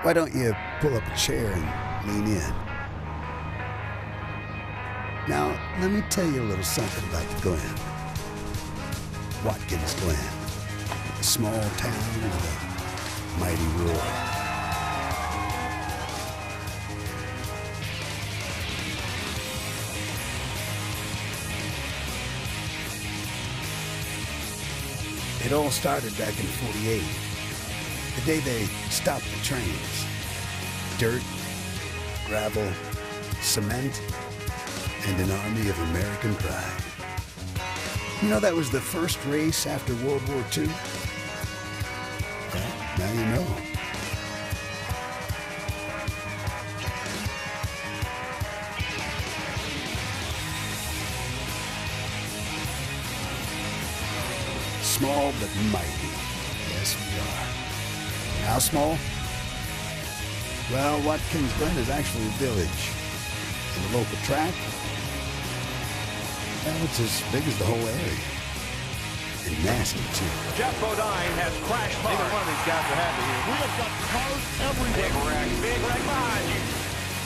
Why don't you pull up a chair and lean in? Now, let me tell you a little something about the Glen. Watkins Glen, a small town with a mighty roar. It all started back in '48, the day they stopped the trains. Dirt, gravel, cement, and an army of American pride. You know, that was the first race after World War II? Well, now you know. Small but mighty. Yes, we are. How small? Well, Watkins Glen is actually a village. And the local track, well, it's as big as the whole area. And nasty, too. Jeff Bodine has crashed hard. Neither one of these guys are happy here. We have got cars everywhere. Big wreck behind you.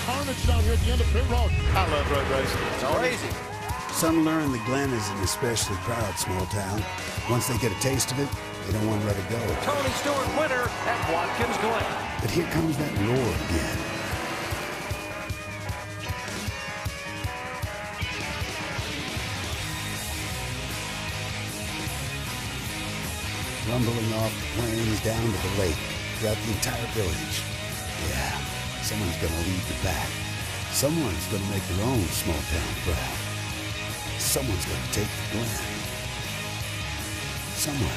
Carnage down here at the end of pit road. I love road racing. It's crazy. Some learn the Glen is an especially proud small town. Once they get a taste of it, they don't want to let it go. Tony Stewart winner at Watkins Glen. But here comes that roar again. Rumbling off the plains down to the lake, throughout the entire village. Yeah, someone's gonna lead the pack. Someone's gonna make their own small town proud. Someone's gonna take the Glen. Someone.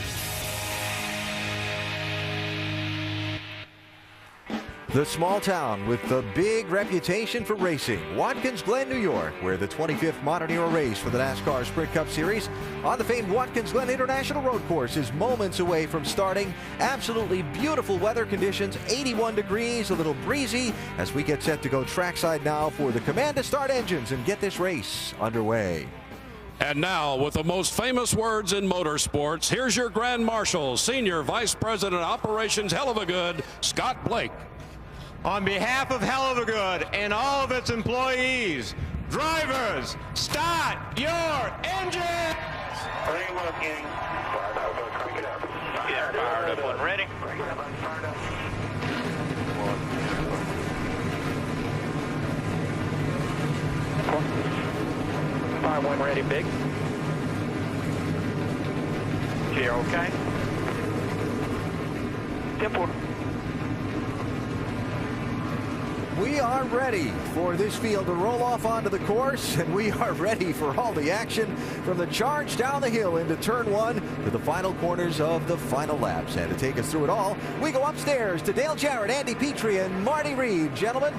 The small town with the big reputation for racing, Watkins Glen, New York, where the 25th modern era race for the NASCAR Sprint Cup Series on the famed Watkins Glen International Road Course is moments away from starting. Absolutely beautiful weather conditions, 81 degrees, a little breezy, as we get set to go trackside now for the command to start engines and get this race underway. And now, with the most famous words in motorsports, here's your Grand Marshal, Senior Vice President Operations Hell of a Good, Scott Blake. On behalf of Hell of a Good and all of its employees, drivers, start your engines! Bring up, gang. Fired up, crank it up. Yeah, fired up one ready. Bring it up, fired up. Fire one ready, big. Clear, okay. Tempo. We are ready for this field to roll off onto the course, and we are ready for all the action from the charge down the hill into turn one to the final corners of the final laps. And to take us through it all, we go upstairs to Dale Jarrett, Andy Petrie, and Marty Reed. Gentlemen.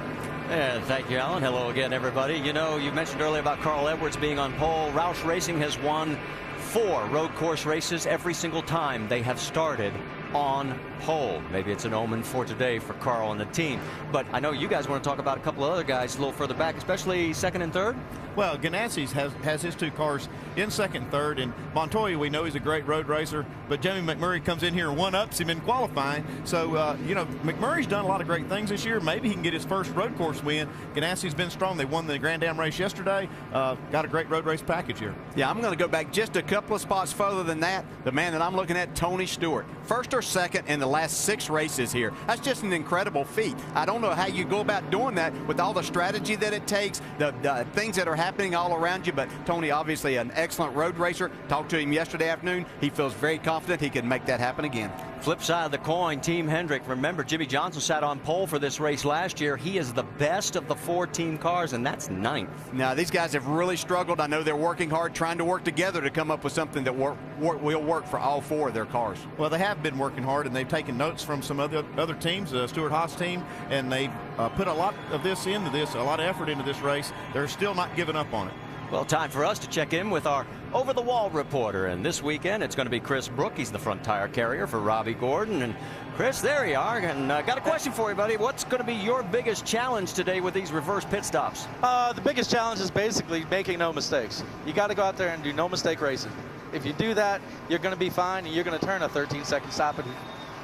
And thank you, Alan. Hello again, everybody. You know, you mentioned earlier about Carl Edwards being on pole. Roush Racing has won 4 road course races every single time they have started on pole. Maybe it's an omen for today for Carl and the team. But I know you guys want to talk about a couple of other guys a little further back, especially second and third. Well, Ganassi has his 2 cars in second and third, and Montoya, we know he's a great road racer, but Jamie McMurray comes in here and one-ups him in qualifying. So, you know, McMurray's done a lot of great things this year. Maybe he can get his first road course win. Ganassi's been strong. They won the Grand Am race yesterday. Got a great road race package here. Yeah, I'm going to go back just a couple of spots further than that. The man that I'm looking at, Tony Stewart. First or second in the last 6 races here. That's just an incredible feat. I don't know how you go about doing that with all the strategy that it takes, the things that are happening all around you, but Tony, obviously an excellent road racer. Talked to him yesterday afternoon. He feels very confident he can make that happen again. Flip side of the coin, Team Hendrick. Remember, Jimmy Johnson sat on pole for this race last year. He is the best of the 4 team cars, and that's 9th. Now, these guys have really struggled. I know they're working hard, trying to work together to come up with something that will work for all 4 of their cars. Well, they have been working hard, and they've taken notes from some other teams, Stuart Haas team, and they put a lot of this into this, a lot of effort into this race. They're still not giving up on it. Well, time for us to check in with our over-the-wall reporter. And this weekend, it's going to be Chris Brook. He's the front tire carrier for Robbie Gordon. And Chris, there you are. And got a question for you, buddy. What's going to be your biggest challenge today with these reverse pit stops? The biggest challenge is basically making no mistakes. You got to go out there and do no mistake racing. If you do that, you're going to be fine, and you're going to turn a 13-second stop, and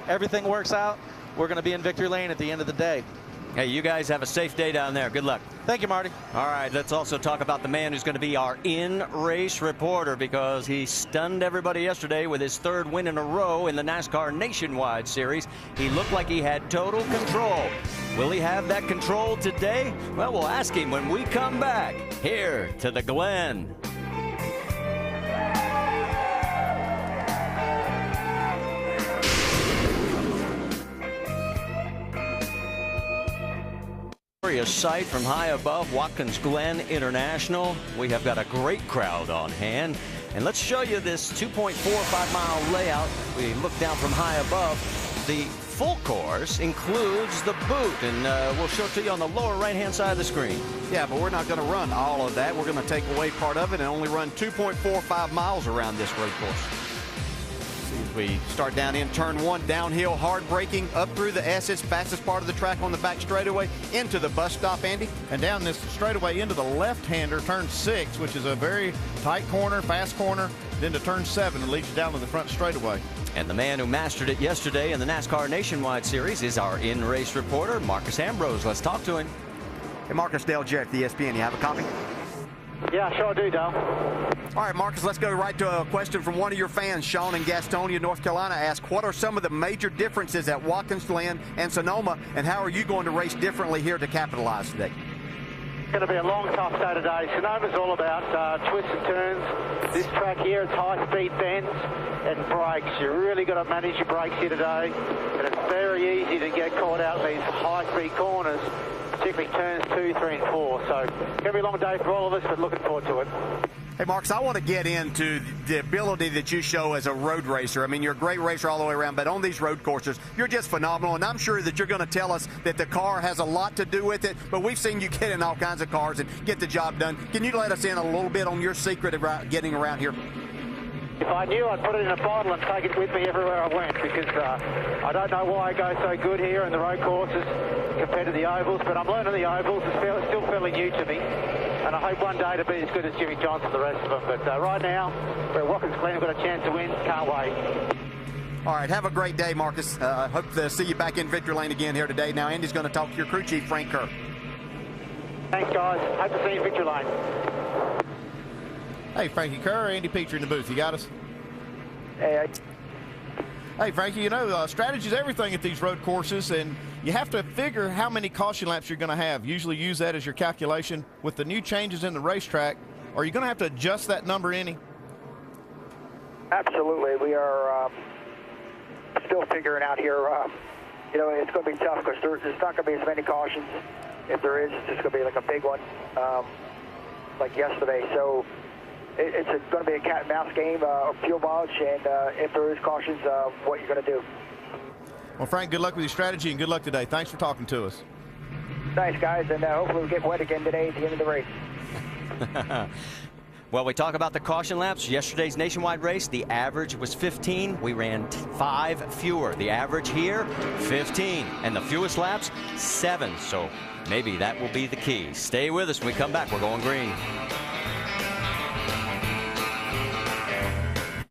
everything works out. we're going to be in victory lane at the end of the day. Hey, you guys have a safe day down there. Good luck. Thank you, Marty. All right, let's also talk about the man who's going to be our in-race reporter, because he stunned everybody yesterday with his 3rd win in a row in the NASCAR Nationwide Series. He looked like he had total control. Will he have that control today? Well, we'll ask him when we come back here to the Glen. A sight from high above Watkins Glen International. We have got a great crowd on hand, and let's show you this 2.45-mile layout. We look down from high above. The full course includes the boot, and we'll show it to you on the lower right-hand side of the screen. Yeah, but we're not going to run all of that. We're going to take away part of it and only run 2.45 miles around this road course. We start down in turn 1, downhill, hard braking, up through the S's, fastest part of the track on the back straightaway, into the bus stop, Andy. And down this straightaway into the left-hander, turn 6, which is a very tight corner, fast corner, then to turn 7, and leads you down to the front straightaway. And the man who mastered it yesterday in the NASCAR Nationwide Series is our in-race reporter, Marcus Ambrose. Let's talk to him. Hey, Marcus, Dale Jarrett, the ESPN. You have a copy? Yeah, sure do, Dale. All right, Marcus, let's go right to a question from one of your fans. Sean in Gastonia, North Carolina, asked, what are some of the major differences at Watkins Glen and Sonoma, and how are you going to race differently here to capitalize today? It's going to be a long, tough day today. Sonoma's all about twists and turns. This track here, it's high-speed bends and brakes. You really got to manage your brakes here today, and it's very easy to get caught out in these high-speed corners, particularly turns 2, 3, and 4. So it's going to be a long day for all of us, but looking forward to it. Hey, Marcus, I want to get into the ability that you show as a road racer. I mean, you're a great racer all the way around, but on these road courses, you're just phenomenal, and I'm sure that you're going to tell us that the car has a lot to do with it, but we've seen you get in all kinds of cars and get the job done. Can you let us in a little bit on your secret about getting around here? If I knew, I'd put it in a bottle and take it with me everywhere I went, because I don't know why I go so good here in the road courses compared to the ovals, but I'm learning the ovals. It's still fairly new to me, and I hope one day to be as good as Jimmy Johnson and the rest of them. But right now, we're at Watkins Glen. We've got a chance to win. Can't wait. All right, have a great day, Marcus. Hope to see you back in victory lane again here today. Now, Andy's going to talk to your crew chief, Frank Kerr. Thanks, guys. Hope to see you in victory lane. Hey, Frankie Kerr, Andy Petrie in the booth. You got us? Hey, Hey, Frankie, you know, strategy is everything at these road courses, and you have to figure how many caution laps you're going to have. Usually use that as your calculation. With the new changes in the racetrack, are you going to have to adjust that number any? Absolutely. We are still figuring out here. You know, it's going to be tough because there's not going to be as many cautions. If there is, it's just going to be like a big one like yesterday. So it's going to be a cat and mouse game, fuel mileage, and if there is cautions, what you're going to do. Well, Frank, good luck with your strategy and good luck today. Thanks for talking to us. Thanks, guys, and hopefully we'll get wet again today at the end of the race. Well, we talk about the caution laps. Yesterday's nationwide race, the average was 15. We ran 5 fewer. The average here, 15. And the fewest laps, 7. So maybe that will be the key. Stay with us when we come back. We're going green.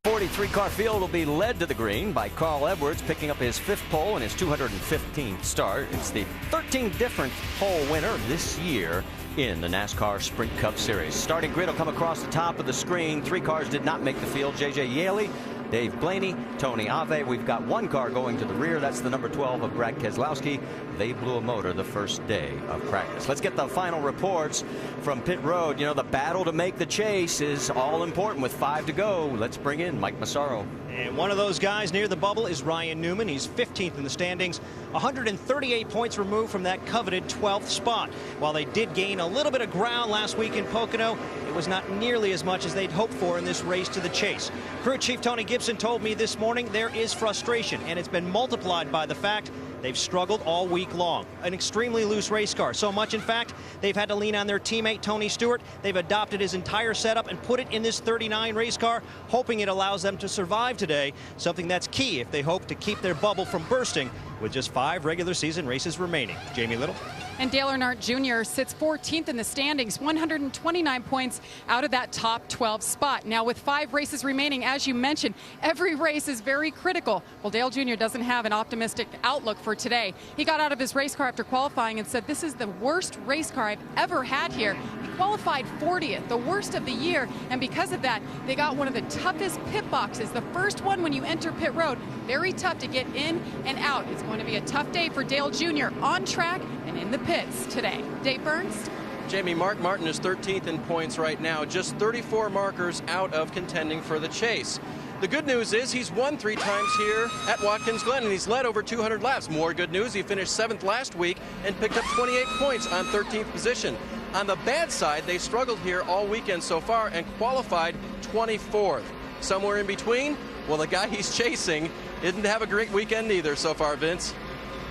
43-car field will be led to the green by Carl Edwards, picking up his 5th pole in his 215th start. It's the 13th different pole winner this year in the NASCAR Sprint Cup Series. Starting grid will come across the top of the screen. 3 cars did not make the field. J.J. Yaley, Dave Blaney, Tony Ave. We've got 1 car going to the rear. That's the number 12 of Brad Keselowski. They blew a motor the first day of practice. Let's get the final reports from pit road. You know, the battle to make the chase is all important with 5 to go. Let's bring in Mike Massaro. And one of those guys near the bubble is Ryan Newman. He's 15th in the standings, 138 points removed from that coveted 12th spot. While they did gain a little bit of ground last week in Pocono, it was not nearly as much as they'd hoped for in this race to the chase. Crew Chief Tony Gibson told me this morning there is frustration, and it's been multiplied by the fact they've struggled all week long. An extremely loose race car. So much, in fact, they've had to lean on their teammate, Tony Stewart. They've adopted his entire setup and put it in this 39 race car, hoping it allows them to survive today, something that's key if they hope to keep their bubble from bursting with just 5 regular season races remaining. Jamie Little. And Dale Earnhardt Jr. sits 14th in the standings, 129 points out of that top 12 spot. Now, with 5 races remaining, as you mentioned, every race is very critical. Well, Dale Jr. doesn't have an optimistic outlook for today. He got out of his race car after qualifying and said, "This is the worst race car I've ever had here." He qualified 40th, the worst of the year, and because of that, they got one of the toughest pit boxes. The first one when you enter pit road, very tough to get in and out. It's going to be a tough day for Dale Jr. on track and in the pits today. Dave Burns. Jamie, Mark Martin is 13th in points right now, just 34 markers out of contending for the chase. The good news is he's won 3 times here at Watkins Glen, and he's led over 200 laps. More good news, he finished 7th last week and picked up 28 points on 13th position. On the bad side, they struggled here all weekend so far and qualified 24th. Somewhere in between, well, the guy he's chasing didn't have a great weekend either so far, Vince.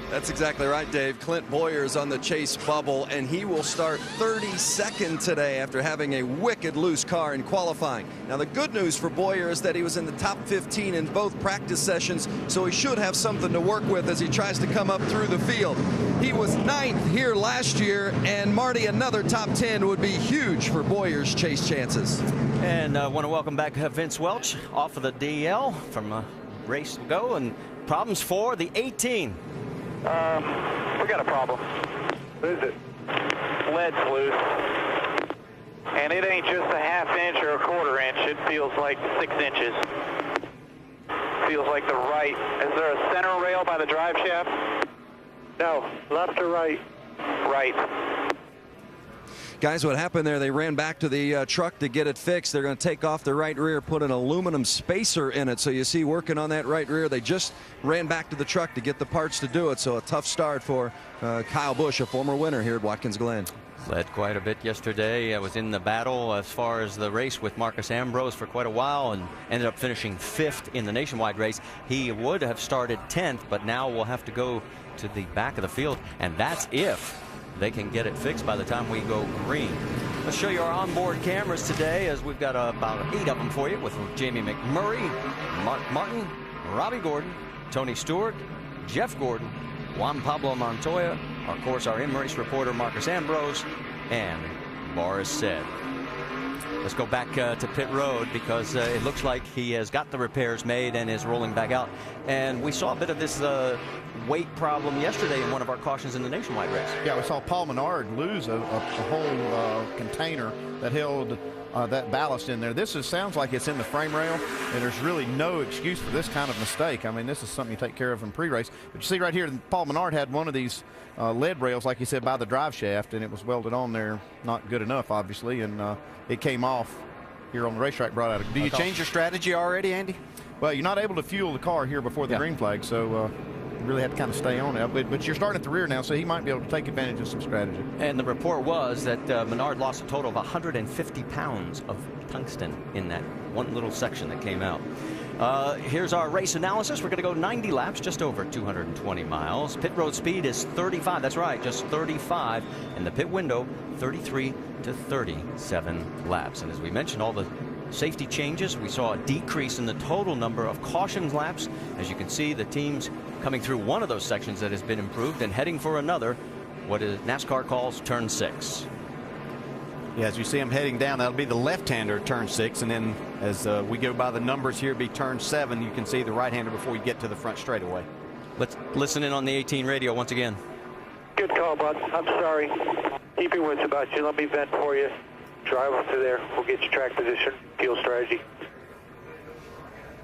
That's exactly right, Dave. Clint Bowyer's on the chase bubble, and he will start 32nd today after having a wicked loose car in qualifying. Now, the good news for Bowyer is that he was in the top 15 in both practice sessions, so he should have something to work with as he tries to come up through the field. He was 9th here last year, and Marty, another top 10 would be huge for Bowyer's chase chances. And I want to welcome back Vince Welch off of the DL from a race to go, and problems for the 18. We got a problem. What is it? Lead's loose. And it ain't just a ½ inch or a ¼ inch. It feels like 6 inches. Feels like the right. Is there a center rail by the drive shaft? No. Left or right? Right. Guys, what happened there, they ran back to the truck to get it fixed. They're going to take off the right rear, put an aluminum spacer in it. So you see working on that right rear, they just ran back to the truck to get the parts to do it. So a tough start for Kyle Busch, a former winner here at Watkins Glen. Led quite a bit yesterday. I was in the battle as far as the race with Marcus Ambrose for quite a while and ended up finishing 5th in the nationwide race. He would have started 10th, but now we'll have to go to the back of the field, and that's if they can get it fixed by the time we go green. Let's show you our onboard cameras today, as we've got about 8 of them for you, with Jamie McMurray, Mark Martin, Robbie Gordon, Tony Stewart, Jeff Gordon, Juan Pablo Montoya, of course our in-race reporter Marcus Ambrose, and Boris Said. Let's go back to pit road, because it looks like he has got the repairs made and is rolling back out. And we saw a bit of this weight problem yesterday in one of our cautions in the nationwide race. Yeah, we saw Paul Menard lose a whole container that held that ballast in there. This sounds like it's in the frame rail, and there's really no excuse for this kind of mistake. I mean, this is something you take care of in pre-race. But you see right here, Paul Menard had one of these lead rails, like he said, by the drive shaft, and it was welded on there. Not good enough, obviously, and it came off here on the racetrack, brought out a Do you change your strategy already, Andy? Well, you're not able to fuel the car here before the green flag, so you really have to kind of stay on it. But you're starting at the rear now, so he might be able to take advantage of some strategy. And the report was that Menard lost a total of 150 pounds of tungsten in that one little section that came out. Here's our race analysis. We're going to go 90 laps, just over 220 miles. Pit road speed is 35. That's right, just 35. And the pit window, 33 to 37 laps. And as we mentioned, all the safety changes. We saw a decrease in the total number of caution laps. As you can see, the teams coming through one of those sections that has been improved and heading for another, what is NASCAR calls turn 6. Yeah, as you see him heading down, that'll be the left-hander, turn 6, and then as we go by the numbers here, be turn 7. You can see the right-hander before you get to the front straightaway. Let's listen in on the 18 radio once again. Good call, bud. I'm sorry. Keep your wits about you. Let me vent for you. Drive up to there. We'll get you track position, fuel strategy.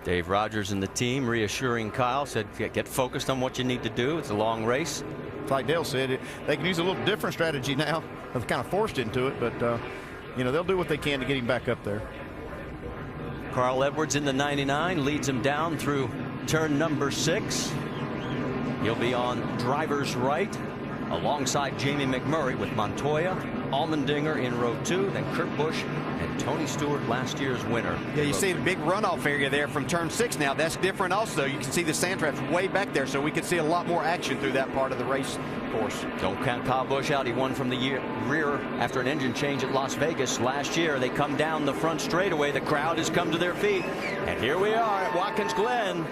Dave Rogers and the team reassuring Kyle, said get focused on what you need to do. It's a long race. Like Dale said, they can use a little different strategy now. They've kind of forced into it, but you know, they'll do what they can to get him back up there. Carl Edwards in the 99 leads him down through turn number 6. He'll be on driver's right alongside Jamie McMurray with Montoya, Allmendinger in row 2, then Kurt Busch and Tony Stewart, last year's winner. Yeah, you see the big runoff area there from turn 6 now. That's different also. You can see the sand traps way back there, so we could see a lot more action through that part of the race course. Don't count Kyle Busch out. He won from the rear after an engine change at Las Vegas last year. They come down the front straightaway. The crowd has come to their feet. And here we are at Watkins Glen.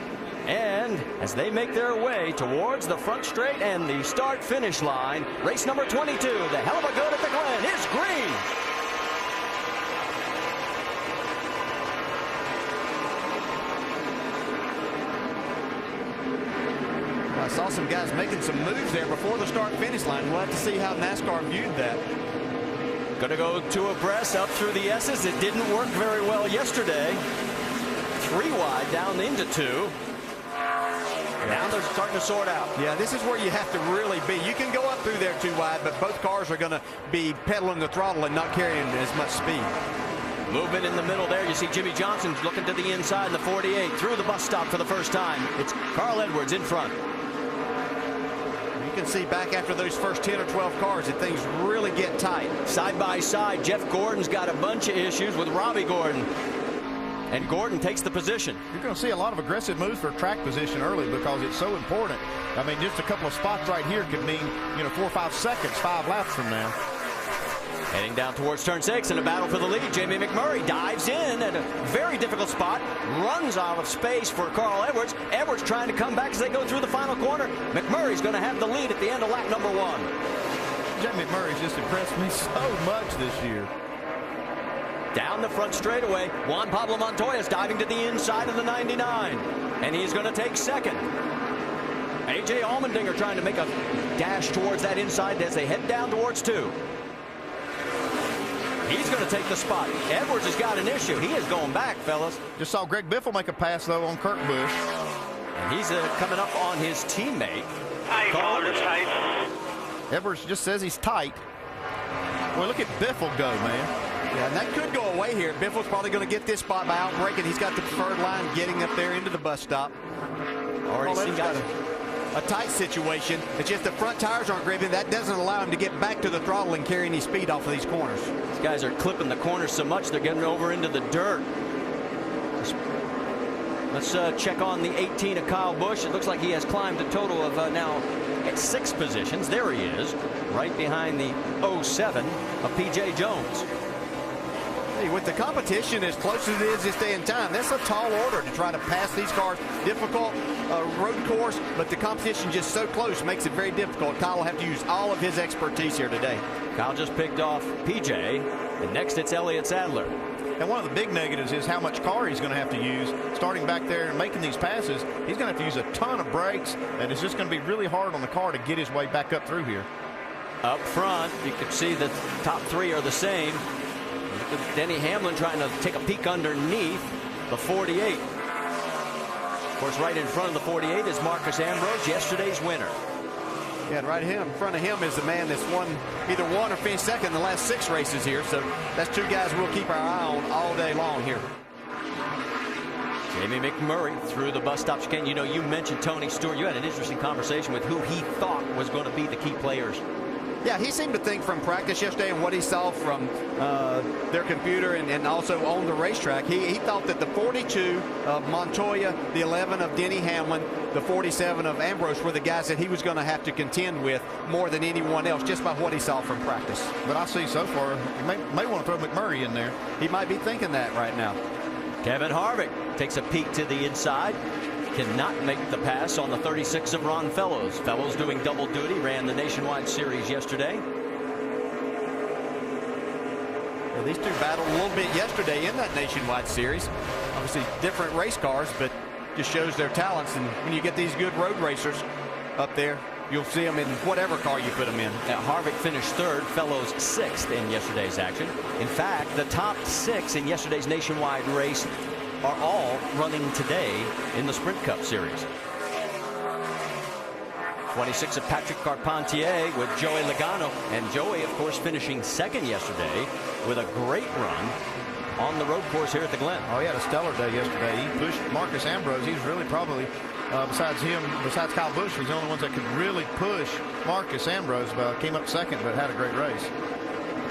And as they make their way towards the front straight and the start-finish line. Race number 22, the hell of a good at the Glen, is green. I saw some guys making some moves there before the start-finish line. We'll have to see how NASCAR viewed that. Going to go 2 abreast up through the S's. It didn't work very well yesterday. 3 wide down into 2. Now they're starting to sort out. Yeah, this is where you have to really be. You can go up through there 2 wide, but both cars are going to be pedaling the throttle and not carrying as much speed. Movement in the middle there. You see Jimmy Johnson looking to the inside in the 48 through the bus stop for the first time. It's Carl Edwards in front. You can see back after those first 10 or 12 cars that things really get tight. Side by side, Jeff Gordon's got a bunch of issues with Robbie Gordon. And Gordon takes the position. You're going to see a lot of aggressive moves for track position early because it's so important. I mean, just a couple of spots right here could mean, 4 or 5 seconds, 5 laps from now. Heading down towards turn 6 in a battle for the lead. Jamie McMurray dives in at a very difficult spot. Runs out of space for Carl Edwards. Edwards trying to come back as they go through the final corner. McMurray's going to have the lead at the end of lap number 1. Jamie McMurray's just impressed me so much this year. Down the front straightaway, Juan Pablo Montoya's diving to the inside of the 99. And he's going to take second. A.J. Allmendinger trying to make a dash towards that inside as they head down towards 2. He's going to take the spot. Edwards has got an issue. He is going back, fellas. Just saw Greg Biffle make a pass, though, on Kurt Busch. And he's coming up on his teammate. Carl Edwards. Edwards just says he's tight. Well, look at Biffle go, man. Yeah, and that could go away here. Biffle's probably going to get this spot by outbreaking. He's got the preferred line getting up there into the bus stop. Already seen got a tight situation. It's just the front tires aren't gripping. That doesn't allow him to get back to the throttle and carry any speed off of these corners. These guys are clipping the corners so much they're getting over into the dirt. Let's check on the 18 of Kyle Busch. It looks like he has climbed a total of now at 6 positions. There he is, right behind the 07 of P.J. Jones. With the competition as close as it is this day and time, that's a tall order to try to pass these cars. Difficult road course, but the competition just so close makes it very difficult. Kyle will have to use all of his expertise here today. Kyle just picked off P.J., and next it's Elliott Sadler. And one of the big negatives is how much car he's going to have to use. Starting back there and making these passes, he's going to have to use a ton of brakes, and it's just going to be really hard on the car to get his way back up through here. Up front, you can see the top 3 are the same. Denny Hamlin trying to take a peek underneath the 48. Of course, right in front of the 48 is Marcus Ambrose, yesterday's winner. Yeah, and right in front of him is the man that's either won or finished second in the last 6 races here. So that's 2 guys we'll keep our eye on all day long here. Jamie McMurray through the bus stop chicane. You mentioned Tony Stewart. You had an interesting conversation with who he thought was going to be the key players. Yeah, he seemed to think from practice yesterday and what he saw from their computer and also on the racetrack. He thought that the 42 of Montoya, the 11 of Denny Hamlin, the 47 of Ambrose were the guys that he was going to have to contend with more than anyone else, just by what he saw from practice. But I see so far, you may want to throw McMurray in there. He might be thinking that right now. Kevin Harvick takes a peek to the inside. Cannot make the pass on the 36 of Ron Fellows. Fellows doing double duty, ran the Nationwide Series yesterday. Well, these 2 battled a little bit yesterday in that Nationwide Series. Obviously different race cars, but just shows their talents. And when you get these good road racers up there, you'll see them in whatever car you put them in. Now, Harvick finished 3rd, Fellows 6th in yesterday's action. In fact, the top 6 in yesterday's Nationwide race are all running today in the Sprint Cup Series. 26 of Patrick Carpentier with Joey Logano. And Joey, of course, finishing 2nd yesterday with a great run on the road course here at the Glen. Oh, he had a stellar day yesterday. He pushed Marcus Ambrose. He's really probably, besides Kyle Busch, he's the only ones that could really push Marcus Ambrose. Came up 2nd, but had a great race.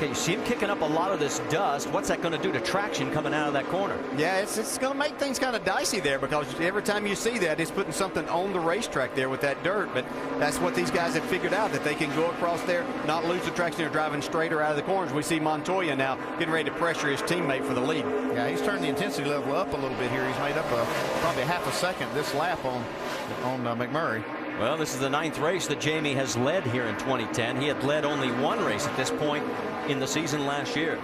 Okay, you see him kicking up a lot of this dust. What's that going to do to traction coming out of that corner? Yeah, it's going to make things kind of dicey there, because every time you see that, it's putting something on the racetrack there with that dirt. But that's what these guys have figured out, that they can go across there, not lose the traction. They're driving straighter out of the corners. We see Montoya now getting ready to pressure his teammate for the lead. Yeah, he's turned the intensity level up a little bit here. He's made up probably half a second this lap on on McMurray. Well, this is the 9th race that Jamie has led here in 2010. He had led only one race at this point in the season last year.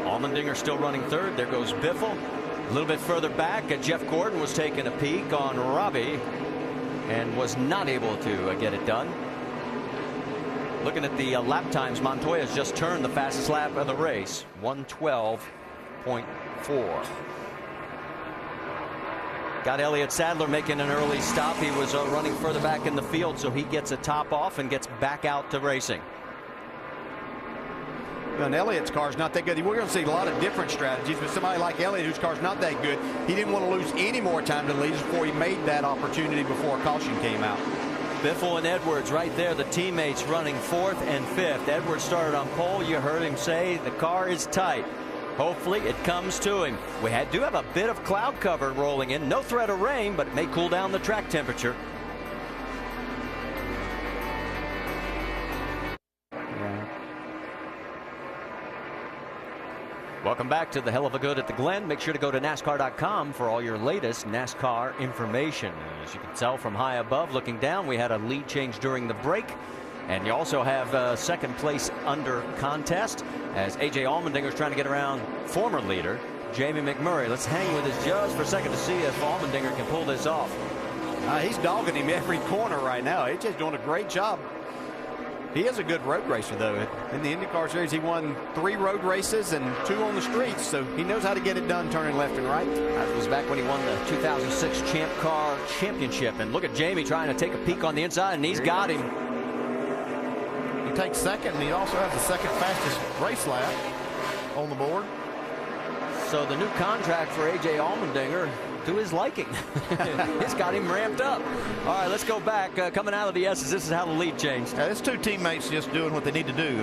Allmendinger still running third. There goes Biffle. A little bit further back, Jeff Gordon was taking a peek on Robbie and was not able to get it done. Looking at the lap times, Montoya has just turned the fastest lap of the race, 1:12.4. Got Elliott Sadler making an early stop. He was running further back in the field, so he gets a top off and gets back out to racing. And Elliott's car's not that good. We're going to see a lot of different strategies, but somebody like Elliott, whose car's not that good, he didn't want to lose any more time to the leaders before he made that opportunity before caution came out. Biffle and Edwards right there, the teammates running 4th and 5th. Edwards started on pole. You heard him say the car is tight. Hopefully it comes to him. We do have a bit of cloud cover rolling in. No threat of rain, but it may cool down the track temperature. Welcome back to the Hell of a Good at the Glen. Make sure to go to NASCAR.com for all your latest NASCAR information. As you can tell from high above, looking down, we had a lead change during the break. And you also have second place under contest as A.J. Allmendinger is trying to get around former leader Jamie McMurray. Let's hang with us just for a second to see if Allmendinger can pull this off. He's dogging him every corner right now. A.J.'s doing a great job. He is a good road racer, though. In the IndyCar Series, he won 3 road races and 2 on the streets, so he knows how to get it done turning left and right. That was back when he won the 2006 Champ Car Championship. And look at Jamie trying to take a peek on the inside, and he's got him. He takes second, and he also has the second fastest race lap on the board. So the new contract for A.J. Allmendinger to his liking. It's got him ramped up. All right, let's go back. Coming out of the S's, this is how the lead changed. It's 2 teammates just doing what they need to do.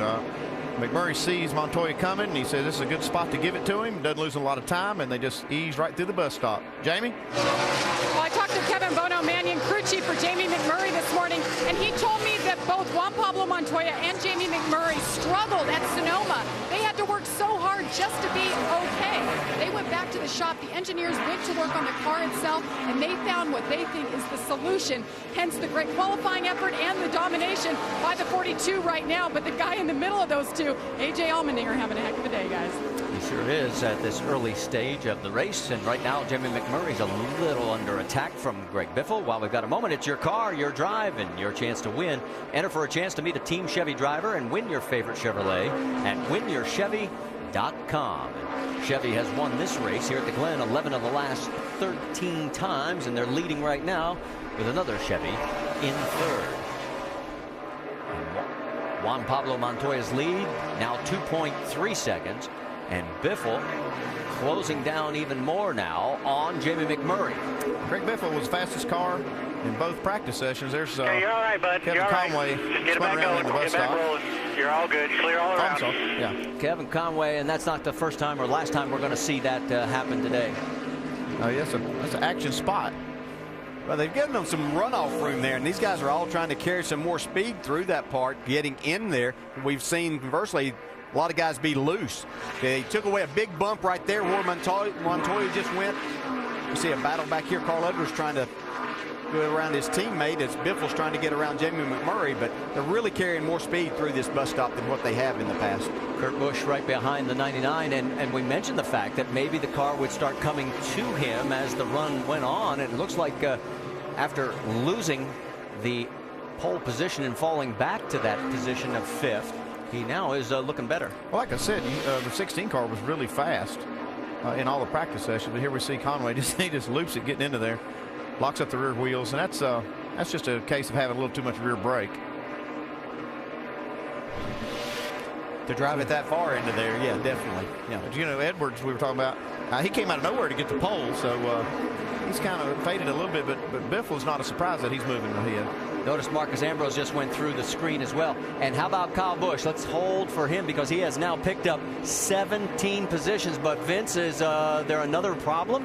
McMurray sees Montoya coming, and he says this is a good spot to give it to him. Doesn't lose a lot of time, and they just ease right through the bus stop. Jamie? Well, I talked to Kevin Bono Mannion, crew chief for Jamie McMurray this morning, and he told me that both Juan Pablo Montoya and Jamie McMurray struggled at Sonoma. They had to work so hard just to be okay. They went back to the shop. The engineers went to work on the car itself, and they found what they think is the solution. Hence the great qualifying effort and the domination by the 42 right now. But the guy in the middle of those two, A.J. Allmendinger, having a heck of a day, guys. He sure is at this early stage of the race. And right now, Jamie McMurray's a little under attack from Greg Biffle. While we've got a moment, it's your car, your drive, and your chance to win. Enter for a chance to meet a Team Chevy driver and win your favorite Chevrolet at winyourchevy.com. Chevy has won this race here at the Glen 11 of the last 13 times, and they're leading right now with another Chevy in third. Juan Pablo Montoya's lead now 2.3 seconds, and Biffle closing down even more now on Jamie McMurray. Greg Biffle was fastest car in both practice sessions. There's you're all right, bud. Kevin Conway spun around in the bus stop. You're all good. Clear all around. Yeah. Kevin Conway, and that's not the first time or last time we're going to see that happen today. Oh, yes, that's an action spot. Well, they've given them some runoff room there, and these guys are all trying to carry some more speed through that part, getting in there. We've seen, conversely, a lot of guys be loose. They took away a big bump right there where Montoya just went. You see a battle back here. Carl Edwards trying to go around his teammate as Biffle's trying to get around Jamie McMurray, but they're really carrying more speed through this bus stop than what they have in the past. Kurt Busch right behind the 99, and we mentioned the fact that maybe the car would start coming to him as the run went on. And it looks like after losing the pole position and falling back to that position of 5th, he now is looking better. Well, like I said, the 16 car was really fast in all the practice sessions, but here we see Conway he just loops it getting into there, locks up the rear wheels, and that's just a case of having a little too much rear brake. To drive it that far into there, yeah, definitely. Yeah. But, you know, Edwards, we were talking about, he came out of nowhere to get the pole, so he's kind of faded a little bit, but Biffle's not a surprise that he's moving ahead. Notice Marcus Ambrose just went through the screen as well. And how about Kyle Busch? Let's hold for him because he has now picked up 17 positions. But Vince, is there another problem?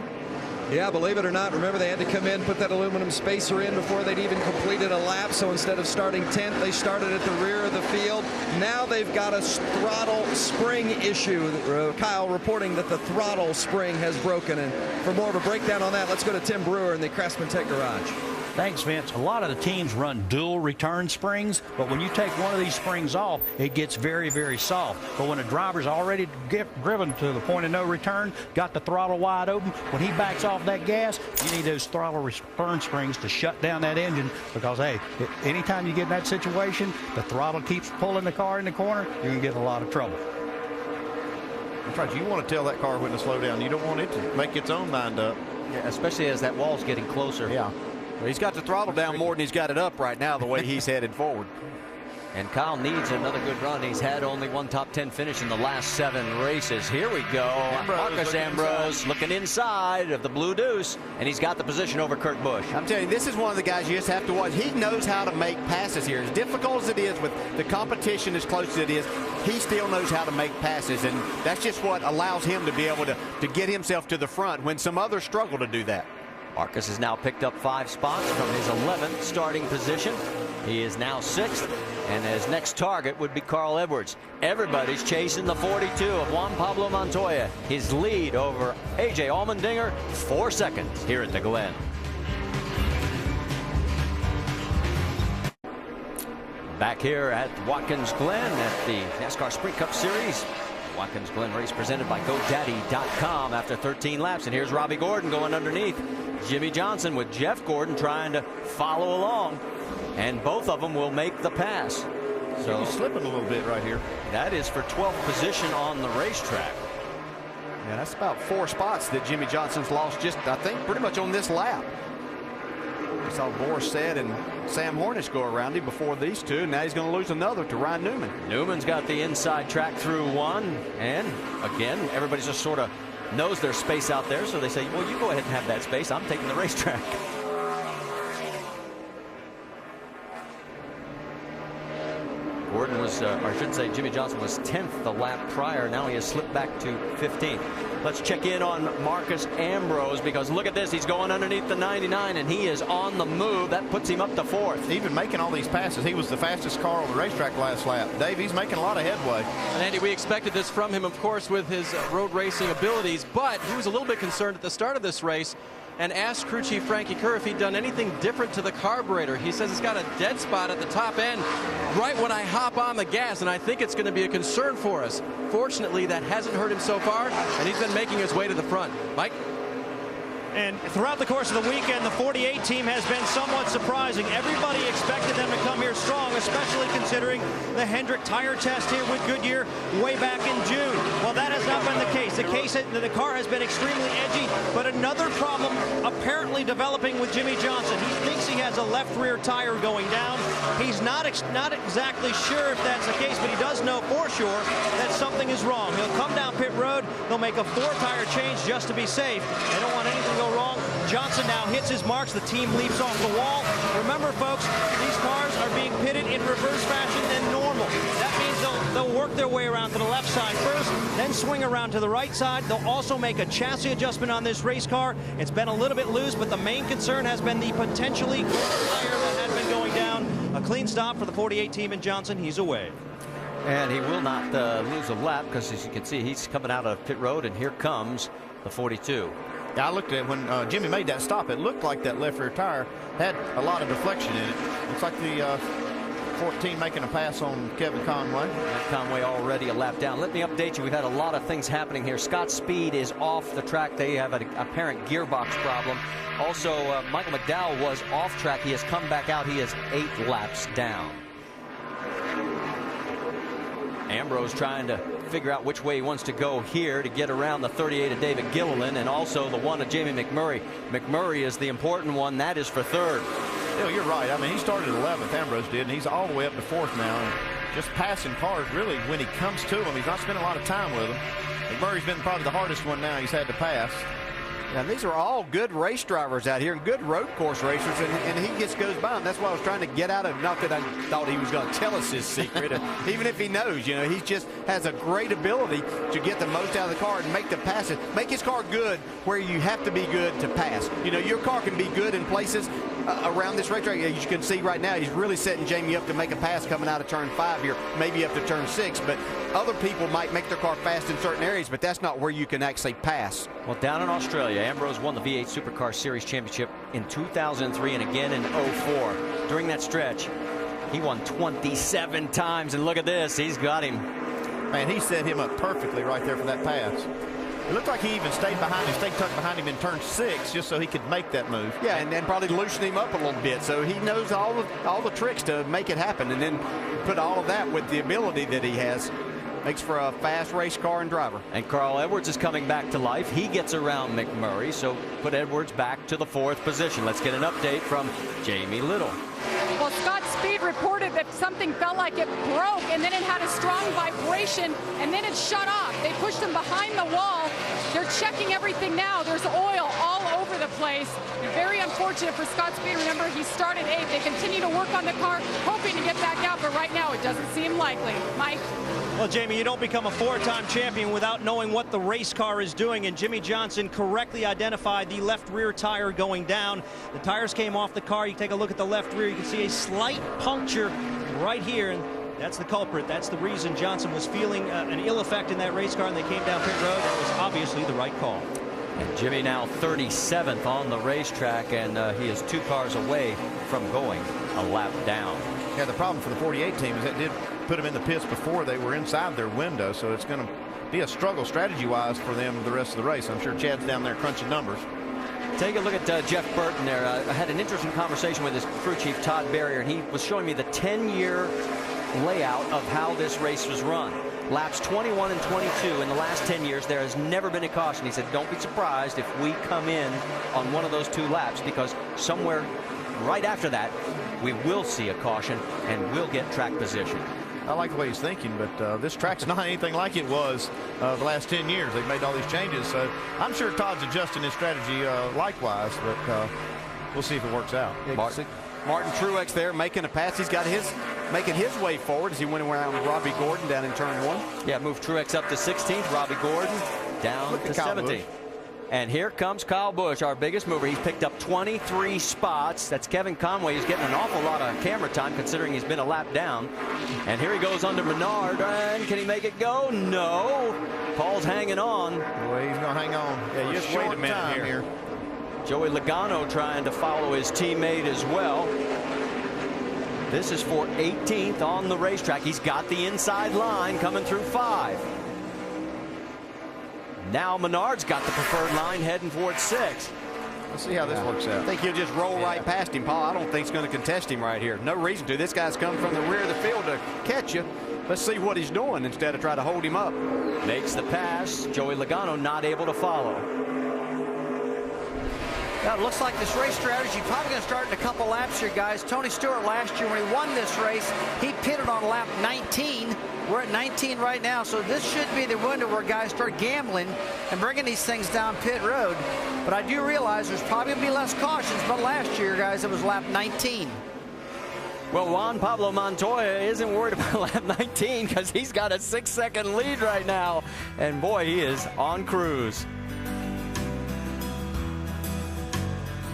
Yeah, believe it or not, remember they had to come in, put that aluminum spacer in before they'd even completed a lap. So instead of starting 10th, they started at the rear of the field. Now they've got a throttle spring issue. Kyle reporting that the throttle spring has broken. And for more of a breakdown on that, let's go to Tim Brewer in the Craftsman Tech Garage. Thanks, Vince. A lot of the teams run dual return springs, but when you take one of these springs off, it gets very, very soft. But when a driver's already driven to the point of no return, got the throttle wide open, when he backs off that gas, you need those throttle return springs to shut down that engine because, hey, anytime you get in that situation, the throttle keeps pulling the car in the corner, you're going to get in a lot of trouble. That's right. You want to tell that car when to slow down. You don't want it to make its own mind up. Yeah, especially as that wall's getting closer. Yeah. Well, he's got the throttle down more than he's got it up right now, the way he's headed forward. And Kyle needs another good run. He's had only one top 10 finish in the last 7 races. Here we go. Marcus Ambrose looking inside of the Blue Deuce, and he's got the position over Kurt Busch. I'm telling you, this is one of the guys you just have to watch. He knows how to make passes here. As difficult as it is with the competition as close as it is, he still knows how to make passes, and that's just what allows him to be able to get himself to the front when some others struggle to do that. Marcus has now picked up 5 spots from his 11th starting position. He is now 6th, and his next target would be Carl Edwards. Everybody's chasing the 42 of Juan Pablo Montoya. His lead over A.J. Allmendinger, 4 seconds here at the Glen. Back here at Watkins Glen at the NASCAR Sprint Cup Series. Watkins Glen race presented by GoDaddy.com after 13 laps. And here's Robbie Gordon going underneath Jimmy Johnson with Jeff Gordon trying to follow along. And both of them will make the pass. So he's slipping a little bit right here. That is for 12th position on the racetrack. Yeah, that's about 4 spots that Jimmy Johnson's lost just, I think, pretty much on this lap. We saw Boris Said and Sam Hornish go around him before these two, and now he's going to lose another to Ryan Newman. Newman's got the inside track through 1, and again, everybody's just sort of knows their space out there, so they say, well, you go ahead and have that space. I'm taking the racetrack. Gordon was, or I should say Jimmy Johnson was 10th the lap prior. Now he has slipped back to 15th. Let's check in on Marcus Ambrose, because look at this. He's going underneath the 99, and he is on the move. That puts him up to 4th. Even making all these passes, he was the fastest car on the racetrack last lap. Dave, he's making a lot of headway. And Andy, we expected this from him, of course, with his road racing abilities, but he was a little bit concerned at the start of this race and asked crew chief Frankie Kerr if he'd done anything different to the carburetor. He says it's got a dead spot at the top end right when I hop on the gas, and I think it's going to be a concern for us. Fortunately, that hasn't hurt him so far, and he's been making his way to the front. Mike? And throughout the course of the weekend, the 48 team has been somewhat surprising. Everybody expected them to come here strong, especially considering the Hendrick tire test here with Goodyear way back in June. Well, that has not been the case. The car has been extremely edgy, but another problem apparently developing with Jimmy Johnson. He thinks he has a left rear tire going down. He's not exactly sure if that's the case, but he does know for sure that something is wrong. He'll come down pit road. They'll make a 4-tire change just to be safe. They don't want anything to go wrong. Johnson now hits his marks. The team leaps off the wall. Remember, folks, these cars are being pitted in reverse fashion than normal. That means they'll work their way around to the left side first, then swing around to the right side. They'll also make a chassis adjustment on this race car. It's been a little bit loose, but the main concern has been the potentially tire that had been going down. A clean stop for the 48 team in Johnson. He's away. And he will not lose a lap, because as you can see, he's coming out of pit road, and here comes the 42. I looked at it when Jimmy made that stop. It looked like that left rear tire had a lot of deflection in it. Looks like the 14 making a pass on Kevin Conway. Conway already a lap down. Let me update you. We've had a lot of things happening here. Scott Speed is off the track. They have an apparent gearbox problem. Also, Michael McDowell was off track. He has come back out. He is 8 laps down. Ambrose trying to figure out which way he wants to go here to get around the 38 of David Gilliland, and also the 1 of Jamie McMurray. McMurray is the important one. That is for 3rd. Yeah, you're right. I mean, he started 11th, Ambrose did, and he's all the way up to 4th now. And just passing cars, really, when he comes to them, he's not spending a lot of time with them. McMurray's been probably the hardest one now he's had to pass. Yeah, these are all good race drivers out here and good road course racers, and he just goes by them. That's why I was trying to get out of, not that I thought he was going to tell us his secret. Even if he knows, you know, he just has a great ability to get the most out of the car and make the passes, make his car good where you have to be good to pass. You know, your car can be good in places around this racetrack. As you can see right now, he's really setting Jamie up to make a pass coming out of turn 5 here, maybe up to turn 6, but other people might make their car fast in certain areas, but that's not where you can actually pass. Well, down in Australia, Ambrose won the V8 Supercar Series Championship in 2003 and again in 04. During that stretch, he won 27 times, and look at this, he's got him. Man, he set him up perfectly right there for that pass. It looked like he even stayed tucked behind him in turn 6 just so he could make that move. Yeah, and then probably loosen him up a little bit, so he knows all the tricks to make it happen, and then put all of that with the ability that he has. Makes for a fast race car and driver. And Carl Edwards is coming back to life. He gets around McMurray, so put Edwards back to the 4th position. Let's get an update from Jamie Little. Well, Scott Speed reported that something felt like it broke, and then it had a strong vibration, and then it shut off. They pushed him behind the wall. They're checking everything now. There's oil all over the place. Very unfortunate for Scott Speed. Remember, he started 8th. They continue to work on the car, hoping to get back out, but right now it doesn't seem likely. Mike? Well, Jamie, you don't become a 4-time champion without knowing what the race car is doing, and Jimmy Johnson correctly identified the left rear tire going down. The tires came off the car. You take a look at the left rear, you can see a slight puncture right here, and that's the culprit. That's the reason Johnson was feeling an ill effect in that race car, and they came down pit road. That was obviously the right call. And Jimmy now 37th on the racetrack, and he is 2 cars away from going a lap down. Yeah, the problem for the 48 team is that did put them in the pits before they were inside their window, so it's going to be a struggle strategy-wise for them the rest of the race. I'm sure Chad's down there crunching numbers. Take a look at Jeff Burton there. I had an interesting conversation with his crew chief, Todd Barrier, and he was showing me the 10-year layout of how this race was run. Laps 21 and 22 in the last 10 years, there has never been a caution. He said, don't be surprised if we come in on one of those 2 laps, because somewhere right after that, we will see a caution and we'll get track position. I like the way he's thinking, but this track's not anything like it was the last 10 years. They've made all these changes, so I'm sure Todd's adjusting his strategy likewise, but we'll see if it works out. Yeah, Martin Truex there making a pass. He's got making his way forward as he went around with Robbie Gordon down in turn 1. Yeah, moved Truex up to 16th. Robbie Gordon down to 17th. And here comes Kyle Busch, our biggest mover. He's picked up 23 spots. That's Kevin Conway. He's getting an awful lot of camera time considering he's been a lap down. And here he goes under Menard. And can he make it go? No. Paul's hanging on. Boy, he's going to hang on. Yeah, just wait a minute here. Joey Logano trying to follow his teammate as well. This is for 18th on the racetrack. He's got the inside line coming through 5. Now Menard's got the preferred line heading towards 6. Let's see how this works out. I think he'll just roll right past him, Paul. I don't think he's going to contest him right here. No reason to. This guy's come from the rear of the field to catch you. Let's see what he's doing instead of trying to hold him up. Makes the pass. Joey Logano not able to follow. Now, it looks like this race strategy probably going to start in a couple laps here, guys. Tony Stewart last year when he won this race, he pitted on lap 19. We're at 19 right now, so this should be the window where guys start gambling and bringing these things down pit road. But I do realize there's probably going to be less cautions, but last year, guys, it was lap 19. Well, Juan Pablo Montoya isn't worried about lap 19 because he's got a 6-second lead right now. And boy, he is on cruise.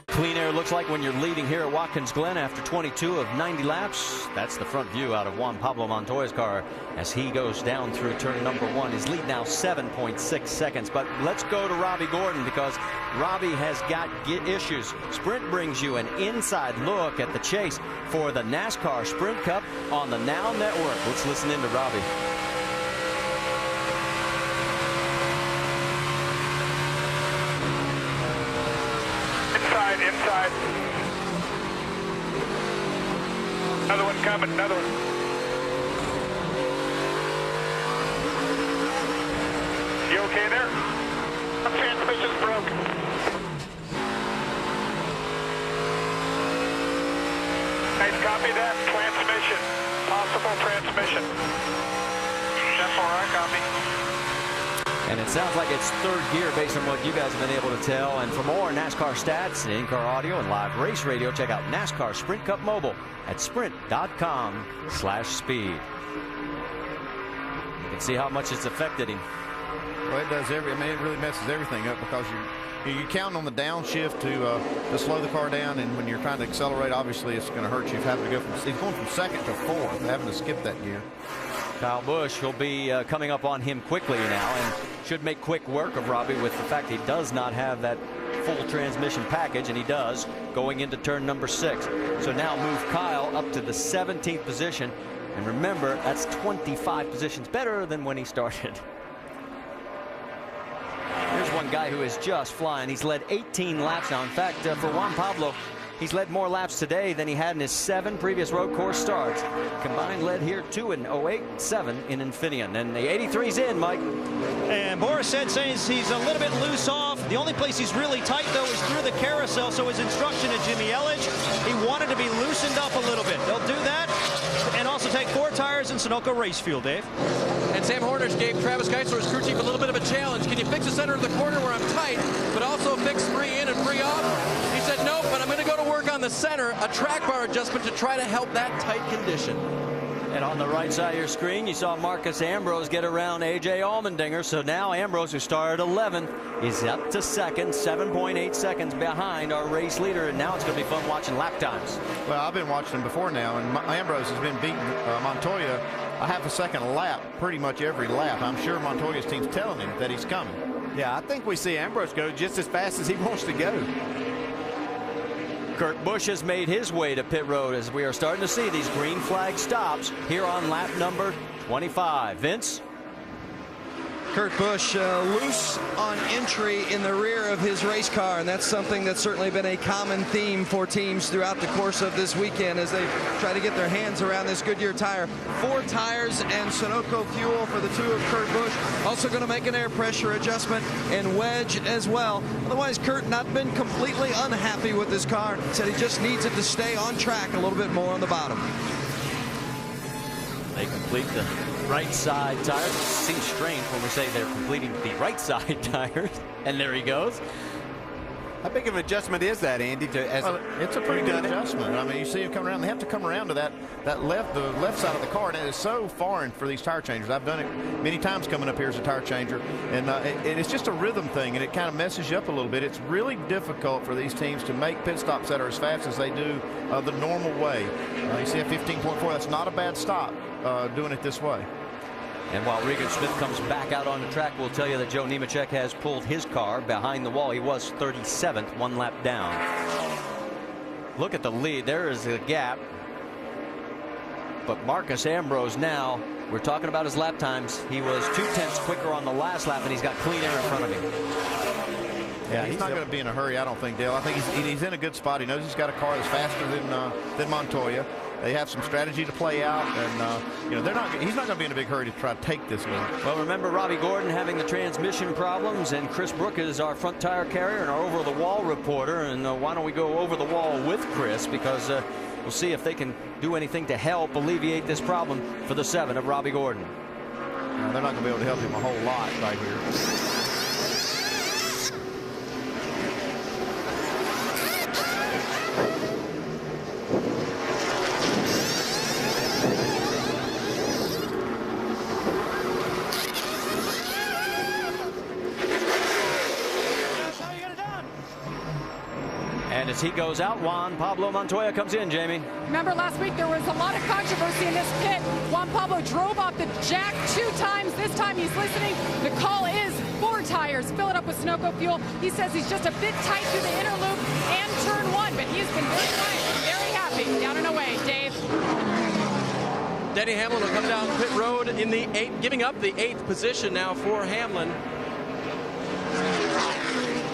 Clean air looks like when you're leading here at Watkins Glen after 22 of 90 laps. That's the front view out of Juan Pablo Montoya's car as he goes down through turn number 1. His lead now 7.6 seconds. But let's go to Robbie Gordon because Robbie has got issues. Sprint brings you an inside look at the chase for the NASCAR Sprint Cup on the Now Network. Let's listen in to Robbie. Inside. Another one coming, another one. You okay there? Transmission's broken. Nice, copy that. Transmission. Possible transmission. 10-4, I copy. And it sounds like it's third gear based on what you guys have been able to tell. And for more NASCAR stats, in-car audio, and live race radio, check out NASCAR Sprint Cup Mobile at sprint.com/speed. You can see how much it's affected him. Well, it does it really messes everything up because you're counting on the downshift to slow the car down, and when you're trying to accelerate, obviously it's going to hurt you. Having to go he's going from second to fourth, having to skip that gear. Kyle Busch will be coming up on him quickly now and should make quick work of Robbie with the fact he does not have that full transmission package, and he does going into turn number 6. So now move Kyle up to the 17th position, and remember that's 25 positions better than when he started. Here's one guy who is just flying. He's led 18 laps now. In fact, for Juan Pablo, he's led more laps today than he had in his 7 previous road course starts. Combined led here 2 in 08, 7 in Infineon. And the 83's in, Mike. And Boris says he's a little bit loose off. The only place he's really tight, though, is through the carousel. So his instruction to Jimmy Elledge, he wanted to be loosened up a little bit. They'll do that and also take 4 tires in Sunoco race fuel, Dave. And Sam Hornish gave Travis Geisler, his crew chief, a little bit of a challenge. Can you fix the center of the corner where I'm tight, but also fix 3 in and 3 off? He said, nope, but I'm going to go to work on the center, a track bar adjustment to try to help that tight condition. And on the right side of your screen, you saw Marcus Ambrose get around A.J. Allmendinger. So now Ambrose, who started 11th, is up to second, 7.8 seconds behind our race leader. And now it's going to be fun watching lap times. Well, I've been watching him before now, and Ambrose has been beating Montoya a half a second a lap pretty much every lap. I'm sure Montoya's team's telling him that he's coming. Yeah, I think we see Ambrose go just as fast as he wants to go. Kurt Busch has made his way to pit road as we are starting to see these green flag stops here on lap number 25. Vince? Kurt Busch loose on entry in the rear of his race car, and that's something that's certainly been a common theme for teams throughout the course of this weekend as they try to get their hands around this Goodyear tire. 4 tires and Sunoco fuel for the 2 of Kurt Busch. Also going to make an air pressure adjustment and wedge as well. Otherwise, Kurt not been completely unhappy with his car. Said he just needs it to stay on track a little bit more on the bottom. They complete the right side tires. It seems strange when we say they're completing the right side tires. And there he goes. How big of an adjustment is that, Andy? It's a pretty good adjustment. I mean, you see him coming around. They have to come around to the left side of the car, and it is so foreign for these tire changers. I've done it many times coming up here as a tire changer, and it's just a rhythm thing, and it kind of messes you up a little bit. It's really difficult for these teams to make pit stops that are as fast as they do the normal way. You see at 15.4, that's not a bad stop doing it this way. And while Regan Smith comes back out on the track, we'll tell you that Joe Nemechek has pulled his car behind the wall. He was 37th, 1 lap down. Look at the lead. There is a gap. But Marcus Ambrose now, we're talking about his lap times. He was 2/10 quicker on the last lap, and he's got clean air in front of him. Yeah, he's not going to be in a hurry, I don't think, Dale. I think he's in a good spot. He knows he's got a car that's faster than Montoya. They have some strategy to play out, and he's not going to be in a big hurry to try to take this lead. Well, remember Robbie Gordon having the transmission problems, and Chris Brook is our front tire carrier and our over-the-wall reporter. And why don't we go over the wall with Chris, because we'll see if they can do anything to help alleviate this problem for the 7 of Robbie Gordon. They're not going to be able to help him a whole lot right here. And as he goes out, Juan Pablo Montoya comes in, Jamie. Remember last week there was a lot of controversy in this pit. Juan Pablo drove off the jack 2 times. This time he's listening. The call is 4 tires. Fill it up with Sunoco fuel. He says he's just a bit tight through the inner loop and turn 1, but he's been very quiet, very happy. Down and away, Dave. Denny Hamlin will come down pit road in the 8th, giving up the 8th position now for Hamlin.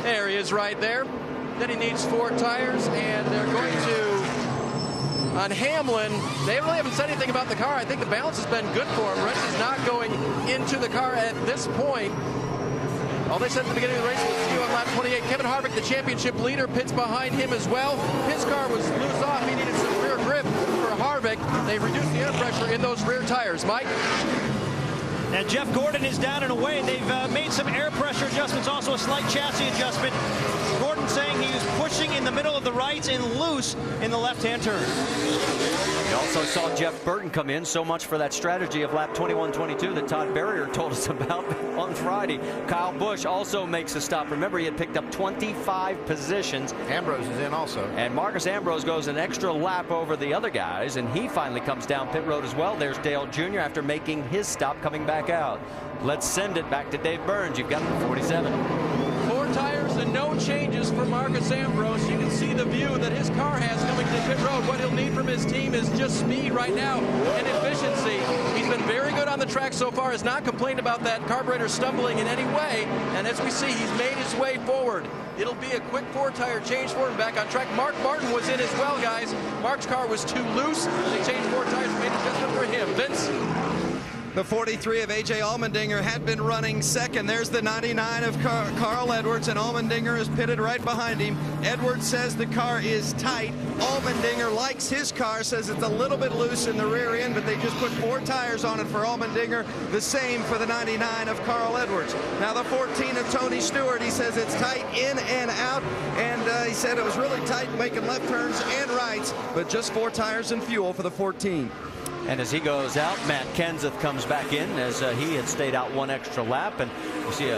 There he is right there. Then he needs 4 tires, and they're going to, on Hamlin, they really haven't said anything about the car. I think the balance has been good for him. Rennie's not going into the car at this point. All they said at the beginning of the race was see you on lap 28. Kevin Harvick, the championship leader, pits behind him as well. His car was loose off. He needed some rear grip for Harvick. They reduced the air pressure in those rear tires. Mike? And Jeff Gordon is down and away. They've made some air pressure adjustments, also a slight chassis adjustment. Gordon saying he was pushing in the middle of the rights and loose in the left-hand turn. We also saw Jeff Burton come in. So much for that strategy of lap 21-22 that Todd Berrier told us about on Friday. Kyle Busch also makes a stop. Remember, he had picked up 25 positions. Ambrose is in also. And Marcus Ambrose goes an extra lap over the other guys, and he finally comes down pit road as well. There's Dale Jr. after making his stop coming back out. Let's send it back to Dave Burns. You've got the 47. 4 tires and no changes for Marcus Ambrose. You can see the view that his car has coming to pit road. What he'll need from his team is just speed right now and efficiency. He's been very good on the track so far, has not complained about that carburetor stumbling in any way. And as we see, he's made his way forward. It'll be a quick 4-tire change for him back on track. Mark Martin was in as well, guys. Mark's car was too loose. They changed 4 tires, made an adjustment for him. Vince? The 43 of A.J. Allmendinger had been running second. There's the 99 of Carl Edwards, and Allmendinger is pitted right behind him. Edwards says the car is tight. Allmendinger likes his car, says it's a little bit loose in the rear end, but they just put 4 tires on it for Allmendinger. The same for the 99 of Carl Edwards. Now the 14 of Tony Stewart, he says it's tight in and out, and he said it was really tight making left turns and rights, but just 4 tires and fuel for the 14. And as he goes out, Matt Kenseth comes back in as he had stayed out 1 extra lap. And you see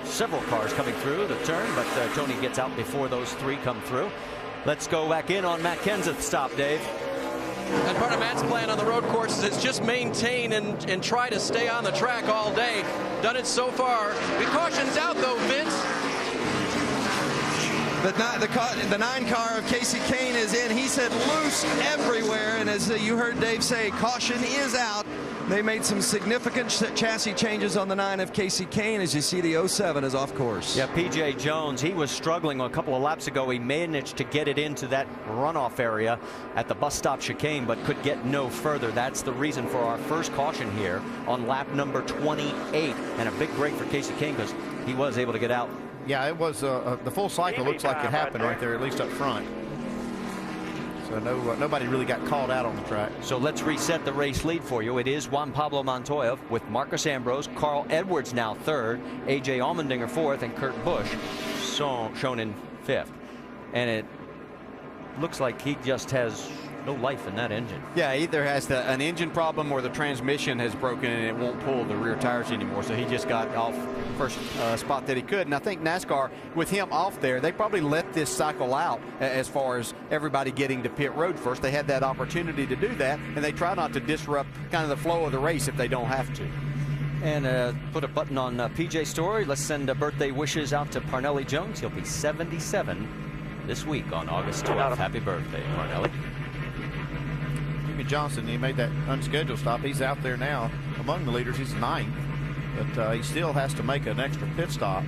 several cars coming through the turn, but Tony gets out before those 3 come through. Let's go back in on Matt Kenseth's stop, Dave. And part of Matt's plan on the road courses is just maintain and try to stay on the track all day. Done it so far. The caution's out, though, Vince. The 9 car of Casey Kane is in. He said loose everywhere, and as you heard Dave say, caution is out. They made some significant chassis changes on the 9 of Casey Kane. As you see, the 07 is off course. Yeah, P.J. Jones, he was struggling a couple of laps ago. He managed to get it into that runoff area at the bus stop chicane, but could get no further. That's the reason for our first caution here on lap number 28. And a big break for Casey Kane because he was able to get out. Yeah, it was the full cycle looks like it happened right there, at least up front. So nobody really got called out on the track. So let's reset the race lead for you. It is Juan Pablo Montoya with Marcus Ambrose, Carl Edwards now 3rd, A.J. Allmendinger 4th, and Kurt Busch shown in 5th. And it looks like he just has no life in that engine. Yeah, either has an engine problem or the transmission has broken and it won't pull the rear tires anymore. So he just got off first spot that he could. And I think NASCAR, with him off there, they probably let this cycle out as far as everybody getting to pit road first. They had that opportunity to do that, and they try not to disrupt kind of the flow of the race if they don't have to. And put a button on PJ Story. Let's send birthday wishes out to Parnelli Jones. He'll be 77 this week on August 12th. Happy birthday, Parnelli. Jimmy Johnson, he made that unscheduled stop. He's out there now among the leaders. He's 9th, but he still has to make an extra pit stop.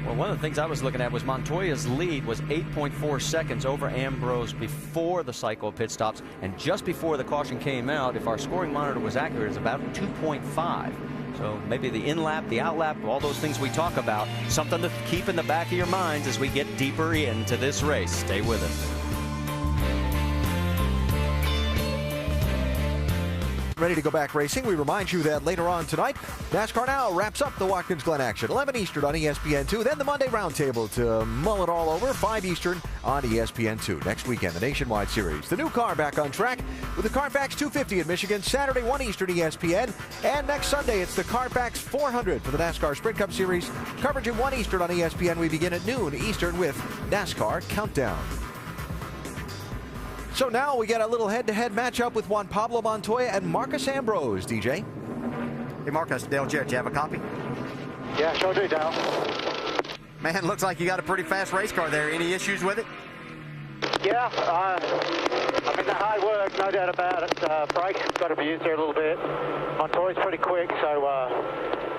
Well, one of the things I was looking at was Montoya's lead was 8.4 seconds over Ambrose before the cycle of pit stops, and just before the caution came out, if our scoring monitor was accurate, it's about 2.5. So maybe the in-lap, the out-lap, all those things we talk about, something to keep in the back of your minds as we get deeper into this race. Stay with us. Ready to go back racing. We remind you that later on tonight, NASCAR Now wraps up the Watkins Glen action. 11 Eastern on ESPN2. Then the Monday Roundtable to mull it all over. 5 Eastern on ESPN2. Next weekend, the Nationwide Series. The new car back on track with the Carfax 250 in Michigan. Saturday, 1 Eastern ESPN. And next Sunday, it's the Carfax 400 for the NASCAR Sprint Cup Series. Coverage at 1 Eastern on ESPN. We begin at noon Eastern with NASCAR Countdown. So now we get a little head-to-head matchup with Juan Pablo Montoya and Marcus Ambrose, DJ. Hey, Marcus, Dale Jarrett, you have a copy? Yeah, sure do, Dale. Man, looks like you got a pretty fast race car there. Any issues with it? Yeah, I mean, the hard work, no doubt about it. Brakes got to be used there a little bit. Montoya's pretty quick, so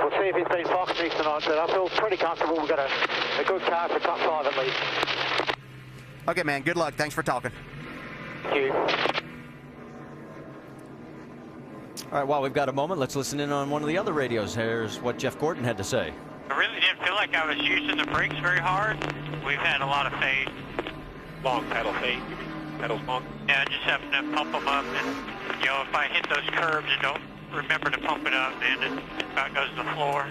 we'll see if he's been foxing tonight, but I feel pretty comfortable. We've got a good car for top 5 at least. Okay, man, good luck. Thanks for talking. Thank you. All right, while we've got a moment, let's listen in on one of the other radios. Here's what Jeff Gordon had to say. I really didn't feel like I was using the brakes very hard. We've had a lot of fade. Long pedal fade. Pedals long. Yeah, just having to pump them up. And, you know, if I hit those curbs and don't remember to pump it up, then it about goes to the floor.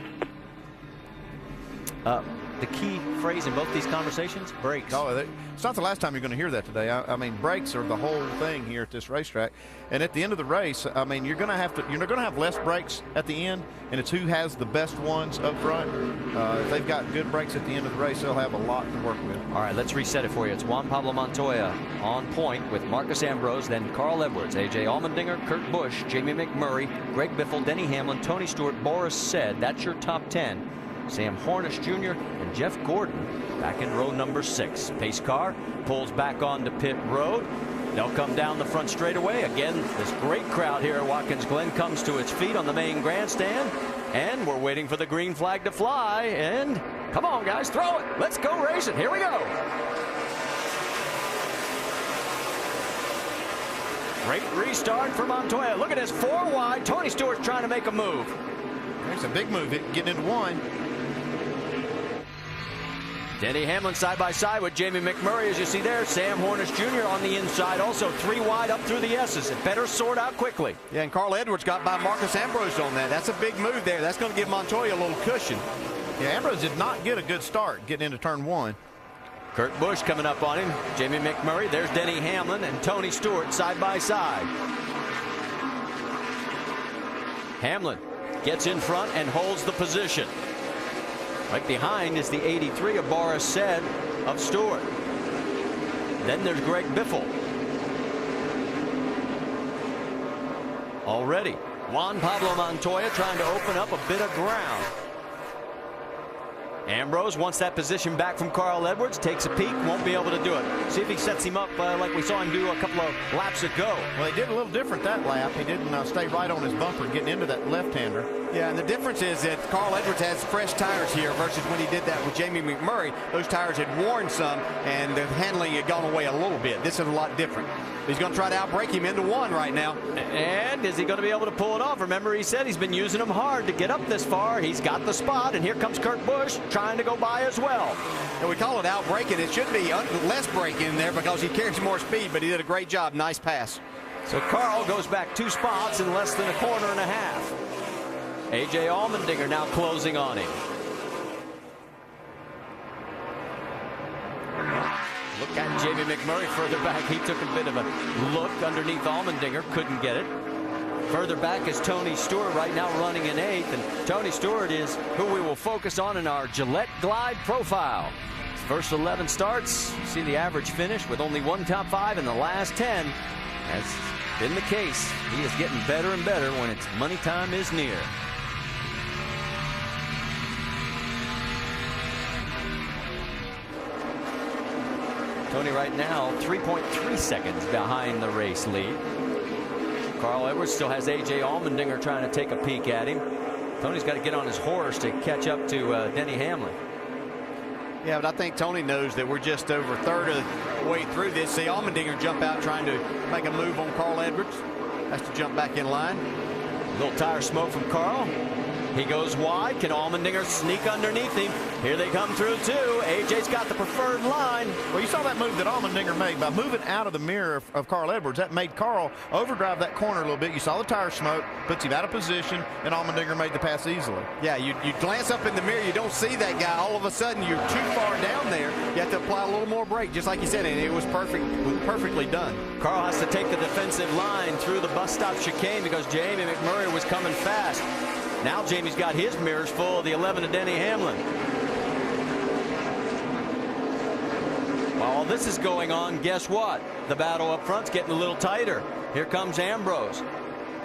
The key phrase in both these conversations, brakes. Oh, it's not the last time you're going to hear that today. I mean, brakes are the whole thing here at this racetrack. And at the end of the race, I mean, you're going to have less brakes at the end, and it's who has the best ones up front. If they've got good brakes at the end of the race, they'll have a lot to work with. All right, let's reset it for you. It's Juan Pablo Montoya on point with Marcus Ambrose, then Carl Edwards, A.J. Allmendinger, Kurt Busch, Jamie McMurray, Greg Biffle, Denny Hamlin, Tony Stewart, Boris Said. That's your top 10. Sam Hornish Jr. and Jeff Gordon back in row number 6. Pace car pulls back onto pit road. They'll come down the front straightaway. Again, this great crowd here at Watkins Glen comes to its feet on the main grandstand. And we're waiting for the green flag to fly. And come on, guys, throw it. Let's go race it. Here we go. Great restart for Montoya. Look at this, 4 wide. Tony Stewart's trying to make a move. It's a big move, getting into 1. Denny Hamlin side by side with Jamie McMurray, as you see there. Sam Hornish Jr. on the inside, also 3 wide up through the S's. It better sort out quickly. Yeah, and Carl Edwards got by Marcus Ambrose on that. That's a big move there. That's going to give Montoya a little cushion. Yeah, Ambrose did not get a good start getting into turn 1. Kurt Busch coming up on him. Jamie McMurray. There's Denny Hamlin and Tony Stewart side by side. Hamlin gets in front and holds the position. Right behind is the 83 of Boris Said of Stewart. Then there's Greg Biffle. Already, Juan Pablo Montoya trying to open up a bit of ground. Ambrose wants that position back from Carl Edwards, takes a peek, won't be able to do it. See if he sets him up like we saw him do a couple of laps ago. Well, he did a little different that lap. He didn't stay right on his bumper getting into that left-hander. Yeah, and the difference is that Carl Edwards has fresh tires here versus when he did that with Jamie McMurray. Those tires had worn some, and the handling had gone away a little bit. This is a lot different. He's going to try to outbrake him into 1 right now. And is he going to be able to pull it off? Remember, he said he's been using them hard to get up this far. He's got the spot, and here comes Kurt Busch trying to go by as well. And we call it outbraking. It should be less braking in there because he carries more speed, but he did a great job. Nice pass. So Carl goes back 2 spots in less than a quarter and a half. A.J. Allmendinger now closing on him. Look at Jamie McMurray further back. He took a bit of a look underneath Allmendinger. Couldn't get it. Further back is Tony Stewart right now running in 8th. And Tony Stewart is who we will focus on in our Gillette Glide profile. His first 11 starts. You see the average finish with only 1 top 5 in the last 10. That's been the case. He is getting better and better when its money time is near. Tony right now 3.3 seconds behind the race lead. Carl Edwards still has A.J. Allmendinger trying to take a peek at him. Tony's got to get on his horse to catch up to Denny Hamlin. Yeah, but I think Tony knows that we're just over a third of the way through this. See Allmendinger jump out trying to make a move on Carl Edwards. Has to jump back in line. A little tire smoke from Carl. He goes wide. Can Allmendinger sneak underneath him? Here they come through too. AJ's got the preferred line. Well, you saw that move that Allmendinger made by moving out of the mirror of Carl Edwards. That made Carl overdrive that corner a little bit. You saw the tire smoke, puts him out of position, and Allmendinger made the pass easily. Yeah, you glance up in the mirror, you don't see that guy. All of a sudden, you're too far down there. You have to apply a little more brake, just like you said, and it was perfectly done. Carl has to take the defensive line through the bus stop chicane because Jamie McMurray was coming fast. Now Jamie's got his mirrors full of the 11 of Denny Hamlin. While all this is going on, guess what? The battle up front's getting a little tighter. Here comes Ambrose,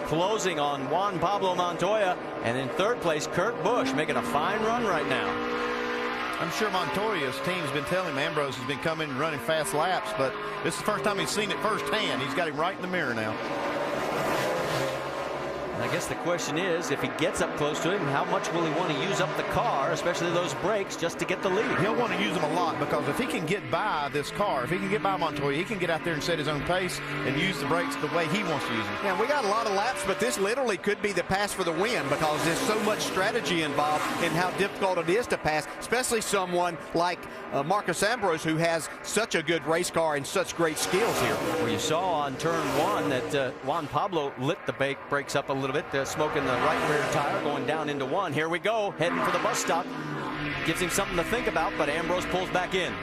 closing on Juan Pablo Montoya, and in 3rd place, Kurt Busch, making a fine run right now. I'm sure Montoya's team's been telling him Ambrose has been coming and running fast laps, but this is the first time he's seen it firsthand. He's got him right in the mirror now. I guess the question is, if he gets up close to him, how much will he want to use up the car, especially those brakes, just to get the lead? He'll want to use them a lot because if he can get by this car, if he can get by Montoya, he can get out there and set his own pace and use the brakes the way he wants to use them. Yeah, we got a lot of laps, but this literally could be the pass for the win because there's so much strategy involved in how difficult it is to pass, especially someone like Marcus Ambrose, who has such a good race car and such great skills here. Well, you saw on turn 1 that Juan Pablo lit the brakes up a little little bit. Smoke in the right rear tire going down into one. Here we go, heading for the bus stop. Gives him something to think about, but Ambrose pulls back in.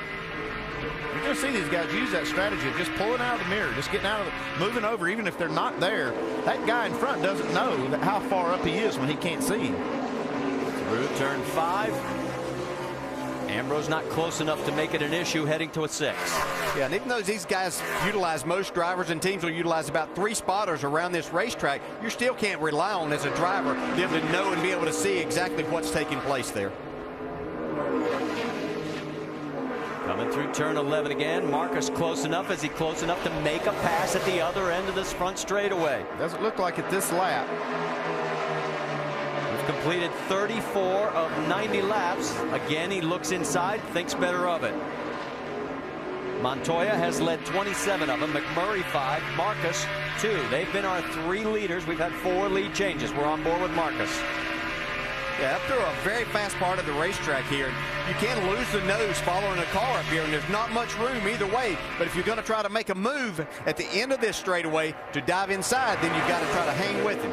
You're going to see these guys use that strategy of just pulling out of the mirror, just getting out of it, moving over, even if they're not there. That guy in front doesn't know how far up he is when he can't see him. Through turn 5. Ambrose not close enough to make it an issue, heading to a 6. Yeah, and even though these guys utilize, most drivers and teams will utilize about 3 spotters around this racetrack, you still can't rely on, as a driver, them to know and be able to see exactly what's taking place there. Coming through turn 11 again. Marcus close enough. Is he close enough to make a pass at the other end of this front straightaway? Doesn't look like it this lap. We've completed 34 of 90 laps. Again, he looks inside, thinks better of it. Montoya has led 27 of them. McMurray 5, Marcus 2. They've been our 3 leaders. We've had 4 lead changes. We're on board with Marcus. Yeah, up through a very fast part of the racetrack here. You can't lose the nose following a car up here, and there's not much room either way. But if you're going to try to make a move at the end of this straightaway to dive inside, then you've got to try to hang with him.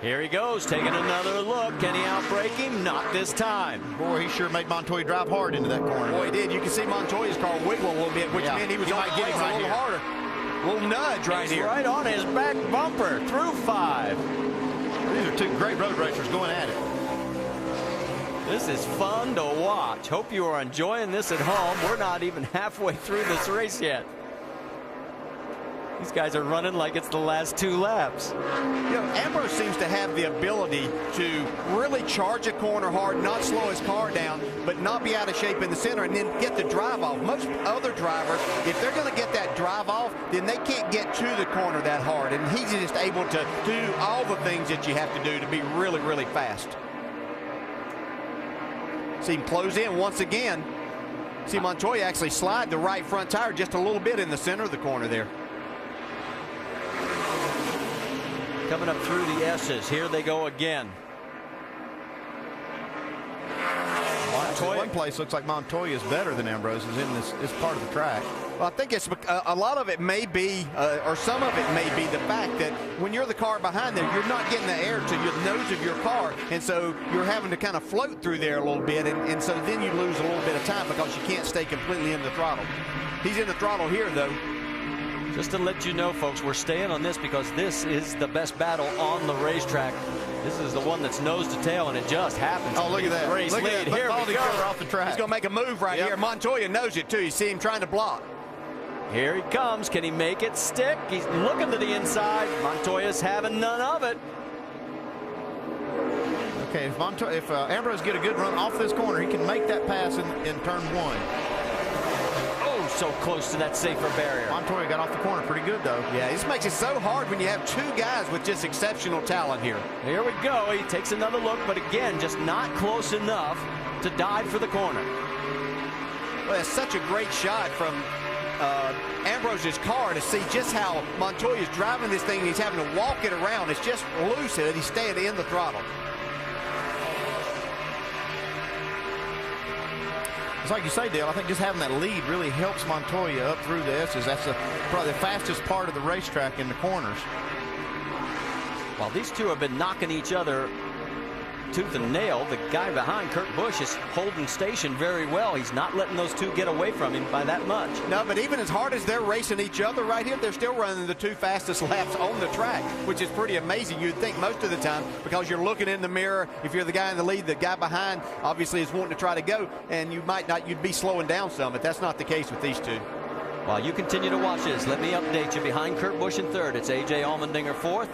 Here he goes, taking another look. Can he outbrake him? Not this time. Boy, he sure made Montoya drive hard into that corner. Boy, he did. You can see Montoya's car wiggle a little bit, which meant he was on the brakes a little harder. A little nudge right here. Right on his back bumper, through 5. These are 2 great road racers going at it. This is fun to watch. Hope you are enjoying this at home. We're not even halfway through this race yet. These guys are running like it's the last 2 laps. You know, Ambrose seems to have the ability to really charge a corner hard, not slow his car down, but not be out of shape in the center and then get the drive off. Most other drivers, if they're going to get that drive off, then they can't get to the corner that hard. And he's just able to do all the things that you have to do to be really, really fast. See him close in once again. See Montoya actually slide the right front tire just a little bit in the center of the corner there. Coming up through the S's. Here they go again. Montoya. One place looks like Montoya is better than Ambrose is in this part of the track. Well, I think it's a lot of it may be, or some of it may be the fact that when you're the car behind there, you're not getting the air to your nose of your car, and so you're having to kind of float through there a little bit, and so then you lose a little bit of time because you can't stay completely in the throttle. He's in the throttle here, though. Just to let you know, folks, we're staying on this because this is the best battle on the racetrack. This is the one that's nose to tail, and it just happens. Oh, look at that. Race Look lead. at that. Here we go. Off the track. He's going to make a move right here. Montoya knows it, too. You see him trying to block. Here he comes. Can he make it stick? He's looking to the inside. Montoya's having none of it. Okay, if Ambrose get a good run off this corner, he can make that pass in turn 1. Oh, so close to that safer barrier. Montoya got off the corner pretty good, though. Yeah, this makes it so hard when you have 2 guys with just exceptional talent here. Here we go. He takes another look, but again, just not close enough to dive for the corner. Well, it's such a great shot from Ambrose's car to see just how Montoya's driving this thing. He's having to walk it around. It's just loose, and he's staying in the throttle. It's like you say, Dale, I think just having that lead really helps Montoya up through the S's. That's probably the fastest part of the racetrack in the corners. While these two have been knocking each other tooth and nail, the guy behind, Kurt Busch, is holding station very well. He's not letting those 2 get away from him by that much. No, but even as hard as they're racing each other right here, they're still running the 2 fastest laps on the track, which is pretty amazing. You'd think most of the time, because you're looking in the mirror, if you're the guy in the lead, the guy behind obviously is wanting to try to go, and you might not, you'd be slowing down some, but that's not the case with these 2. While you continue to watch this, let me update you. Behind Kurt Busch in 3rd, it's A.J. Allmendinger 4th,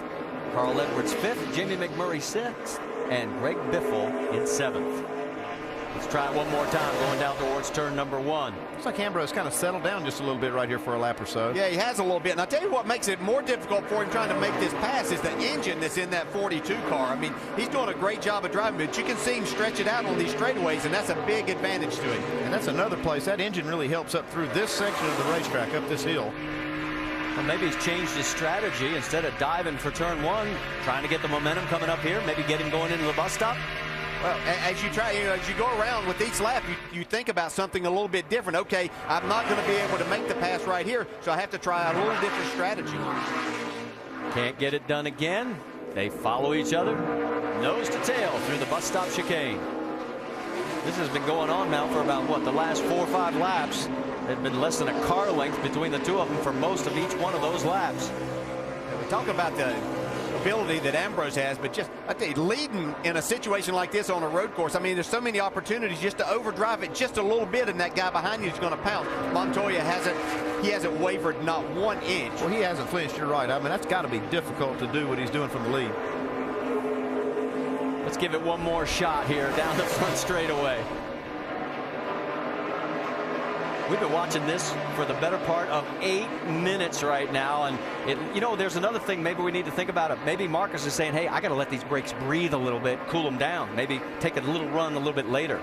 Carl Edwards 5th, Jamie McMurray 6th, and Greg Biffle in 7th. Let's try it one more time, going down towards turn number 1. Looks like Ambrose kind of settled down just a little bit right here for a lap or so. Yeah, he has a little bit. And I'll tell you what makes it more difficult for him trying to make this pass is the engine that's in that 42 car. I mean, he's doing a great job of driving, but you can see him stretch it out on these straightaways, and that's a big advantage to him. And that's another place. That engine really helps up through this section of the racetrack, up this hill. Well, maybe he's changed his strategy. Instead of diving for turn 1, trying to get the momentum coming up here, maybe get him going into the bus stop. Well, as you try, as you go around with each lap, you think about something a little bit different. Okay, I'm not going to be able to make the pass right here, so I have to try a little different strategy. Can't get it done again. They follow each other, nose to tail through the bus stop chicane. This has been going on now for about, what, the last 4 or 5 laps. There's been less than a car length between the two of them for most of each one of those laps. We talk about the ability that Ambrose has, but just, I tell you, leading in a situation like this on a road course, I mean, there's so many opportunities just to overdrive it just a little bit, and that guy behind you is going to pounce. Montoya hasn't wavered not 1 inch. Well, he hasn't flinched. You're right. I mean, that's got to be difficult to do what he's doing from the lead. Let's give it one more shot here down the front straightaway. We've been watching this for the better part of 8 minutes right now, and there's another thing maybe we need to think about it. Maybe Marcus is saying, hey, I got to let these brakes breathe a little bit, cool them down, maybe take a little run a little bit later.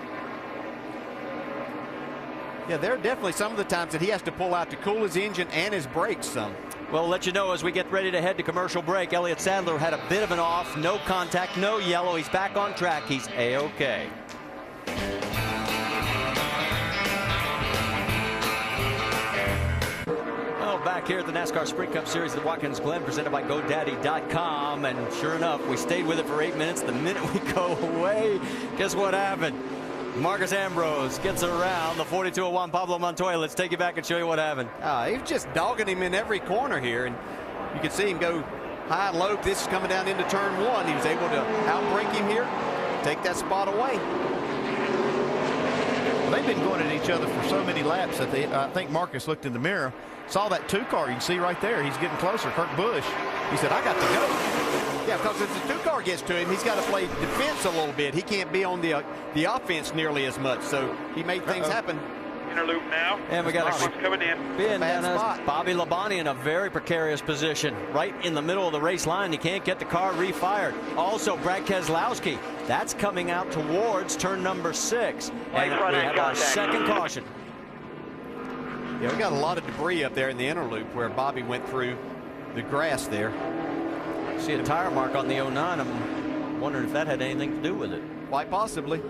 Yeah, there are definitely some of the times that he has to pull out to cool his engine and his brakes some. Well, we'll let you know as we get ready to head to commercial break. Elliott Sadler had a bit of an off, no contact, no yellow. He's back on track. He's A-OK. Back here at the NASCAR Sprint Cup Series at Watkins Glen, presented by GoDaddy.com, and sure enough, we stayed with it for 8 minutes. The minute we go away, guess what happened? Marcus Ambrose gets around the 42 of Juan Pablo Montoya. Let's take you back and show you what happened. He was just dogging him in every corner here, and you can see him go high and low. This is coming down into turn 1. He was able to outbrake him here, take that spot away. They've been going at each other for so many laps that I think Marcus looked in the mirror, saw that 2 car. You can see right there, he's getting closer. Kurt Busch, he said, I got to go. Yeah, because if the 2 car gets to him, he's got to play defense a little bit. He can't be on the offense nearly as much, so he made things happen. Inner loop now. And we got a coming in. Bobby Labonte in a very precarious position, right in the middle of the race line. He can't get the car refired. Also, Brad Keselowski, that's coming out towards turn number 6. And we have our second caution. Yeah, we got a lot of debris up there in the inner loop where Bobby went through the grass there. See a tire mark on the 09. I'm wondering if that had anything to do with it. Quite possibly.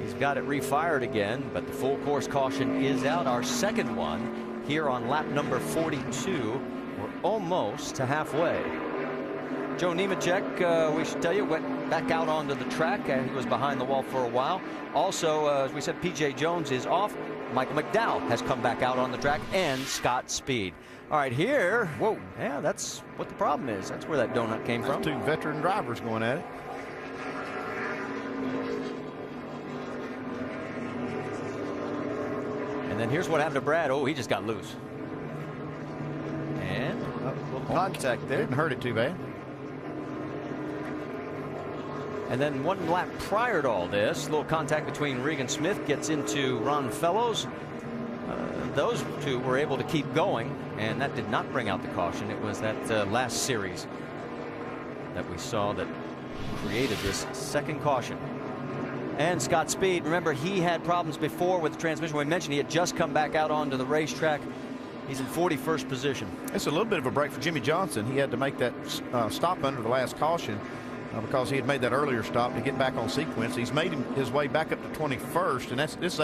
He's got it refired again, but the full course caution is out. Our second one here on lap number 42. We're almost to halfway. Joe Nemechek, we should tell you, went back out onto the track. He was behind the wall for a while. Also, as we said, P.J. Jones is off. Michael McDowell has come back out on the track, and Scott Speed. All right, here. Whoa. Yeah, that's what the problem is. That's where that donut came from. 2 veteran drivers going at it. And then here's what happened to Brad. Oh, he just got loose. And a little contact there. Didn't hurt it too bad. And then 1 lap prior to all this, a little contact between Regan Smith gets into Ron Fellows. Those 2 were able to keep going, and that did not bring out the caution. It was that last series that we saw that created this second caution. And Scott Speed, remember, he had problems before with the transmission. We mentioned he had just come back out onto the racetrack. He's in 41st position. It's a little bit of a break for Jimmy Johnson. He had to make that stop under the last caution because he had made that earlier stop to get back on sequence. He's made his way back up to 21st, and this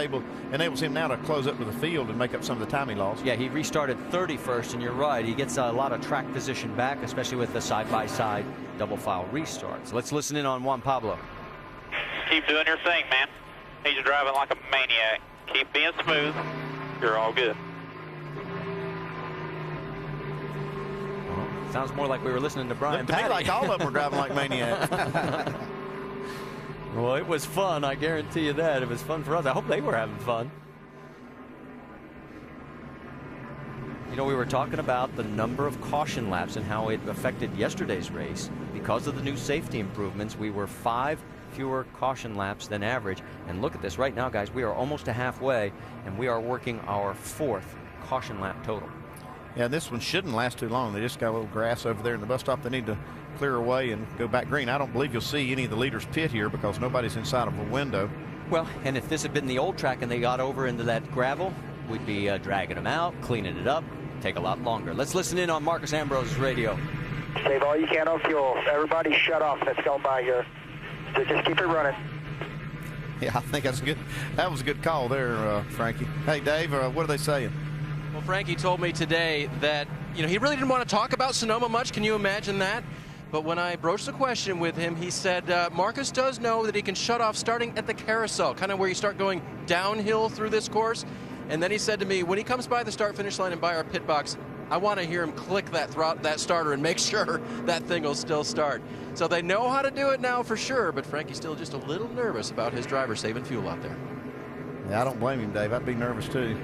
enables him now to close up with the field and make up some of the time he lost. Yeah, he restarted 31st, and you're right. He gets a lot of track position back, especially with the side-by-side double file restarts. Let's listen in on Juan Pablo. Keep doing your thing, man. He's driving like a maniac. Keep being smooth. You're all good. Sounds more like we were listening to Brian Patty. To me, like all of them were driving like maniacs. Well, it was fun. I guarantee you that. It was fun for us. I hope they were having fun. You know, we were talking about the number of caution laps and how it affected yesterday's race. Because of the new safety improvements, we were 5 fewer caution laps than average. And look at this right now, guys. We are almost to halfway, and we are working our 4th caution lap total. Yeah, this one shouldn't last too long. They just got a little grass over there in the bus stop. They need to clear away and go back green. I don't believe you'll see any of the leaders pit here because nobody's inside of a window. Well, and if this had been the old track and they got over into that gravel, we'd be dragging them out, cleaning it up, take a lot longer. Let's listen in on Marcus Ambrose's radio. Save all you can on fuel. Everybody shut off that's going by here. So just keep it running. Yeah, I think that's good. That was a good call there, Frankie. Hey, Dave, what are they saying? Well, Frankie told me today that he really didn't want to talk about Sonoma much. Can you imagine that? But when I broached the question with him, he said Marcus does know that he can shut off starting at the carousel, kind of where you start going downhill through this course. And then he said to me, when he comes by the start-finish line and by our pit box, I want to hear him click that starter and make sure that thing will still start. So they know how to do it now for sure, but Frankie's still just a little nervous about his driver saving fuel out there. Yeah, I don't blame him, Dave. I'd be nervous too.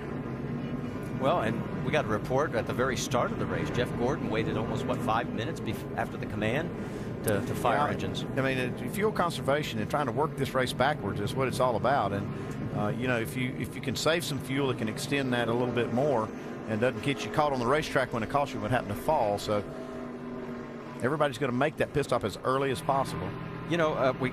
Well, and we got a report at the very start of the race. Jeff Gordon waited almost, 5 minutes after the command to fire engines. I mean, fuel conservation and trying to work this race backwards is what it's all about. And, if you can save some fuel, it can extend that a little bit more and doesn't get you caught on the racetrack when a caution would happen to fall. So everybody's going to make that pit stop as early as possible. We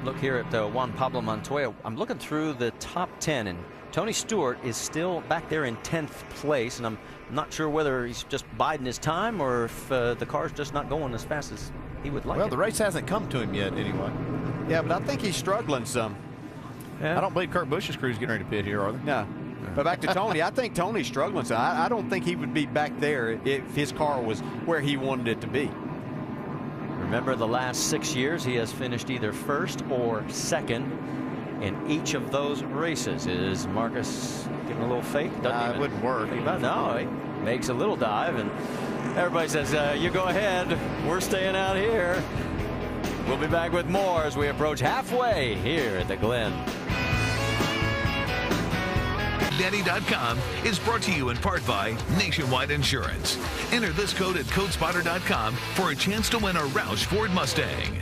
look here at Juan Pablo Montoya. I'm looking through the top 10, and Tony Stewart is still back there in 10th place, and I'm not sure whether he's just biding his time or if the car's just not going as fast as he would like. Well, the race hasn't come to him yet anyway. Yeah, but I think he's struggling some. Yeah. I don't believe Kurt Busch's crew's getting ready to pit here, are they? No. But back to Tony, I think Tony's struggling. So I don't think he would be back there if his car was where he wanted it to be. Remember, the last 6 years, he has finished either first or second in each of those races. Is Marcus getting a little fake? It wouldn't work. No, he makes a little dive, and everybody says, you go ahead. We're staying out here. We'll be back with more as we approach halfway here at the Glen. GoDaddy.com is brought to you in part by Nationwide Insurance. Enter this code at CodeSpotter.com for a chance to win a Roush Ford Mustang.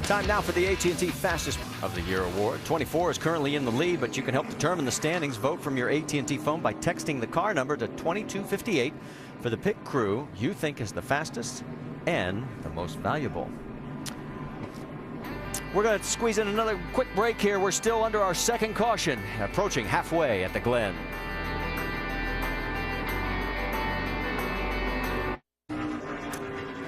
Time now for the AT&T Fastest of the Year award. 24 is currently in the lead, but you can help determine the standings. Vote from your AT&T phone by texting the car number to 2258 for the pit crew you think is the fastest and the most valuable. We're going to squeeze in another quick break here. We're still under our second caution, approaching halfway at the Glen.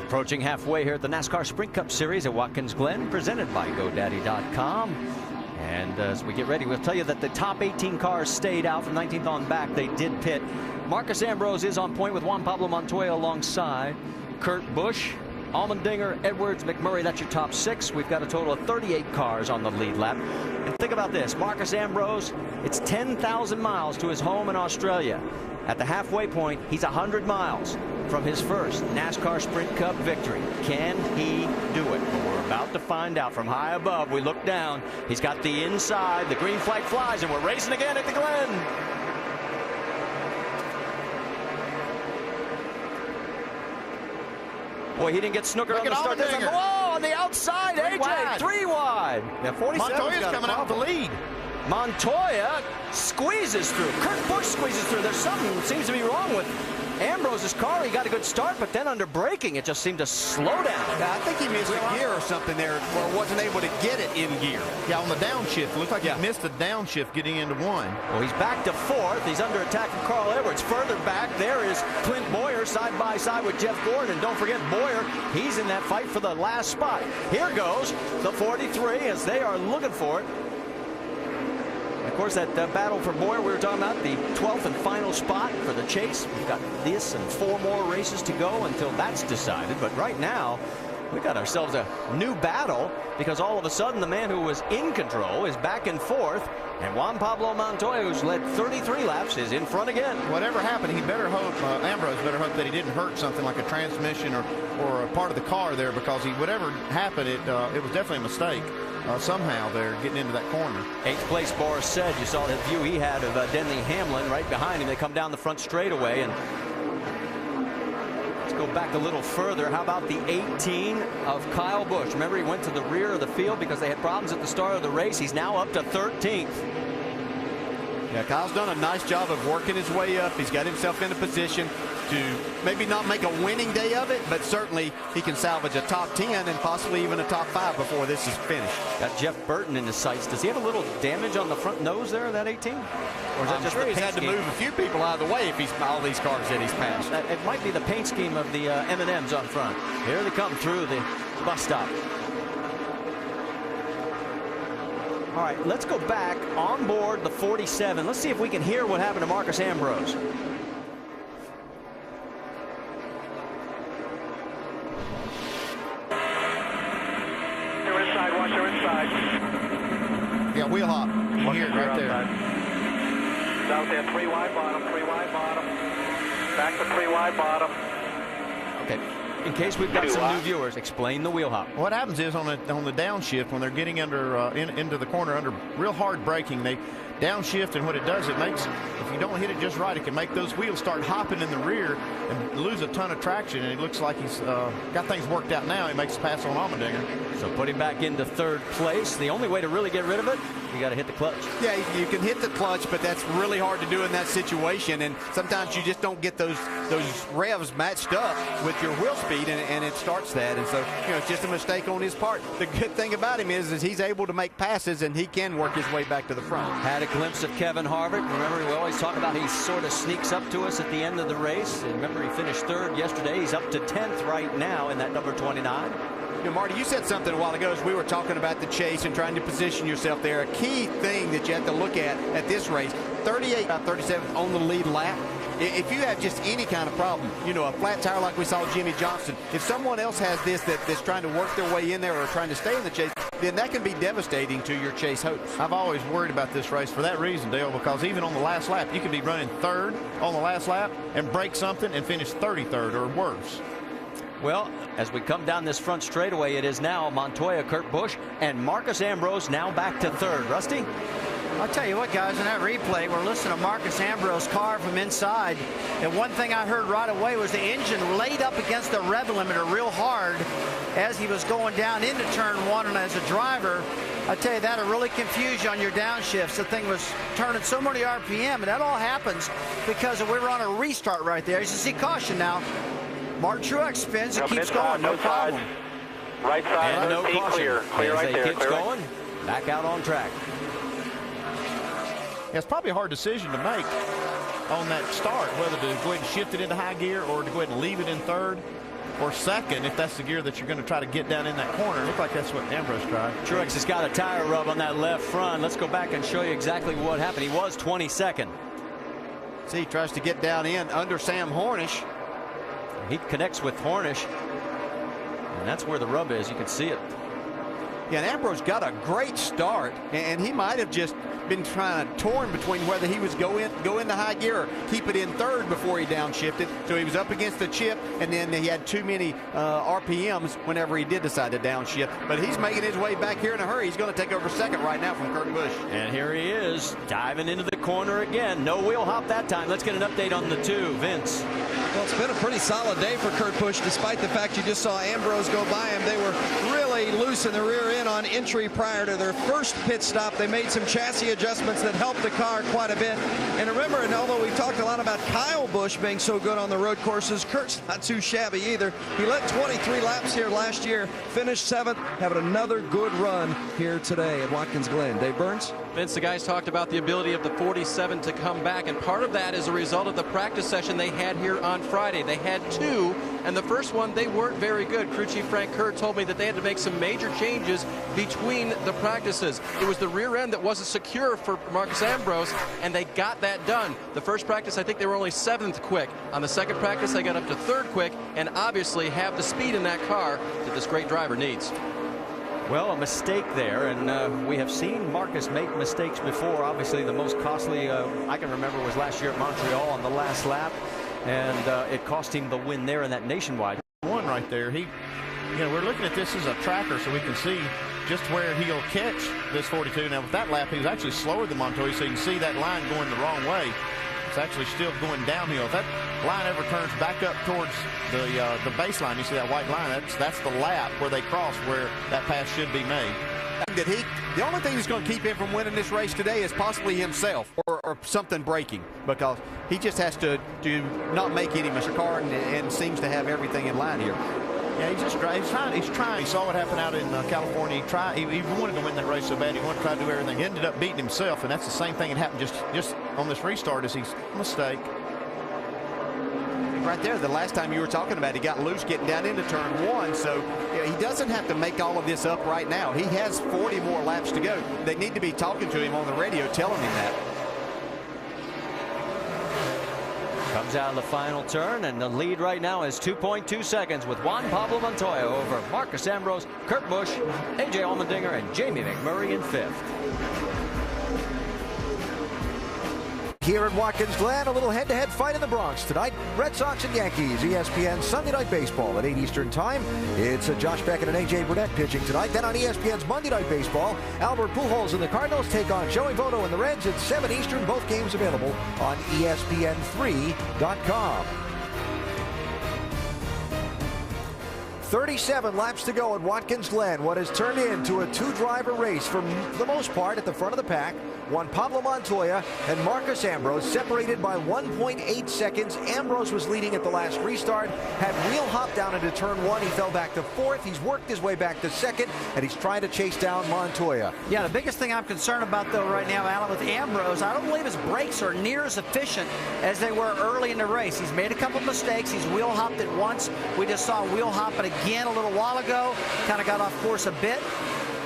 Approaching halfway here at the NASCAR Sprint Cup Series at Watkins Glen, presented by GoDaddy.com. And as we get ready, we'll tell you that the top 18 cars stayed out from 19th on back. They did pit. Marcus Ambrose is on point with Juan Pablo Montoya alongside. Kurt Busch, Allmendinger, Edwards, McMurray, that's your top 6. We've got a total of 38 cars on the lead lap. And think about this, Marcus Ambrose, it's 10,000 miles to his home in Australia. At the halfway point, he's 100 miles from his first NASCAR Sprint Cup victory. Can he do it? Well, we're about to find out. From high above, we look down. He's got the inside, the green flag flies, and we're racing again at the Glen. Boy, he didn't get snookered on the start. Whoa, on the outside, AJ, 3 wide. Yeah, 47's Montoya's coming out with the lead. Montoya squeezes through. Kurt Busch squeezes through. There's something that seems to be wrong with Ambrose's car. He got a good start, but then under braking, it just seemed to slow down. Yeah, I think he missed a gear or something there, or wasn't able to get it in gear. Yeah, on the downshift. It looked like he missed the downshift getting into 1. Well, he's back to 4th. He's under attack from Carl Edwards. Further back, there is Clint Bowyer side by side with Jeff Gordon. And don't forget Bowyer, he's in that fight for the last spot. Here goes the 43 as they are looking for it. Of course, that battle for Bowyer, we were talking about the 12th and final spot for the chase. We've got this and 4 more races to go until that's decided. But right now, we got ourselves a new battle because all of a sudden the man who was in control is back in 4th. And Juan Pablo Montoya, who's led 33 laps, is in front again. Whatever happened, he better hope, Ambrose better hope that he didn't hurt something like a transmission or a part of the car there, because whatever happened, it was definitely a mistake. Somehow they're getting into that corner. 8th place, Boris said. You saw the view he had of Denley Hamlin right behind him. They come down the front straightaway. And let's go back a little further. How about the 18 of Kyle Busch? Remember, he went to the rear of the field because they had problems at the start of the race. He's now up to 13th. Yeah, Kyle's done a nice job of working his way up. He's got himself in a position to maybe not make a winning day of it, but certainly he can salvage a top 10 and possibly even a top 5 before this is finished. Got Jeff Burton in his sights. Does he have a little damage on the front nose there, that 18? Or is that just sure the he's had to move a few people out of the way if he's all these cars that he's passed. It might be the paint scheme of the M&Ms on front. Here they come through the bus stop. All right, let's go back on board the 47. Let's see if we can hear what happened to Marcus Ambrose. that wheel hop. You hear it right there. Out there, 3 wide bottom, 3 wide bottom. Back to 3 wide bottom. Okay. In case we've got some new viewers, explain the wheel hop. What happens is on the downshift, when they're getting under into the corner under real hard braking, they downshift, and what it does, it makes, if you don't hit it just right, it can make those wheels start hopping in the rear and lose a ton of traction, and it looks like he's got things worked out now. He makes a pass on Allmendinger. So put him back into third place. The only way to really get rid of it, you got to hit the clutch. Yeah, you can hit the clutch, but that's really hard to do in that situation, and sometimes you just don't get those revs matched up with your wheel speed, and it starts that, and so it's just a mistake on his part. The good thing about him is he's able to make passes, and he can work his way back to the front. Had a glimpse of Kevin Harvick. Remember, we always talk about he sort of sneaks up to us at the end of the race. And remember, he finished third yesterday. He's up to 10th right now in that number 29. Marty, you said something a while ago as we were talking about the chase and trying to position yourself there. A key thing that you have to look at this race, 38 out of 37 on the lead lap. If you have just any kind of problem, a flat tire like we saw Jimmy Johnson, if someone else has this that's trying to work their way in there or trying to stay in the chase, then that can be devastating to your chase hopes. I've always worried about this race for that reason, Dale, because even on the last lap, you could be running third on the last lap and break something and finish 33rd or worse. Well, as we come down this front straightaway, it is now Montoya, Kurt Busch, and Marcus Ambrose now back to third. Rusty? I'll tell you what, guys, in that replay, we're listening to Marcus Ambrose's car from inside, and one thing I heard right away was the engine laid up against the rev limiter real hard as he was going down into turn 1, and as a driver, I tell you, that'll really confuse you on your downshifts. The thing was turning so many RPM, and that all happens because we were on a restart right there. As you see, caution now. Martin Truex spins and keeps going, no problem. Right side, and no caution. Clear right there. Keeps going, back out on track. It's probably a hard decision to make on that start, whether to go ahead and shift it into high gear or to go ahead and leave it in third or second if that's the gear that you're going to try to get down in that corner. It looks like that's what Ambrose tried. Truex has got a tire rub on that left front. Let's go back and show you exactly what happened. He was 22nd. See, he tries to get down in under Sam Hornish. He connects with Hornish, and that's where the rub is. You can see it. Yeah, and Ambrose got a great start, and he might have just been torn between whether he was go into high gear or keep it in third before he downshifted. So he was up against the chip, and then he had too many RPMs whenever he did decide to downshift. But he's making his way back here in a hurry. He's going to take over second right now from Kurt Busch. And here he is, diving into the corner again. No wheel hop that time. Let's get an update on the two. Vince. Well, it's been a pretty solid day for Kurt Busch, despite the fact you just saw Ambrose go by him. They were really loose in the rear end on entry prior to their first pit stop. They made some chassis adjustments that helped the car quite a bit. And remember, and although we talked a lot about Kyle Busch being so good on the road courses, Kurt's not too shabby either. He led 23 laps here last year, finished 7th, having another good run here today at Watkins Glen. Dave Burns? Vince, the guys talked about the ability of the 47 to come back, and part of that is a result of the practice session they had here on Friday. They had 2, and the first one, they weren't very good. Crew Chief Frank Kerr told me that they had to make some major changes between the practices. It was the rear end that wasn't secure for Marcus Ambrose, and they got that done. The first practice, I think they were only 7th quick. On the second practice, they got up to 3rd quick, and obviously have the speed in that car that this great driver needs. Well, a mistake there, and we have seen Marcus make mistakes before. Obviously, the most costly I can remember was last year at Montreal on the last lap, and it cost him the win there in that nationwide. One right there. We're looking at this as a tracker so we can see just where he'll catch this 42. Now, with that lap, he was actually slower than Montoya, so you can see that line going the wrong way. It's actually still going downhill. If that line ever turns back up towards the baseline, you see that white line, that's the lap where they cross where that pass should be made. The only thing that's going to keep him from winning this race today is possibly himself or something breaking, because he just has to not make any mistake and seems to have everything in line here. Yeah, he's trying. He saw what happened out in California. He wanted to win that race so bad. He wanted to try to do everything. He ended up beating himself, and that's the same thing that happened just on this restart as he's mistake. Right there, the last time you were talking about, he got loose getting down into turn 1, so he doesn't have to make all of this up right now. He has 40 more laps to go. They need to be talking to him on the radio, telling him that. Comes out of the final turn, and the lead right now is 2.2 seconds with Juan Pablo Montoya over Marcus Ambrose, Kurt Busch, A.J. Allmendinger, and Jamie McMurray in 5th. Here at Watkins Glen, a little head-to-head fight in the Bronx tonight. Red Sox and Yankees, ESPN Sunday Night Baseball at 8 Eastern Time. It's Josh Beckett and A.J. Burnett pitching tonight. Then on ESPN's Monday Night Baseball, Albert Pujols and the Cardinals take on Joey Votto and the Reds at 7 Eastern. Both games available on ESPN3.com. 37 laps to go at Watkins Glen. What has turned into a two-driver race for the most part at the front of the pack. Juan Pablo Montoya and Marcus Ambrose separated by 1.8 seconds. Ambrose was leading at the last restart, had wheel hop down into turn 1. He fell back to 4th. He's worked his way back to 2nd, and he's trying to chase down Montoya. Yeah, the biggest thing I'm concerned about, though, right now, Alan, with Ambrose, I don't believe his brakes are near as efficient as they were early in the race. He's made a couple mistakes. He's wheel hopped it once. We just saw wheel hop it again a little while ago. Kind of got off course a bit.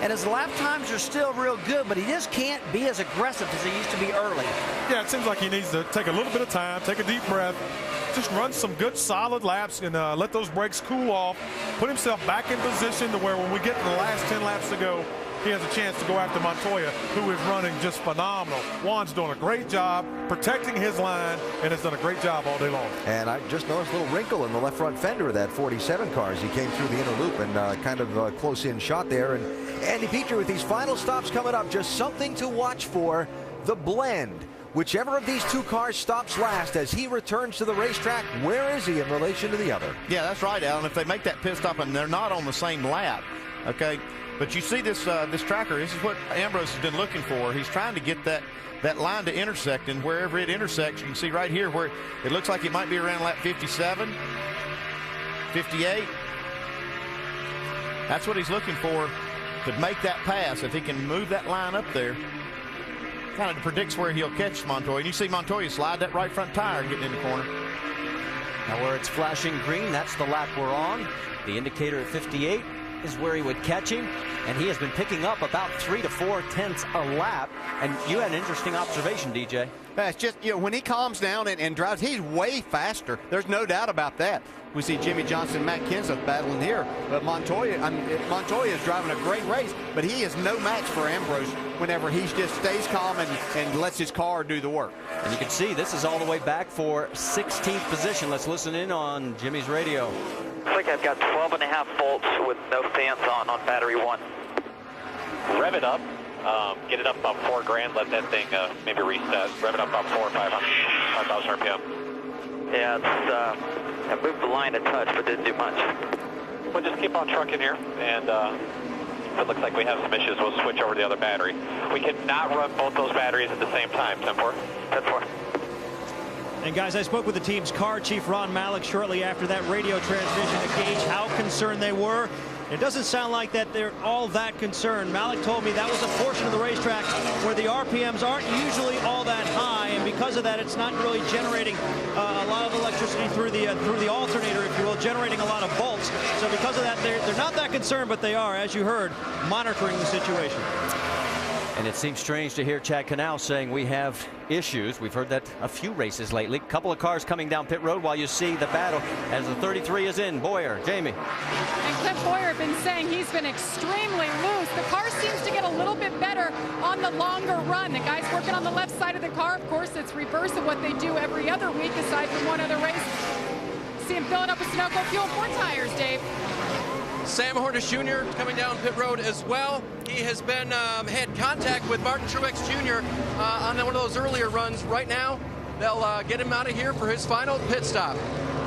And his lap times are still real good, but he just can't be as aggressive as he used to be early. Yeah, it seems like he needs to take a little bit of time, take a deep breath, just run some good solid laps and let those brakes cool off, put himself back in position to where when we get to the last 10 laps to go, he has a chance to go after Montoya, who is running just phenomenal. Juan's doing a great job protecting his line and has done a great job all day long. And I just noticed a little wrinkle in the left front fender of that 47 car as he came through the inner loop and kind of a close-in shot there. And Andy Petrie with these final stops coming up, just something to watch for, the blend. Whichever of these two cars stops last as he returns to the racetrack, where is he in relation to the other? Yeah, that's right, Alan. If they make that pit stop and they're not on the same lap, okay, but you see this this tracker, this is what Ambrose has been looking for. He's trying to get that line to intersect, and wherever it intersects, you can see right here where it looks like it might be around lap 57, 58. That's what he's looking for, to make that pass. If he can move that line up there, kind of predicts where he'll catch Montoya. And you see Montoya slide that right front tire getting in the corner. Now where it's flashing green, that's the lap we're on. The indicator at 58 is where he would catch him, and he has been picking up about 3 to 4 tenths a lap. And you had an interesting observation, DJ. It's just, you know, when he calms down and drives, he's way faster. There's no doubt about that. We see Jimmy Johnson and Matt Kenseth battling here, but Montoya is driving a great race, but he is no match for Ambrose whenever he just stays calm and lets his car do the work. And you can see this is all the way back for 16th position. Let's listen in on Jimmy's radio. Looks like I've got 12.5 volts with no fans on battery 1. Rev it up. Get it up about 4 grand. Let that thing maybe reset. Rev it up about 4,000 RPM. Yeah, it's, I moved the line a touch, but didn't do much. We'll just keep on trucking here, and if it looks like we have some issues, we'll switch over to the other battery. We cannot run both those batteries at the same time. 10-4. 10-4. And guys, I spoke with the team's car chief, Ron Malik, shortly after that radio transmission to gauge how concerned they were. It doesn't sound like that they're all that concerned. Malik told me that was a portion of the racetrack where the RPMs aren't usually all that high, and because of that, it's not really generating a lot of electricity through the alternator, if you will, generating a lot of volts. So because of that, they're not that concerned, but they are, as you heard, monitoring the situation. And it seems strange to hear Chad Canal saying we have issues. We've heard that a few races lately. Couple of cars coming down pit road while you see the battle as the 33 is in. Boyer, Jamie. And Cliff Boyer been saying he's been extremely loose. The car seems to get a little bit better on the longer run. The guy's working on the left side of the car. Of course, it's reverse of what they do every other week aside from one other race. See him filling up with Sunoco fuel, 4 tires, Dave. Sam Hornish Jr. coming down pit road as well. He has been had contact with Martin Truex Jr. On one of those earlier runs. Right now, they'll get him out of here for his final pit stop.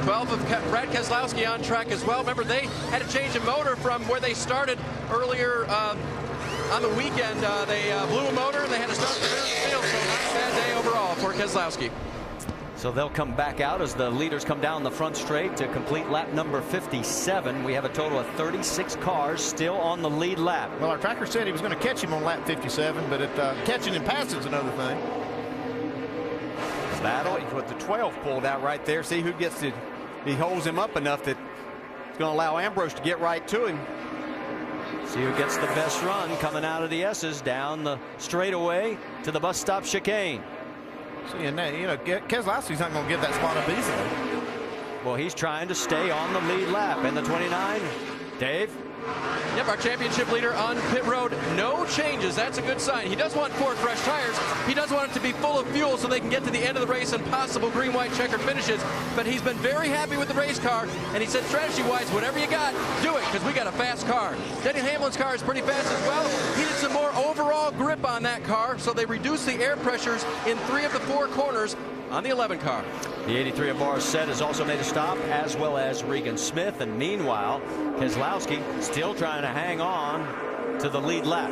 12 of Brad Keselowski on track as well. Remember, they had to change a motor from where they started earlier on the weekend. They blew a motor and they had to start the rear of the field. So not a bad day overall for Keselowski. So they'll come back out as the leaders come down the front straight to complete lap number 57. We have a total of 36 cars still on the lead lap. Well, our tracker said he was going to catch him on lap 57, but catching and passing is another thing. Battle with the 12 pulled out right there. See who gets it. He holds him up enough that it's going to allow Ambrose to get right to him. See who gets the best run coming out of the S's down the straightaway to the bus stop chicane. See, and you know, Keselowski's not going to give that spot up easily. Well, he's trying to stay on the lead lap. And the 29, Dave? Yep, our championship leader on pit road, no changes. That's a good sign. He does want 4 fresh tires. He does want it to be full of fuel so they can get to the end of the race and possible green-white checkered finishes. But he's been very happy with the race car, and he said strategy-wise, whatever you got, do it, because we got a fast car. Denny Hamlin's car is pretty fast as well. He did some more overall grip on that car, so they reduced the air pressures in 3 of the 4 corners on the 11 car. The 83 of Bar set has also made a stop, as well as Regan Smith. And meanwhile, Keselowski still trying to hang on to the lead lap.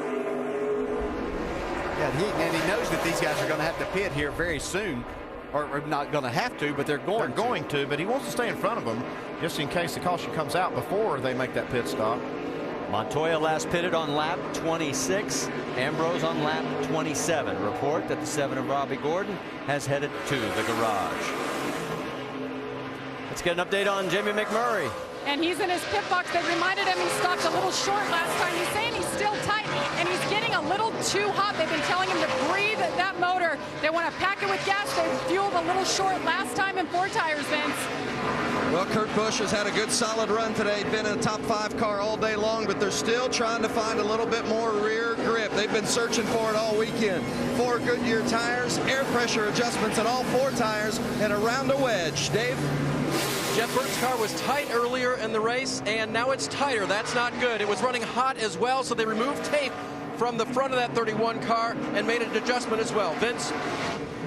Yeah, and he knows that these guys are going to have to pit here very soon. Or not going to have to, but they're going to. But he wants to stay in front of them just in case the caution comes out before they make that pit stop. Montoya last pitted on lap 26. Ambrose on lap 27. Report that the 7 of Robbie Gordon has headed to the garage. Let's get an update on Jamie McMurray. And he's in his pit box. They reminded him he stopped a little short last time. He's saying he's still tight, and he's getting a little too hot. They've been telling him to breathe that motor. They want to pack it with gas. They fueled a little short last time in 4 tires, Vince. Well, Kurt Busch has had a good solid run today. Been in a top 5 car all day long, but they're still trying to find a little bit more rear grip. They've been searching for it all weekend. 4 Goodyear tires, air pressure adjustments on all 4 tires, and around a wedge. Dave? Jeff Burton's car was tight earlier in the race, and now it's tighter. That's not good. It was running hot as well, so they removed tape from the front of that 31 car and made an adjustment as well. Vince?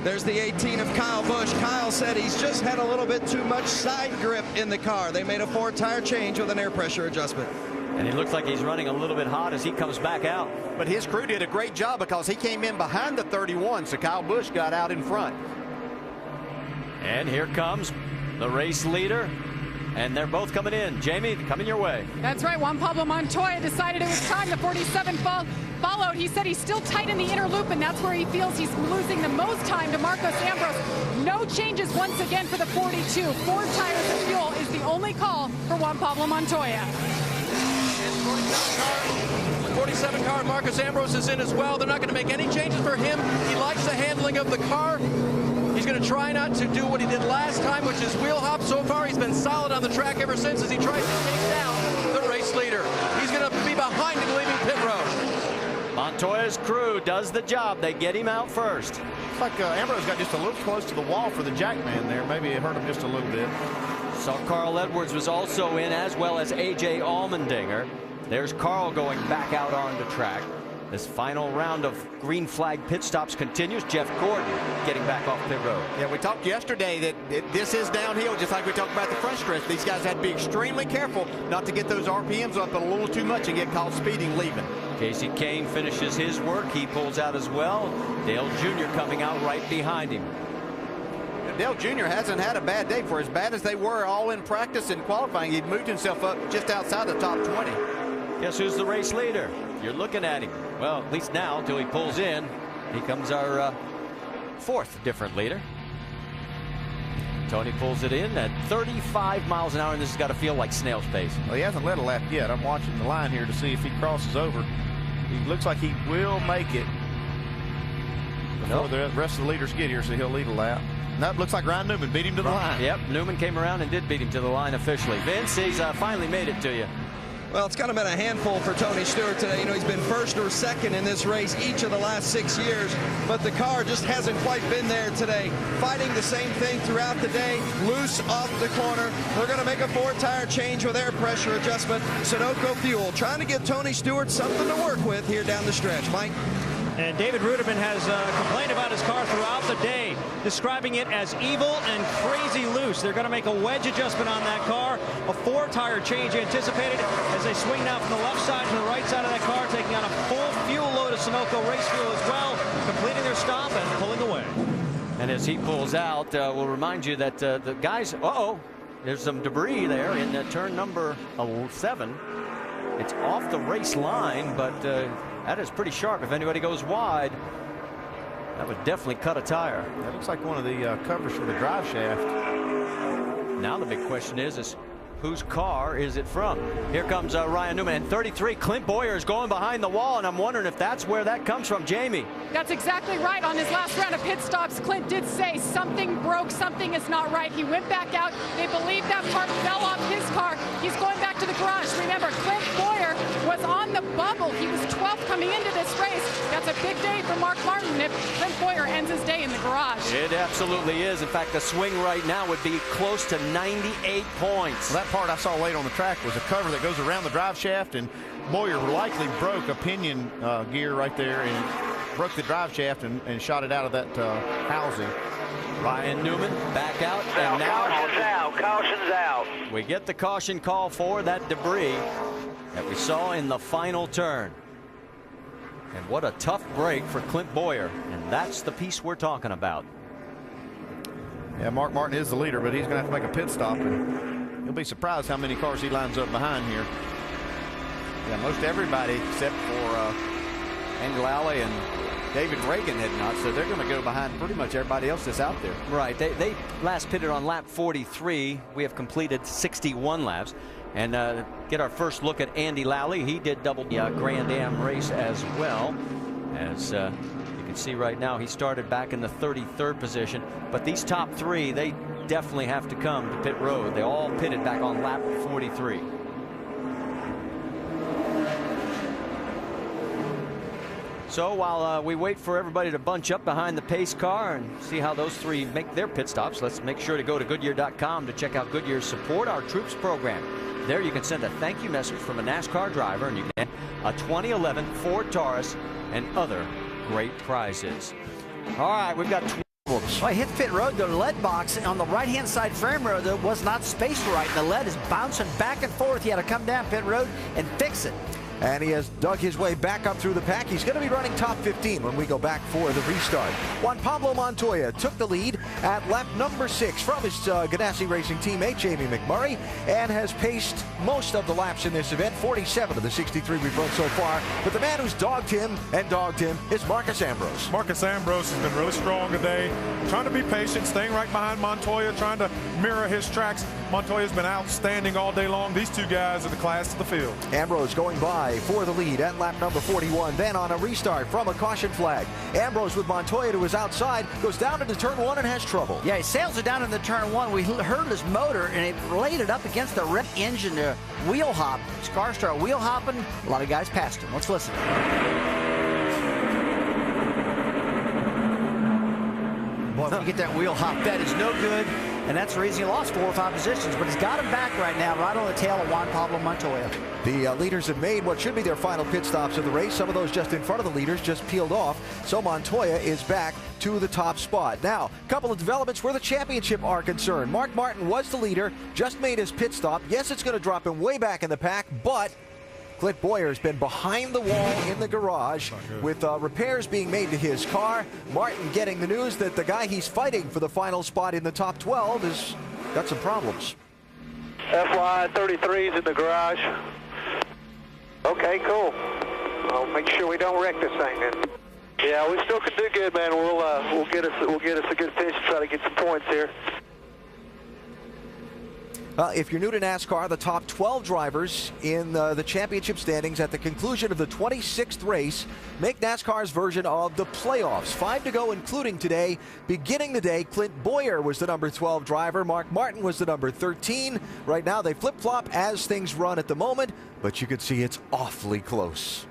There's the 18 of Kyle Busch. Kyle said he's just had a little bit too much side grip in the car. They made a 4-tire change with an air pressure adjustment. And he looks like he's running a little bit hot as he comes back out. But his crew did a great job because he came in behind the 31, so Kyle Busch got out in front. And here comes the race leader, and they're both coming in. Jamie, coming your way. That's right. Juan Pablo Montoya decided it was time. The 47 followed. He said he's still tight in the inner loop, and that's where he feels he's losing the most time to Marcos Ambrose. No changes once again for the 42. 4 tires of fuel is the only call for Juan Pablo Montoya. 47 car, Marcos Ambrose is in as well. They're not going to make any changes for him. He likes the handling of the car. He's going to try not to do what he did last time, which is wheel hop. So far, he's been solid on the track ever since as he tries to take down the race leader. He's going to be behind him leaving pit road. Montoya's crew does the job. They get him out first. Looks like Ambrose got just a little close to the wall for the jackman there. Maybe it hurt him just a little bit. Saw Carl Edwards was also in, as well as A.J. Allmendinger. There's Carl going back out on the track. This final round of green flag pit stops continues. Jeff Gordon getting back off pit road. Yeah, we talked yesterday that this is downhill, just like we talked about the front stretch. These guys had to be extremely careful not to get those RPMs up a little too much and get caught speeding leaving. Casey Kane finishes his work. He pulls out as well. Dale Jr. coming out right behind him. Dale Jr. hasn't had a bad day. For as bad as they were all in practice and qualifying, he'd moved himself up just outside the top 20. Guess who's the race leader? You're looking at him. Well, at least now, until he pulls in. He comes our 4th different leader. Tony pulls it in at 35 miles an hour, and this has got to feel like snail's pace. Well, he hasn't led a lap yet. I'm watching the line here to see if he crosses over. He looks like he will make it before the rest of the leaders get here, so he'll lead a lap. Nope, looks like Ryan Newman beat him to the line. Yep, Newman came around and did beat him to the line officially. Vince, he's finally made it to you. Well, it's kind of been a handful for Tony Stewart today. You know, he's been 1st or 2nd in this race each of the last 6 years, but the car just hasn't quite been there today. Fighting the same thing throughout the day, loose off the corner. They're going to make a 4-tire change with air pressure adjustment. Sunoco fuel, trying to give Tony Stewart something to work with here down the stretch. Mike? And David Ruderman has complained about his car throughout the day, describing it as evil and crazy loose. They're going to make a wedge adjustment on that car. A 4-tire change anticipated as they swing now from the left side to the right side of that car, taking on a full fuel load of Sunoco race fuel as well, completing their stop and pulling away. And as he pulls out, we'll remind you that the guys, there's some debris there in turn number 7. It's off the race line, but that is pretty sharp. If anybody goes wide, that would definitely cut a tire. That looks like one of the covers for the drive shaft. Now the big question is whose car is it from? Here comes Ryan Newman. And 33, Clint Boyer is going behind the wall, and I'm wondering if that's where that comes from. Jamie. That's exactly right. On his last round of pit stops, Clint did say something broke, something is not right. He went back out. They believe that part fell off his car. He's going back back to the garage. Remember, Clint Boyer was on the bubble. He was 12th coming into this race. That's a big day for Mark Martin if Clint Boyer ends his day in the garage. It absolutely is. In fact, the swing right now would be close to 98 points. Well, that part I saw late on the track was a cover that goes around the drive shaft, and Boyer likely broke a pinion gear right there and broke the drive shaft and shot it out of that housing. Ryan Newman back out, and now Caution's out. We get the caution call for that debris that we saw in the final turn. And what a tough break for Clint Boyer, and that's the piece we're talking about. Yeah, Mark Martin is the leader, but he's going to have to make a pit stop, and you'll be surprised how many cars he lines up behind here. Yeah, most everybody except for Andy Lally and David Reagan had not, so they're going to go behind pretty much everybody else that's out there. Right. They last pitted on lap 43. We have completed 61 laps. And get our first look at Andy Lally. He did double the Grand Am race as well. As you can see right now, he started back in the 33rd position. But these top three, they definitely have to come to pit road. They all pitted back on lap 43. So while we wait for everybody to bunch up behind the pace car and see how those three make their pit stops, let's make sure to go to Goodyear.com to check out Goodyear's Support Our Troops program. There you can send a thank you message from a NASCAR driver, and you can get a 2011 Ford Taurus and other great prizes. All right, we've got 12. Well, I hit pit road, the lead box on the right-hand side frame row that was not spaced right, and the lead is bouncing back and forth. He had to come down pit road and fix it. And he has dug his way back up through the pack. He's going to be running top 15 when we go back for the restart. Juan Pablo Montoya took the lead at lap number 6 from his Ganassi Racing teammate, Jamie McMurray, and has paced most of the laps in this event, 47 of the 63 we've run so far. But the man who's dogged him is Marcus Ambrose. Marcus Ambrose has been really strong today, trying to be patient, staying right behind Montoya, trying to mirror his tracks. Montoya's been outstanding all day long. These two guys are the class of the field. Ambrose going by for the lead at lap number 41. Then on a restart from a caution flag, Ambrose with Montoya to his outside goes down into turn 1 and has trouble. Yeah, he sails it down into turn 1. We heard his motor, and it laid it up against the rep engine to wheel hop. His car started wheel hopping. A lot of guys passed him. Let's listen. Boy, when you get that wheel hop, that is no good. And that's the reason he lost 4 or 5 positions. But he's got him back right now, right on the tail of Juan Pablo Montoya. The leaders have made what should be their final pit stops of the race. Some of those just in front of the leaders just peeled off. So Montoya is back to the top spot. Now, a couple of developments where the championship are concerned. Mark Martin was the leader, just made his pit stop. Yes, it's going to drop him way back in the pack, but Clint Boyer has been behind the wall in the garage with repairs being made to his car. Martin getting the news that the guy he's fighting for the final spot in the top 12 has got some problems. FY 33's in the garage. Okay, cool. I'll make sure we don't wreck this thing then. Yeah, we still can do good, man. We'll get us a good finish to try to get some points here. If you're new to NASCAR, the top 12 drivers in the championship standings at the conclusion of the 26th race make NASCAR's version of the playoffs. 5 to go, including today. Beginning the day, Clint Boyer was the number 12 driver. Mark Martin was the number 13. Right now, they flip-flop as things run at the moment, but you can see it's awfully close.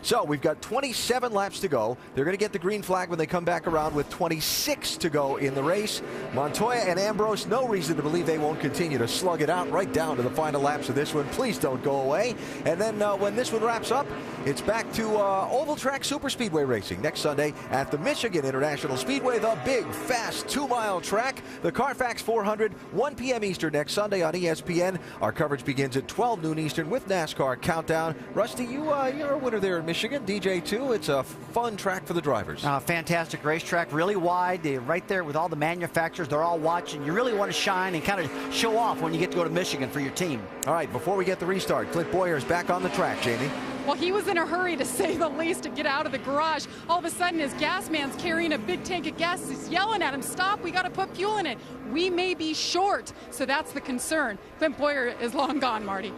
So we've got 27 laps to go. They're going to get the green flag when they come back around with 26 to go in the race. Montoya and Ambrose, no reason to believe they won't continue to slug it out right down to the final laps of this one. Please don't go away. And then when this one wraps up, it's back to oval track superspeedway racing next Sunday at the Michigan International Speedway, the big, fast 2-mile track. The Carfax 400, 1 p.m. Eastern next Sunday on ESPN. Our coverage begins at 12 noon Eastern with NASCAR Countdown. Rusty, you're a winner there in Michigan, DJ2. It's a fun track for the drivers. Fantastic racetrack, really wide. They're right there with all the manufacturers. They're all watching. You really want to shine and kind of show off when you get to go to Michigan for your team. All right, before we get the restart, Clint Boyer is back on the track, Jamie. Well, he was in a hurry, to say the least, to get out of the garage. All of a sudden, his gas man's carrying a big tank of gas. He's yelling at him, stop, we got to put fuel in it. We may be short, so that's the concern. Clint Boyer is long gone, Marty.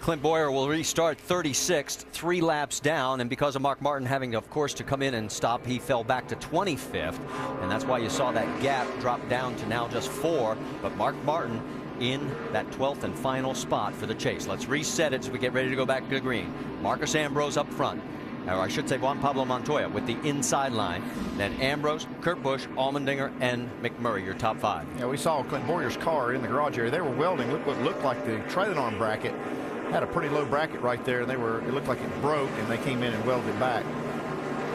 Clint Boyer will restart 36th, 3 laps down, and because of Mark Martin having, of course, to come in and stop, he fell back to 25th, and that's why you saw that gap drop down to now just 4. But Mark Martin in that 12th and final spot for the chase. Let's reset it as we get ready to go back to the green. Marcus Ambrose up front, or I should say Juan Pablo Montoya with the inside line. Then Ambrose, Kurt Busch, Allmendinger, and McMurray, your top 5. Yeah, we saw Clint Boyer's car in the garage area. They were welding. Look what looked like the trailing arm bracket. Had a pretty low bracket right there, and it looked like it broke, and they came in and welded it back.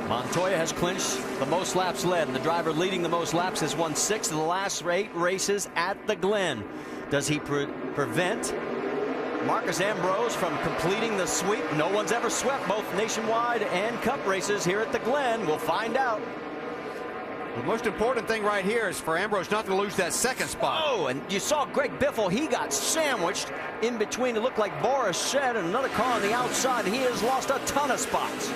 Montoya has clinched the most laps led, and the driver leading the most laps has won 6 of the last 8 races at the Glen. Does he prevent Marcus Ambrose from completing the sweep? No one's ever swept both nationwide and cup races here at the Glen. We'll find out. The most important thing right here is for Ambrose not to lose that second spot. Oh, and you saw Greg Biffle. He got sandwiched in between. It looked like Boris Said and another car on the outside. He has lost a ton of spots.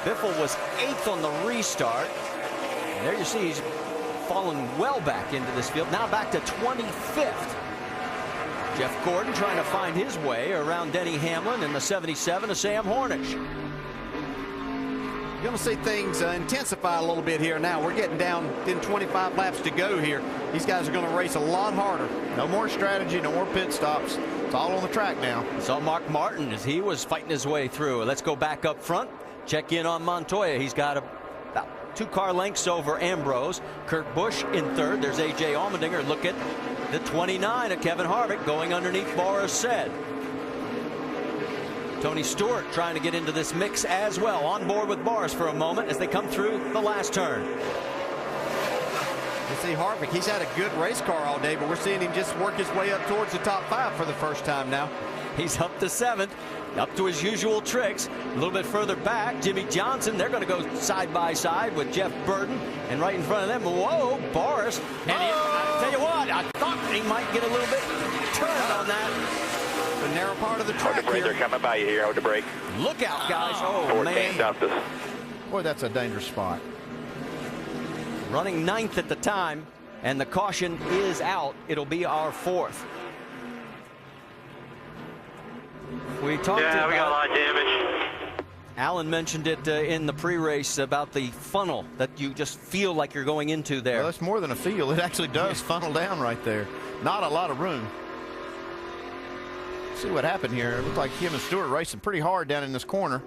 Biffle was 8th on the restart. And there you see he's fallen well back into this field. Now back to 25th. Jeff Gordon trying to find his way around Denny Hamlin in the 77 of Sam Hornish. You're going to see things intensify a little bit here now. We're getting down in 25 laps to go here. These guys are going to race a lot harder. No more strategy, no more pit stops. It's all on the track now. Saw Mark Martin as he was fighting his way through. Let's go back up front. Check in on Montoya. He's got about 2 car lengths over Ambrose. Kurt Busch in 3rd. There's A.J. Allmendinger. Look at the 29 of Kevin Harvick going underneath Boris Said. Tony Stewart trying to get into this mix as well. On board with Boris for a moment as they come through the last turn. You see Harvick, he's had a good race car all day, but we're seeing him just work his way up towards the top 5 for the first time now. He's up to 7th, up to his usual tricks. A little bit further back, Jimmy Johnson, they're going to go side by side with Jeff Burton. And right in front of them, whoa, Boris. And I tell you what, I thought he might get a little bit turned on that. The narrow part of the track here. They're coming by you here. Hold the brake. Look out, guys. Oh, 14 man. Stop this. Boy, that's a dangerous spot. Running 9th at the time, and the caution is out. It'll be our 4th. We talked about, we got a lot of damage. Alan mentioned it in the pre-race about the funnel that you just feel like you're going into there. Well, it's more than a feel. It actually does funnel down right there. Not a lot of room. See what happened here. It looked like him and Stewart racing pretty hard down in this corner.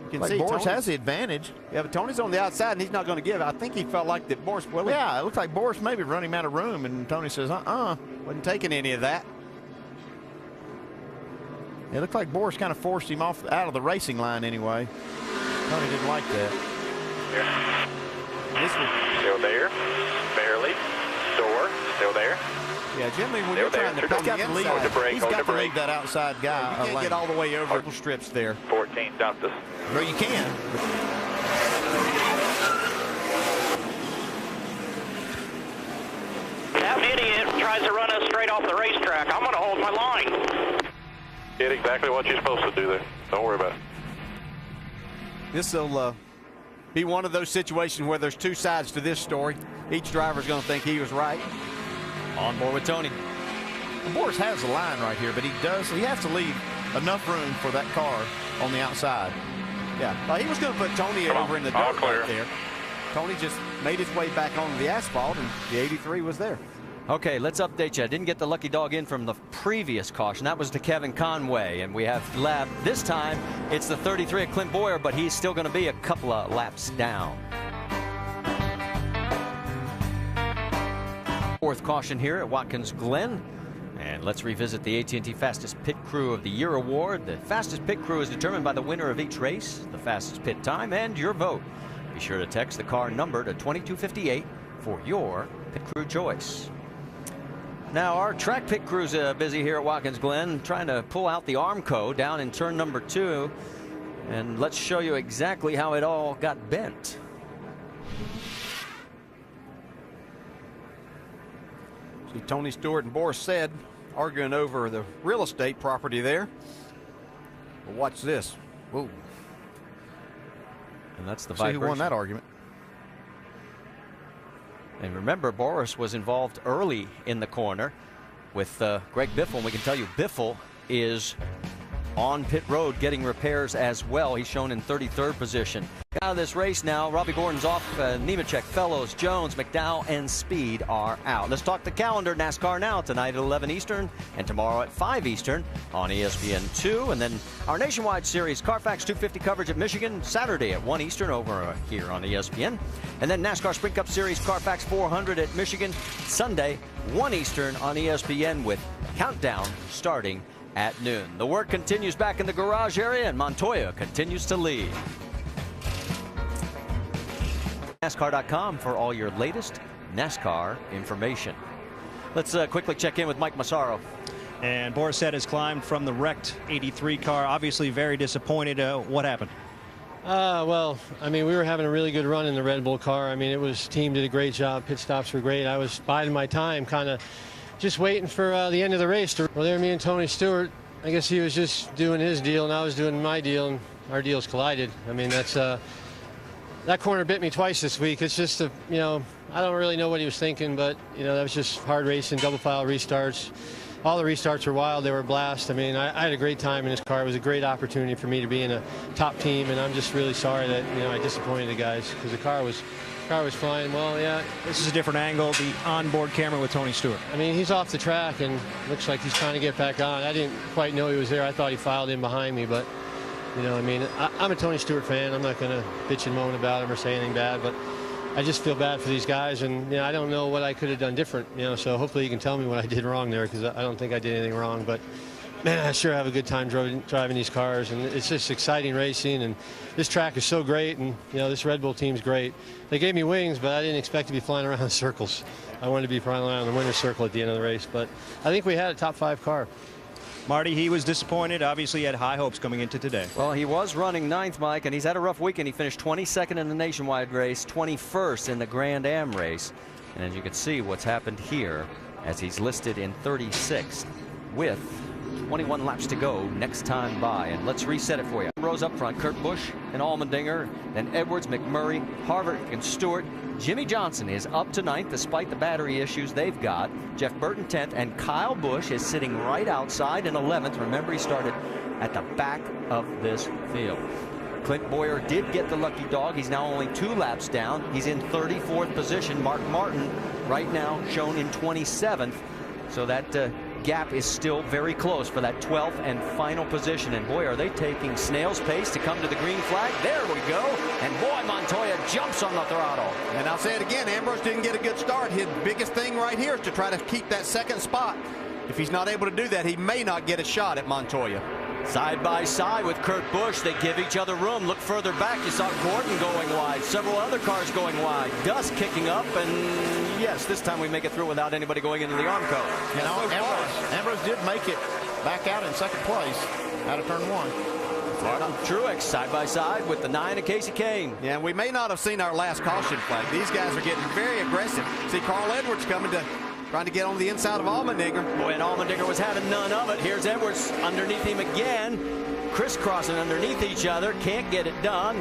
You can like see Boris has the advantage. Yeah, but Tony's on the outside, and he's not going to give. I think he felt like that Boris will. Yeah, it looked like Boris maybe running him out of room, and Tony says, wasn't taking any of that. It looked like Boris kind of forced him off out of the racing line anyway. Tony didn't like that. Yeah. This one. Still there. Barely. Sore. Still there. Yeah, generally when you're trying to come the lead, he's got to lead that outside guy. You can't get all the way over the strips there. 14, stop this. Well, you can. That idiot tries to run us straight off the racetrack. I'm going to hold my line. Did exactly what you're supposed to do there. Don't worry about it. This will be one of those situations where there's 2 sides to this story. Each driver's going to think he was right. On board with Tony. Well, Boris has the line right here, but he has to leave enough room for that car on the outside. Yeah, he was going to put Tony over in the dirt right there. Tony just made his way back onto the asphalt, and the 83 was there. Okay, let's update you. I didn't get the lucky dog in from the previous caution. That was to Kevin Conway, and we have lap. This time, it's the 33 of Clint Boyer, but he's still going to be a couple of laps down. 4th caution here at Watkins Glen. And let's revisit the AT&T Fastest Pit Crew of the Year award. The fastest pit crew is determined by the winner of each race, the fastest pit time, and your vote. Be sure to text the car number to 2258 for your pit crew choice. Now, our track pit crew's busy here at Watkins Glen, trying to pull out the Armco down in turn number 2. And let's show you exactly how it all got bent. See Tony Stewart and Boris Said arguing over the real estate property there. But watch this. Whoa. And that's the See vibration. who won that argument. And remember, Boris was involved early in the corner with Greg Biffle. And we can tell you Biffle is on pit road getting repairs as well. He's shown in 33rd position. Out of this race now, Robbie Gordon's off. Nemechek, Fellows, Jones, McDowell, and Speed are out. Let's talk the calendar. NASCAR Now tonight at 11 Eastern and tomorrow at 5 Eastern on ESPN2. And then our nationwide series, Carfax 250 coverage at Michigan, Saturday at 1 Eastern over here on ESPN. And then NASCAR Sprint Cup Series, Carfax 400 at Michigan, Sunday, 1 Eastern on ESPN with countdown starting at noon. The work continues back in the garage area, and Montoya continues to lead. NASCAR.com for all your latest NASCAR information. Let's quickly check in with Mike Massaro. And Boris Said has climbed from the wrecked 83 car. Obviously very disappointed. What happened? Well, I mean, we were having a really good run in the Red Bull car. I mean, team did a great job. Pit stops were great. I was biding my time, kind of just waiting for the end of the race. Well, there, me and Tony Stewart, I guess he was just doing his deal and I was doing my deal, and our deals collided. I mean, that corner bit me twice this week. It's just, I don't really know what he was thinking, but, that was just hard racing, double file restarts. All the restarts were wild. They were a blast. I mean, I had a great time in this car. It was a great opportunity for me to be in a top team, and I'm just really sorry that, I disappointed the guys because the car was flying well. Yeah, this is a different angle, the onboard camera with Tony Stewart. I mean, he's off the track and looks like he's trying to get back on. I didn't quite know he was there. I thought he filed in behind me, but I'm a Tony Stewart fan. I'm not going to bitch and moan about him or say anything bad, but I just feel bad for these guys, and I don't know what I could have done different. So hopefully you can tell me what I did wrong there, because I don't think I did anything wrong. But man, I sure have a good time driving these cars, and it's just exciting racing. And this track is so great, and this Red Bull team's great. They gave me wings, but I didn't expect to be flying around in circles. I wanted to be flying around the winner's circle at the end of the race, but I think we had a top 5 car. Marty, he was disappointed. Obviously, he had high hopes coming into today. Well, he was running 9th, Mike, and he's had a rough weekend. He finished 22nd in the nationwide race, 21st in the Grand Am race. And as you can see, what's happened here as he's listed in 36th with 21 laps to go next time by. And let's reset it for you. Rows up front, Kurt Busch and Allmendinger, then Edwards, McMurray, Harvick, and Stewart. Jimmy Johnson is up to 9th despite the battery issues they've got. Jeff Burton 10th, and Kyle Busch is sitting right outside in 11th. Remember, he started at the back of this field. Clint Boyer did get the lucky dog. He's now only 2 laps down. He's in 34th position. Mark Martin right now shown in 27th. So that gap is still very close for that 12th and final position. And boy, are they taking snail's pace to come to the green flag. There we go. And boy, Montoya jumps on the throttle. And I'll say it again, Ambrose didn't get a good start. His biggest thing right here is to try to keep that second spot. If he's not able to do that, he may not get a shot at Montoya. Side by side with Kurt Busch, they give each other room. Look further back, you saw Gordon going wide, several other cars going wide, dust kicking up, and yes, this time we make it through without anybody going into the Armco. Ambrose did make it back out in second place out of turn 1. Martin Truex side by side with the 9 of Casey Kane. Yeah, we may not have seen our last caution flag. These guys are getting very aggressive. See Carl Edwards trying to get on the inside of Allmendinger. Boy, and Allmendinger was having none of it. Here's Edwards underneath him again. Crisscrossing underneath each other. Can't get it done.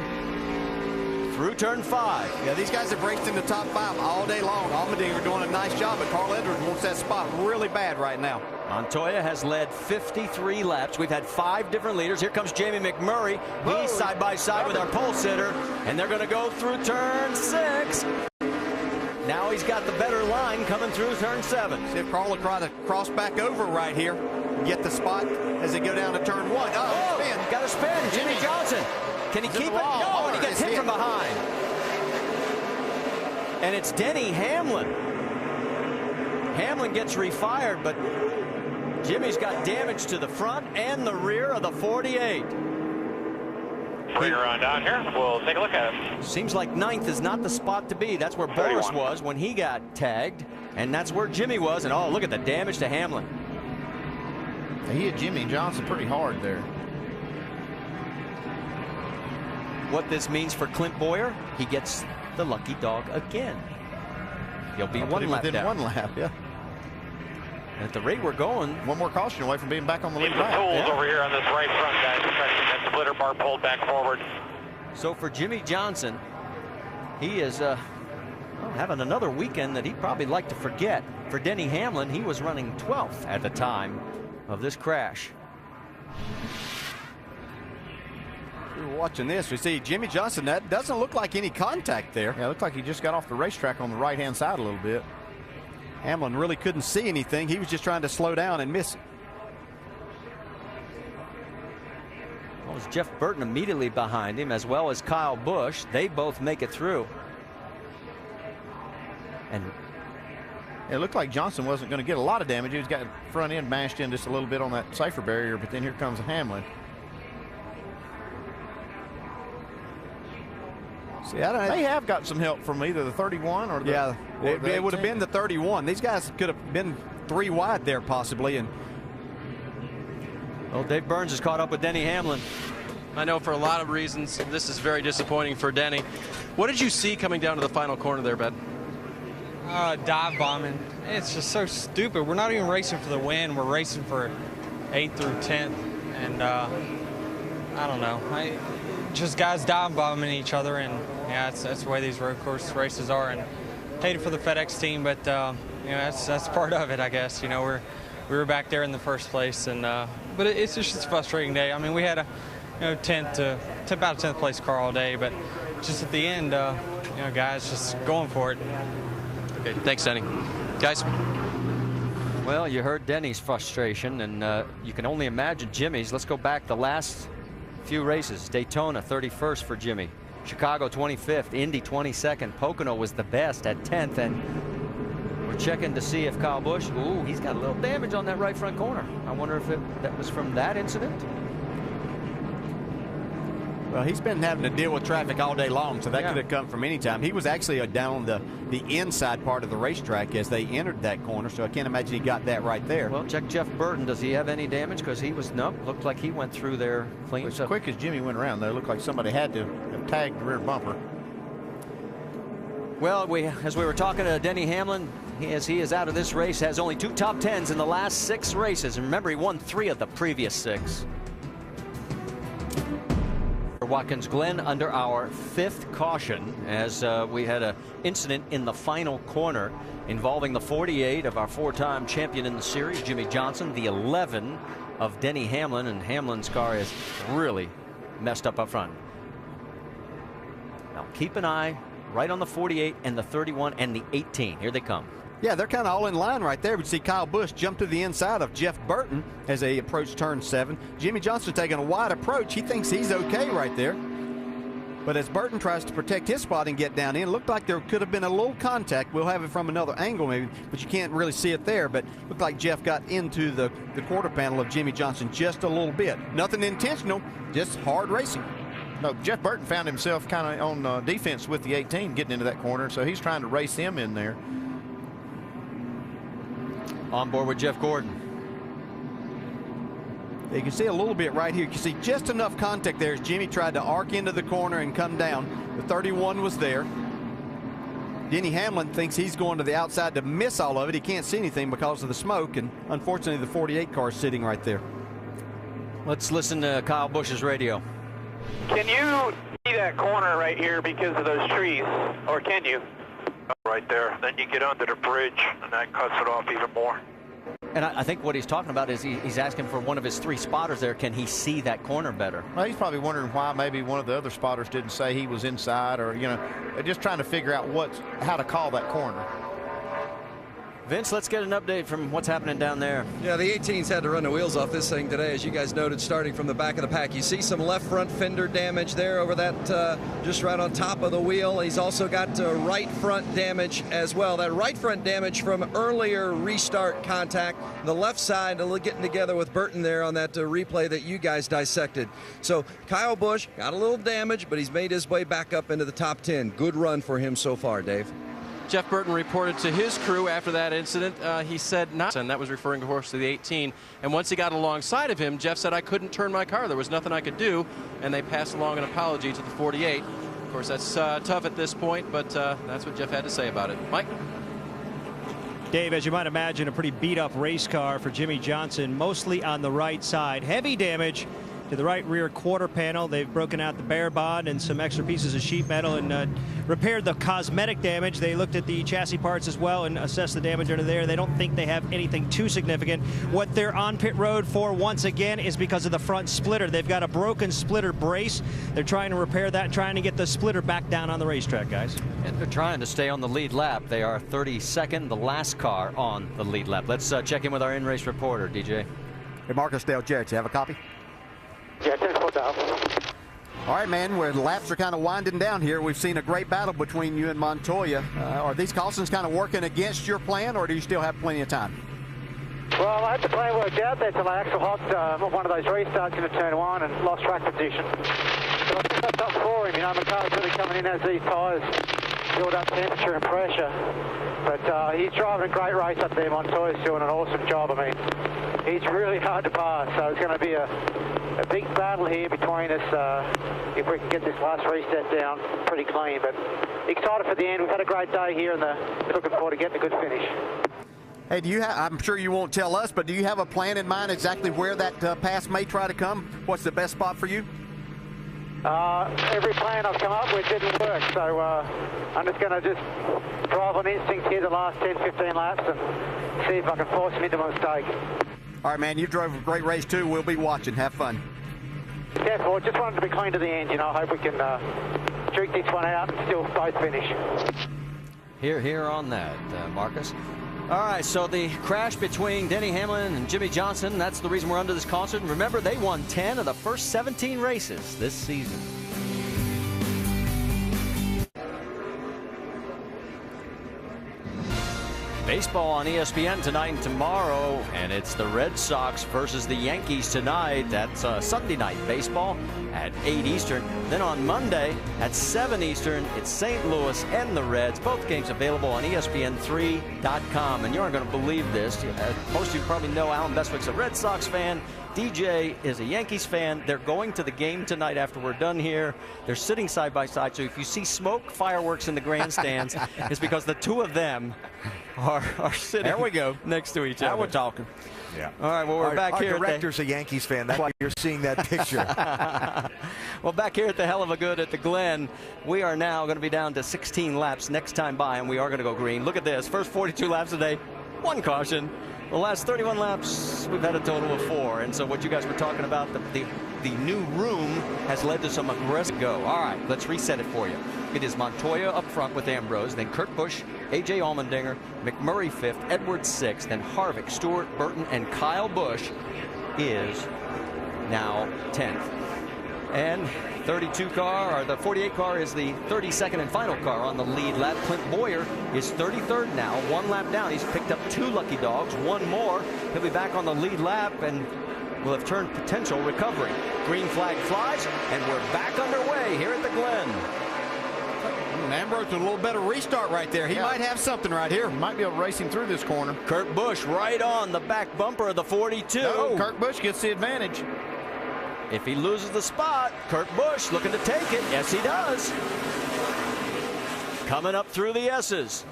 Through turn 5. Yeah, these guys have raced in the top 5 all day long. Allmendinger doing a nice job, but Carl Edwards wants that spot really bad right now. Montoya has led 53 laps. We've had 5 different leaders. Here comes Jamie McMurray. He's side by side with our pole sitter, and they're going to go through turn 6. Now he's got the better line coming through turn 7. See if Carl will try to cross back over right here, get the spot as they go down to turn 1. Oh, spin. Got a spin. Jimmy Johnson. Can he keep it? No, and he gets hit from behind. And it's Denny Hamlin. Hamlin gets refired, but Jimmy's got damage to the front and the rear of the 48. Bring her on down here. We'll take a look at it. Seems like 9th is not the spot to be. That's where Boris was when he got tagged, and that's where Jimmy was. And oh, look at the damage to Hamlin. He hit Jimmy Johnson pretty hard there. What this means for Clint Boyer, he gets the lucky dog again. He'll be 1 lap down. 1 lap, yeah. And at the rate we're going, 1 more caution away from being back on the lead Need lap. some tools over here on this right front, guys. We're trying to get that splitter bar pulled back forward. So for Jimmy Johnson, he is having another weekend that he'd probably like to forget. For Denny Hamlin, he was running 12th at the time of this crash. We were watching this. We see Jimmy Johnson. That doesn't look like any contact there. Yeah, it looked like he just got off the racetrack on the right-hand side a little bit. Hamlin really couldn't see anything. He was just trying to slow down and miss it. Well, it was Jeff Burton immediately behind him, as well as Kyle Busch. They both make it through. And it looked like Johnson wasn't going to get a lot of damage. He was got front end mashed in just a little bit on that safer barrier, but then here comes Hamlin. See, I don't know. They have got some help from either the 31 or the yeah. Or the it would have been the 31. These guys could have been 3 wide there possibly. And well, Dave Burns has caught up with Denny Hamlin. I know for a lot of reasons this is very disappointing for Denny. What did you see coming down to the final corner there, Ben? Dive bombing. It's just so stupid. We're not even racing for the win. We're racing for 8th through 10th. And I don't know. Just guys dive bombing each other, and yeah, that's the way these road course races are. And hate it for the FedEx team, but you know, that's part of it, I guess. You know, we were back there in the first place, and but it's just a frustrating day. I mean, we had a 10th to about a 10th place car all day, but just at the end, you know, guys just going for it. Okay, thanks, Denny. Guys. Well, you heard Denny's frustration, and you can only imagine Jimmy's. Let's go back the last few races. Daytona 31st for Jimmy. Chicago 25th. Indy 22nd. Pocono was the best at 10th, and we're checking to see if Kyle Busch, ooh, he's got a little damage on that right front corner. I wonder if that was from that incident. Well, he's been having to deal with traffic all day long, so that could have come from any time. He was actually down on the inside part of the racetrack as they entered that corner, so I can't imagine he got that right there. Well, check Jeff Burton. Does he have any damage? Because he was, nope, looked like he went through there clean. As quick as Jimmy went around, though, it looked like somebody had to have tagged the rear bumper. Well, as we were talking to Denny Hamlin, as he is out of this race, has only 2 top 10s in the last 6 races. And remember, he won 3 of the previous 6. Watkins Glen under our 5th caution, as we had an incident in the final corner involving the 48 of our 4-time champion in the series, Jimmy Johnson, the 11 of Denny Hamlin, and Hamlin's car is really messed up front. Now keep an eye right on the 48 and the 31 and the 18. Here they come. Yeah, they're kind of all in line right there. We see Kyle Busch jump to the inside of Jeff Burton as they approach turn 7. Jimmy Johnson taking a wide approach. He thinks he's okay right there. But as Burton tries to protect his spot and get down in, it looked like there could have been a little contact. We'll have it from another angle maybe, but you can't really see it there. But it looked like Jeff got into the quarter panel of Jimmy Johnson just a little bit. Nothing intentional, just hard racing. No, Jeff Burton found himself kind of on defense with the 18 getting into that corner, so he's trying to race him in there. On board with Jeff Gordon. You can see a little bit right here. You can see just enough contact there as Jimmy tried to arc into the corner and come down. The 31 was there. Denny Hamlin thinks he's going to the outside to miss all of it. He can't see anything because of the smoke, and unfortunately the 48 car is sitting right there. Let's listen to Kyle Busch's radio. Can you see that corner right here because of those trees, or can you? Right there. Then you get under the bridge, and that cuts it off even more. And I think what he's talking about is he's asking for one of his 3 spotters there. Can he see that corner better? Well, he's probably wondering why maybe one of the other spotters didn't say he was inside, or, you know, just trying to figure out how to call that corner. Vince, let's get an update from what's happening down there. Yeah, the 18s had to run the wheels off this thing today, as you guys noted, starting from the back of the pack. You see some left front fender damage there over that, just right on top of the wheel. He's also got right front damage as well. That right front damage from earlier restart contact. The left side getting together with Burton there on that replay that you guys dissected. So Kyle Busch got a little damage, but he's made his way back up into the top 10. Good run for him so far, Dave. Jeff Burton reported to his crew after that incident. He said not, and that was referring, of course, to the 18. And once he got alongside of him, Jeff said, I couldn't turn my car. There was nothing I could do. And they passed along an apology to the 48. Of course, that's tough at this point, but that's what Jeff had to say about it. Mike? Dave, as you might imagine, a pretty beat-up race car for Jimmy Johnson, mostly on the right side. Heavy damage to the right rear quarter panel. They've broken out the bare bond and some extra pieces of sheet metal and repaired the cosmetic damage. They looked at the chassis parts as well and assessed the damage under there. They don't think they have anything too significant. What they're on pit road for once again is because of the front splitter. They've got a broken splitter brace. They're trying to repair that and trying to get the splitter back down on the racetrack, guys. And they're trying to stay on the lead lap. They are 32nd, the last car on the lead lap. Let's check in with our in-race reporter, DJ. Hey, Marcus, Dale Jarrett, you have a copy? Yeah, 10-4 down. All right, man, where the laps are kind of winding down here, we've seen a great battle between you and Montoya. Are these cautions kind of working against your plan, or do you still have plenty of time? Well, I had the plan worked out there till I actually hopped one of those restarts into turn one and lost track position. So I think that's up for him. You know, the car's really coming in as these tyres build up temperature and pressure. But he's driving a great race up there. Montoya's doing an awesome job. I mean, he's really hard to pass, so it's going to be a big battle here between us if we can get this last reset down pretty clean. But excited for the end. We've had a great day here, and looking forward to getting a good finish. Hey, do you I'm sure you won't tell us, but do you have a plan in mind exactly where that pass may try to come? What's the best spot for you? Every plan I've come up with didn't work, so I'm just going to just drive on instinct here the last 10, 15 laps and see if I can force him into a mistake. All right, man, you drove a great race, too. We'll be watching. Have fun. Careful. Just wanted to be clean to the end, you know. I hope we can drink this one out and still both finish. Here on that, Marcus. All right, so the crash between Denny Hamlin and Jimmy Johnson, that's the reason we're under this caution. Remember, they won 10 of the first 17 races this season. Baseball on ESPN tonight and tomorrow, and it's the Red Sox versus the Yankees tonight. That's Sunday night baseball at 8 Eastern. Then on Monday at 7 Eastern, it's St. Louis and the Reds. Both games available on ESPN3.com. And you aren't going to believe this. Most of you probably know Alan Bestwick's a Red Sox fan. DJ is a Yankees fan. They're going to the game tonight after we're done here. They're sitting side by side. So if you see smoke, fireworks in the grandstands, it's because the two of them are sitting there we go. next to each other. Now we're talking. Yeah. All right, well, we're back here. Our director's a Yankees fan. That's why you're seeing that picture. Well, back here at the Hell of a Good at the Glen, we are now going to be down to 16 laps next time by, and we are going to go green. Look at this. First 42 laps a day, one caution. The last 31 laps, we've had a total of 4. And so what you guys were talking about, the new room has led to some aggressive go. All right, let's reset it for you. It is Montoya up front with Ambrose, then Kurt Busch, A.J. Allmendinger, McMurray 5th, Edwards 6th, then Harvick, Stewart, Burton, and Kyle Busch is now 10th. And 32 car, or the 48 car, is the 32nd and final car on the lead lap. Clint Boyer is 33rd now, 1 lap down. He's picked up 2 lucky dogs, 1 more. He'll be back on the lead lap and will have turned potential recovery. Green flag flies, and we're back underway here at the Glen. Ambrose with a little better restart right there. He might have something right here. Might be able to race him through this corner. Kurt Busch right on the back bumper of the 42. No, Kurt Busch gets the advantage. If he loses the spot, Kurt Busch looking to take it. Yes, he does. Coming up through the S's.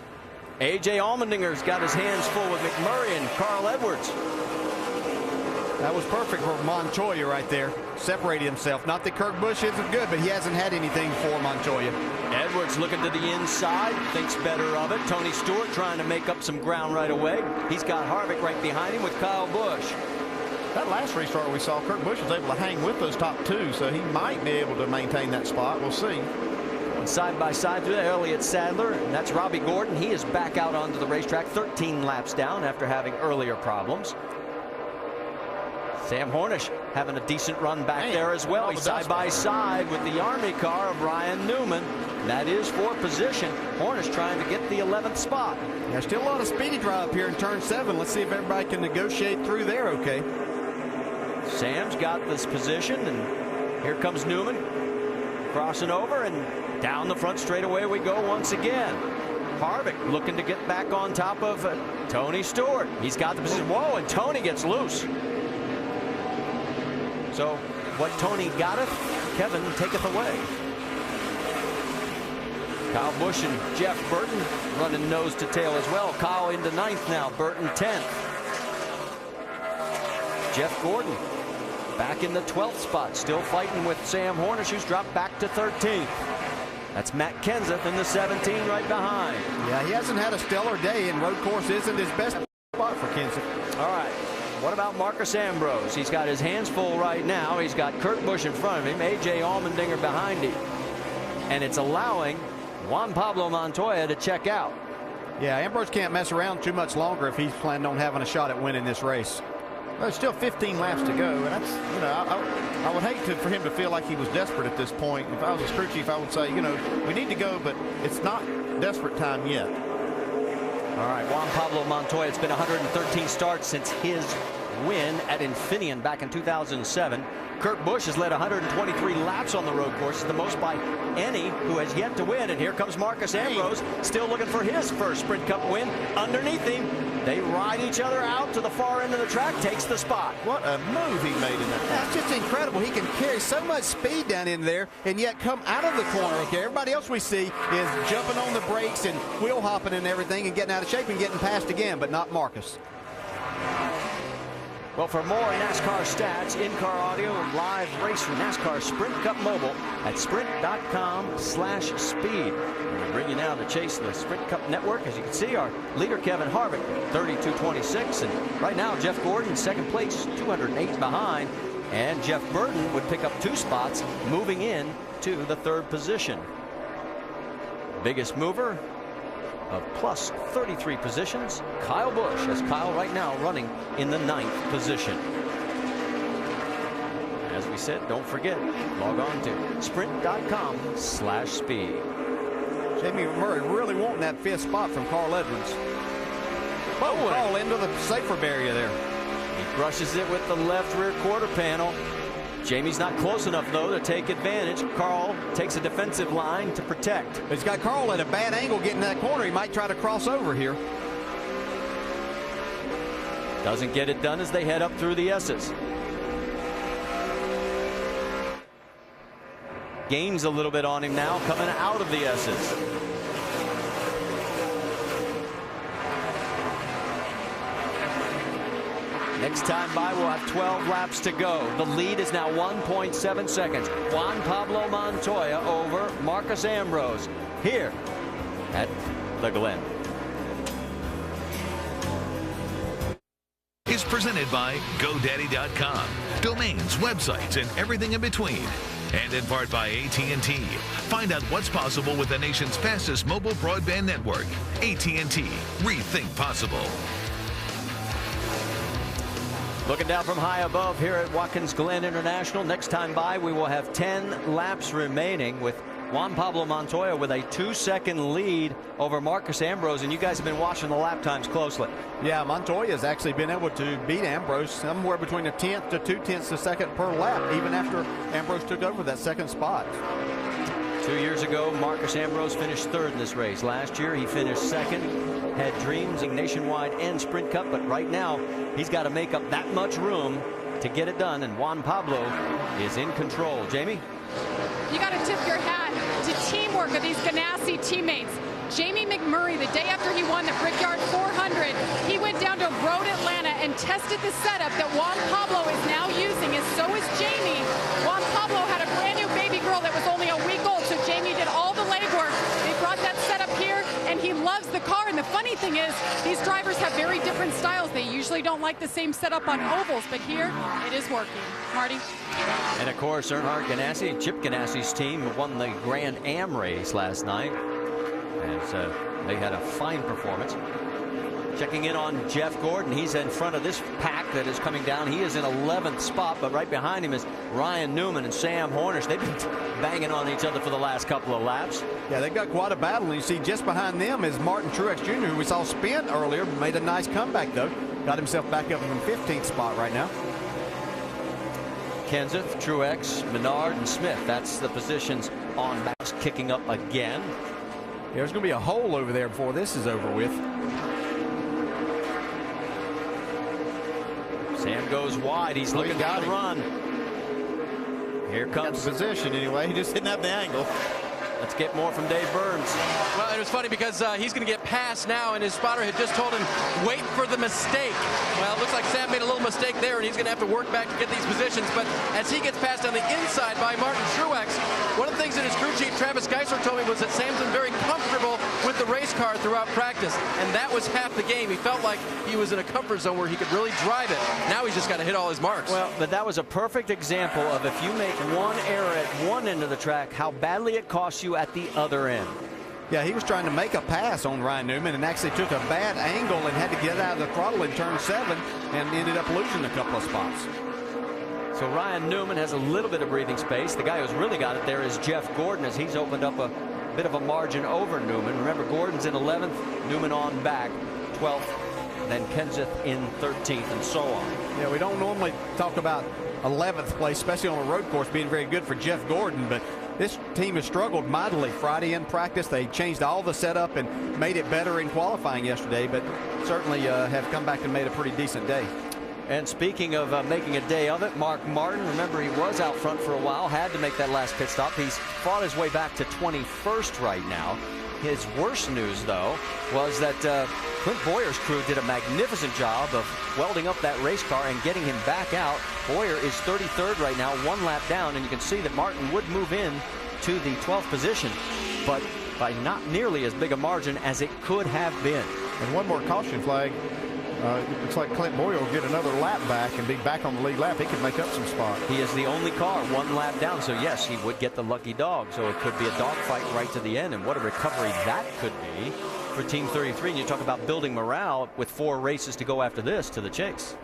A.J. Allmendinger's got his hands full with McMurray and Carl Edwards. That was perfect for Montoya right there. Separated himself. Not that Kurt Busch isn't good, but he hasn't had anything for Montoya. Edwards looking to the inside, thinks better of it. Tony Stewart trying to make up some ground right away. He's got Harvick right behind him with Kyle Busch. That last restart we saw, Kurt Busch was able to hang with those top 2, so he might be able to maintain that spot. We'll see. And side by side through Elliott Sadler, and that's Robbie Gordon. He is back out onto the racetrack, 13 laps down after having earlier problems. Sam Hornish having a decent run back there as well. He's side by side with the Army car of Ryan Newman. That is for position. Hornish trying to get the 11th spot. There's still a lot of speedy drive up here in turn 7. Let's see if everybody can negotiate through there okay. Sam's got this position, and here comes Newman crossing over, and down the front straightaway we go once again. Harvick looking to get back on top of Tony Stewart. He's got the position. Whoa, and Tony gets loose. So what Tony gotteth, Kevin taketh away. Kyle Busch and Jeff Burton running nose to tail as well. Kyle into 9th now, Burton 10th. Jeff Gordon back in the 12th spot, still fighting with Sam Hornish, who's dropped back to 13th. That's Matt Kenseth in the 17 right behind. Yeah, he hasn't had a stellar day, and road course isn't his best spot for Kenseth. All right. What about Marcus Ambrose? He's got his hands full right now. He's got Kurt Busch in front of him, A.J. Allmendinger behind him. And it's allowing Juan Pablo Montoya to check out. Yeah, Ambrose can't mess around too much longer if he's planning on having a shot at winning this race. Well, there's still 15 laps to go, and that's, you know, I would hate for him to feel like he was desperate at this point. If I was a crew chief, I would say, you know, we need to go, but it's not desperate time yet. All right, Juan Pablo Montoya, it's been 113 starts since his win at Infineon back in 2007. Kurt Busch has led 123 laps on the road course, the most by any who has yet to win. And here comes Marcus Ambrose, still looking for his first Sprint Cup win. Underneath him, they ride each other out to the far end of the track, takes the spot. What a move he made in that. That's just incredible. He can carry so much speed down in there and yet come out of the corner. Okay, everybody else we see is jumping on the brakes and wheel hopping and everything and getting out of shape and getting past again, but not Marcus. Well, for more NASCAR stats, in-car audio, and live race from NASCAR Sprint Cup Mobile at sprint.com/speed. We bring you now the chase of the Sprint Cup Network. As you can see, our leader, Kevin Harvick, 32.26. And right now, Jeff Gordon, second place, 208 behind. And Jeff Burton would pick up 2 spots, moving in to the 3rd position. Biggest mover of plus 33 positions, Kyle Busch, as Kyle right now running in the 9th position. As we said, don't forget, log on to sprint.com/speed. Jamie Murray really wanting that 5th spot from Carl Edwards. Oh, Carl into the safer area there. He brushes it with the left rear quarter panel. Jamie's not close enough, though, to take advantage. Carl takes a defensive line to protect. He's got Carl at a bad angle getting that corner. He might try to cross over here. Doesn't get it done as they head up through the S's. Gains a little bit on him now, coming out of the S's. Next time by, we'll have 12 laps to go. The lead is now 1.7 seconds. Juan Pablo Montoya over Marcus Ambrose here at the Glen. Is presented by GoDaddy.com. Domains, websites, and everything in between. And in part by AT&T. Find out what's possible with the nation's fastest mobile broadband network. AT&T. Rethink possible. Looking down from high above here at Watkins Glen International. Next time by, we will have 10 laps remaining with Juan Pablo Montoya with a 2-second lead over Marcus Ambrose. And you guys have been watching the lap times closely. Yeah, Montoya has actually been able to beat Ambrose somewhere between a 10th to 2/10 of a second per lap, even after Ambrose took over that 2nd spot. 2 years ago, Marcus Ambrose finished 3rd in this race. Last year, he finished 2nd. Had dreams in Nationwide and Sprint Cup, but right now, he's got to make up that much room to get it done, and Juan Pablo is in control. Jamie? You got to tip your hat to teamwork of these Ganassi teammates. Jamie McMurray, the day after he won the Brickyard 400, he went down to Road Atlanta and tested the setup that Juan Pablo is now using, and so is Jamie. Juan Pablo had a brand new baby girl that was only a week old, so Jamie did all the legwork. They brought that setup here, and he loves the car. And the funny thing is, these drivers have very different styles. They usually don't like the same setup on ovals, but here it is working. Marty? And of course, Earnhardt Ganassi, Chip Ganassi's team, won the Grand Am race last night. As they had a fine performance. Checking in on Jeff Gordon. He's in front of this pack that is coming down. He is in 11th spot, but right behind him is Ryan Newman and Sam Hornish. They've been banging on each other for the last couple of laps. Yeah, they've got quite a battle. And you see just behind them is Martin Truex Jr., who we saw spin earlier. Made a nice comeback, though. Got himself back up in the 15th spot right now. Kenseth, Truex, Menard, and Smith. That's the positions on backs kicking up again. Yeah, there's going to be a hole over there before this is over with. Sam goes wide. He's looking to run. Here comes the position anyway. He just didn't have the angle. Let's get more from Dave Burns. Well, it was funny because he's going to get passed now, and his spotter had just told him, wait for the mistake. Well, it looks like Sam made a little mistake there, and he's going to have to work back to get these positions. But as he gets passed on the inside by Martin Truex, one of the things that his crew chief, Travis Geisler, told me was that Sam's been very comfortable with the race car throughout practice, and that was half the game. He felt like he was in a comfort zone where he could really drive it. Now he's just got to hit all his marks. Well, but that was a perfect example of if you make one error at one end of the track, how badly it costs you at the other end. Yeah, he was trying to make a pass on Ryan Newman and actually took a bad angle and had to get out of the throttle in turn 7 and ended up losing a couple of spots. So Ryan Newman has a little bit of breathing space. The guy who's really got it there is Jeff Gordon, as he's opened up a bit of a margin over Newman. Remember, Gordon's in 11th, Newman on back, 12th, then Kenseth in 13th, and so on. Yeah, we don't normally talk about 11th place, especially on a road course, being very good for Jeff Gordon, but this team has struggled mightily Friday in practice. They changed all the setup and made it better in qualifying yesterday, but certainly have come back and made a pretty decent day. And speaking of making a day of it, Mark Martin, remember he was out front for a while, had to make that last pit stop. He's fought his way back to 21st right now. His worst news, though, was that Clint Bowyer's crew did a magnificent job of welding up that race car and getting him back out. Bowyer is 33rd right now, 1 lap down, and you can see that Martin would move in to the 12th position, but by not nearly as big a margin as it could have been. And one more caution flag. Looks like Clint Bowyer will get another lap back and be back on the lead lap. He could make up some spot. He is the only car 1 lap down, so yes, he would get the lucky dog. So it could be a dogfight right to the end, and what a recovery that could be for Team 33. And you talk about building morale with 4 races to go after this to the chase.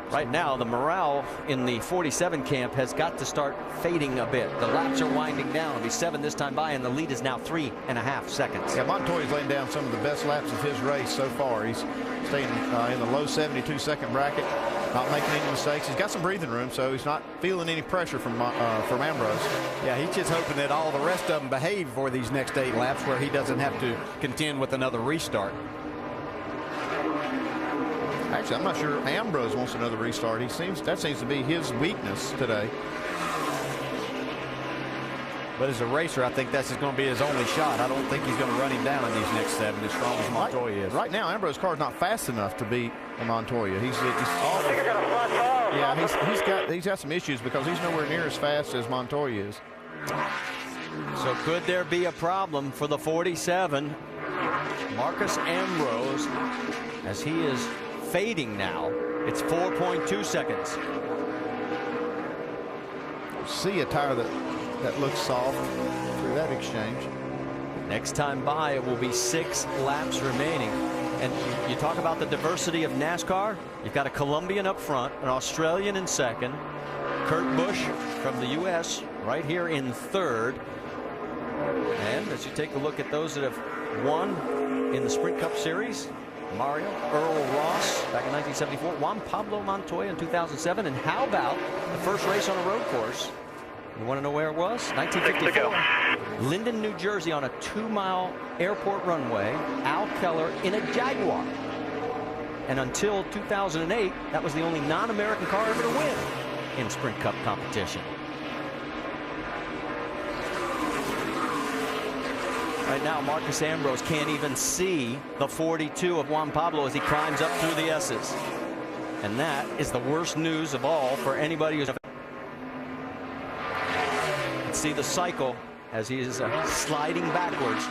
Right now, the morale in the 47 camp has got to start fading a bit. The laps are winding down. It'll be 7 this time by, and the lead is now 3.5 seconds. Yeah, Montoya's laying down some of the best laps of his race so far. He's staying in the low 72-second bracket, not making any mistakes. He's got some breathing room, so he's not feeling any pressure from Ambrose. Yeah, he's just hoping that all the rest of them behave for these next 8 laps where he doesn't have to contend with another restart. Actually, I'm not sure Ambrose wants another restart. That seems to be his weakness today. But as a racer, I think that's going to be his only shot. I don't think he's going to run him down in these next 7 as strong as Montoya is. Right now, Ambrose's car is not fast enough to beat Montoya. He's got some issues because he's nowhere near as fast as Montoya is. So could there be a problem for the 47? Marcus Ambrose, as he is fading now. It's 4.2 seconds. See a tire that looks soft through that exchange. Next time by, it will be 6 laps remaining. And you talk about the diversity of NASCAR. You've got a Colombian up front, an Australian in second, Kurt Busch from the U.S. right here in 3rd. And as you take a look at those that have won in the Sprint Cup Series, Mario, Earl Ross back in 1974, Juan Pablo Montoya in 2007, and how about the first race on a road course? You want to know where it was? 1954, Linden, New Jersey, on a 2-mile airport runway. Al Keller in a Jaguar. And until 2008, that was the only non-American car ever to win in Sprint Cup competition. Right now, Marcus Ambrose can't even see the 42 of Juan Pablo as he climbs up through the S's. And that is the worst news of all for anybody who's... See the cycle as he is sliding backwards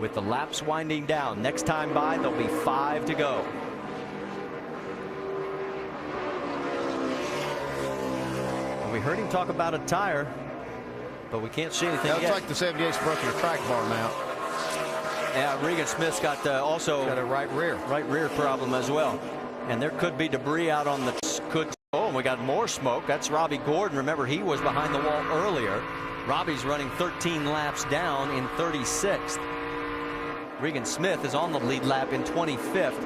with the laps winding down. Next time by, there'll be 5 to go. And we heard him talk about a tire, but we can't see anything yet. Looks like the 78's broken a track bar mount. Yeah, Regan Smith's got also got a right rear problem as well. And there could be debris out on the Oh, and we got more smoke. That's Robbie Gordon. Remember, he was behind the wall earlier. Robbie's running 13 laps down in 36th. Regan Smith is on the lead lap in 25th.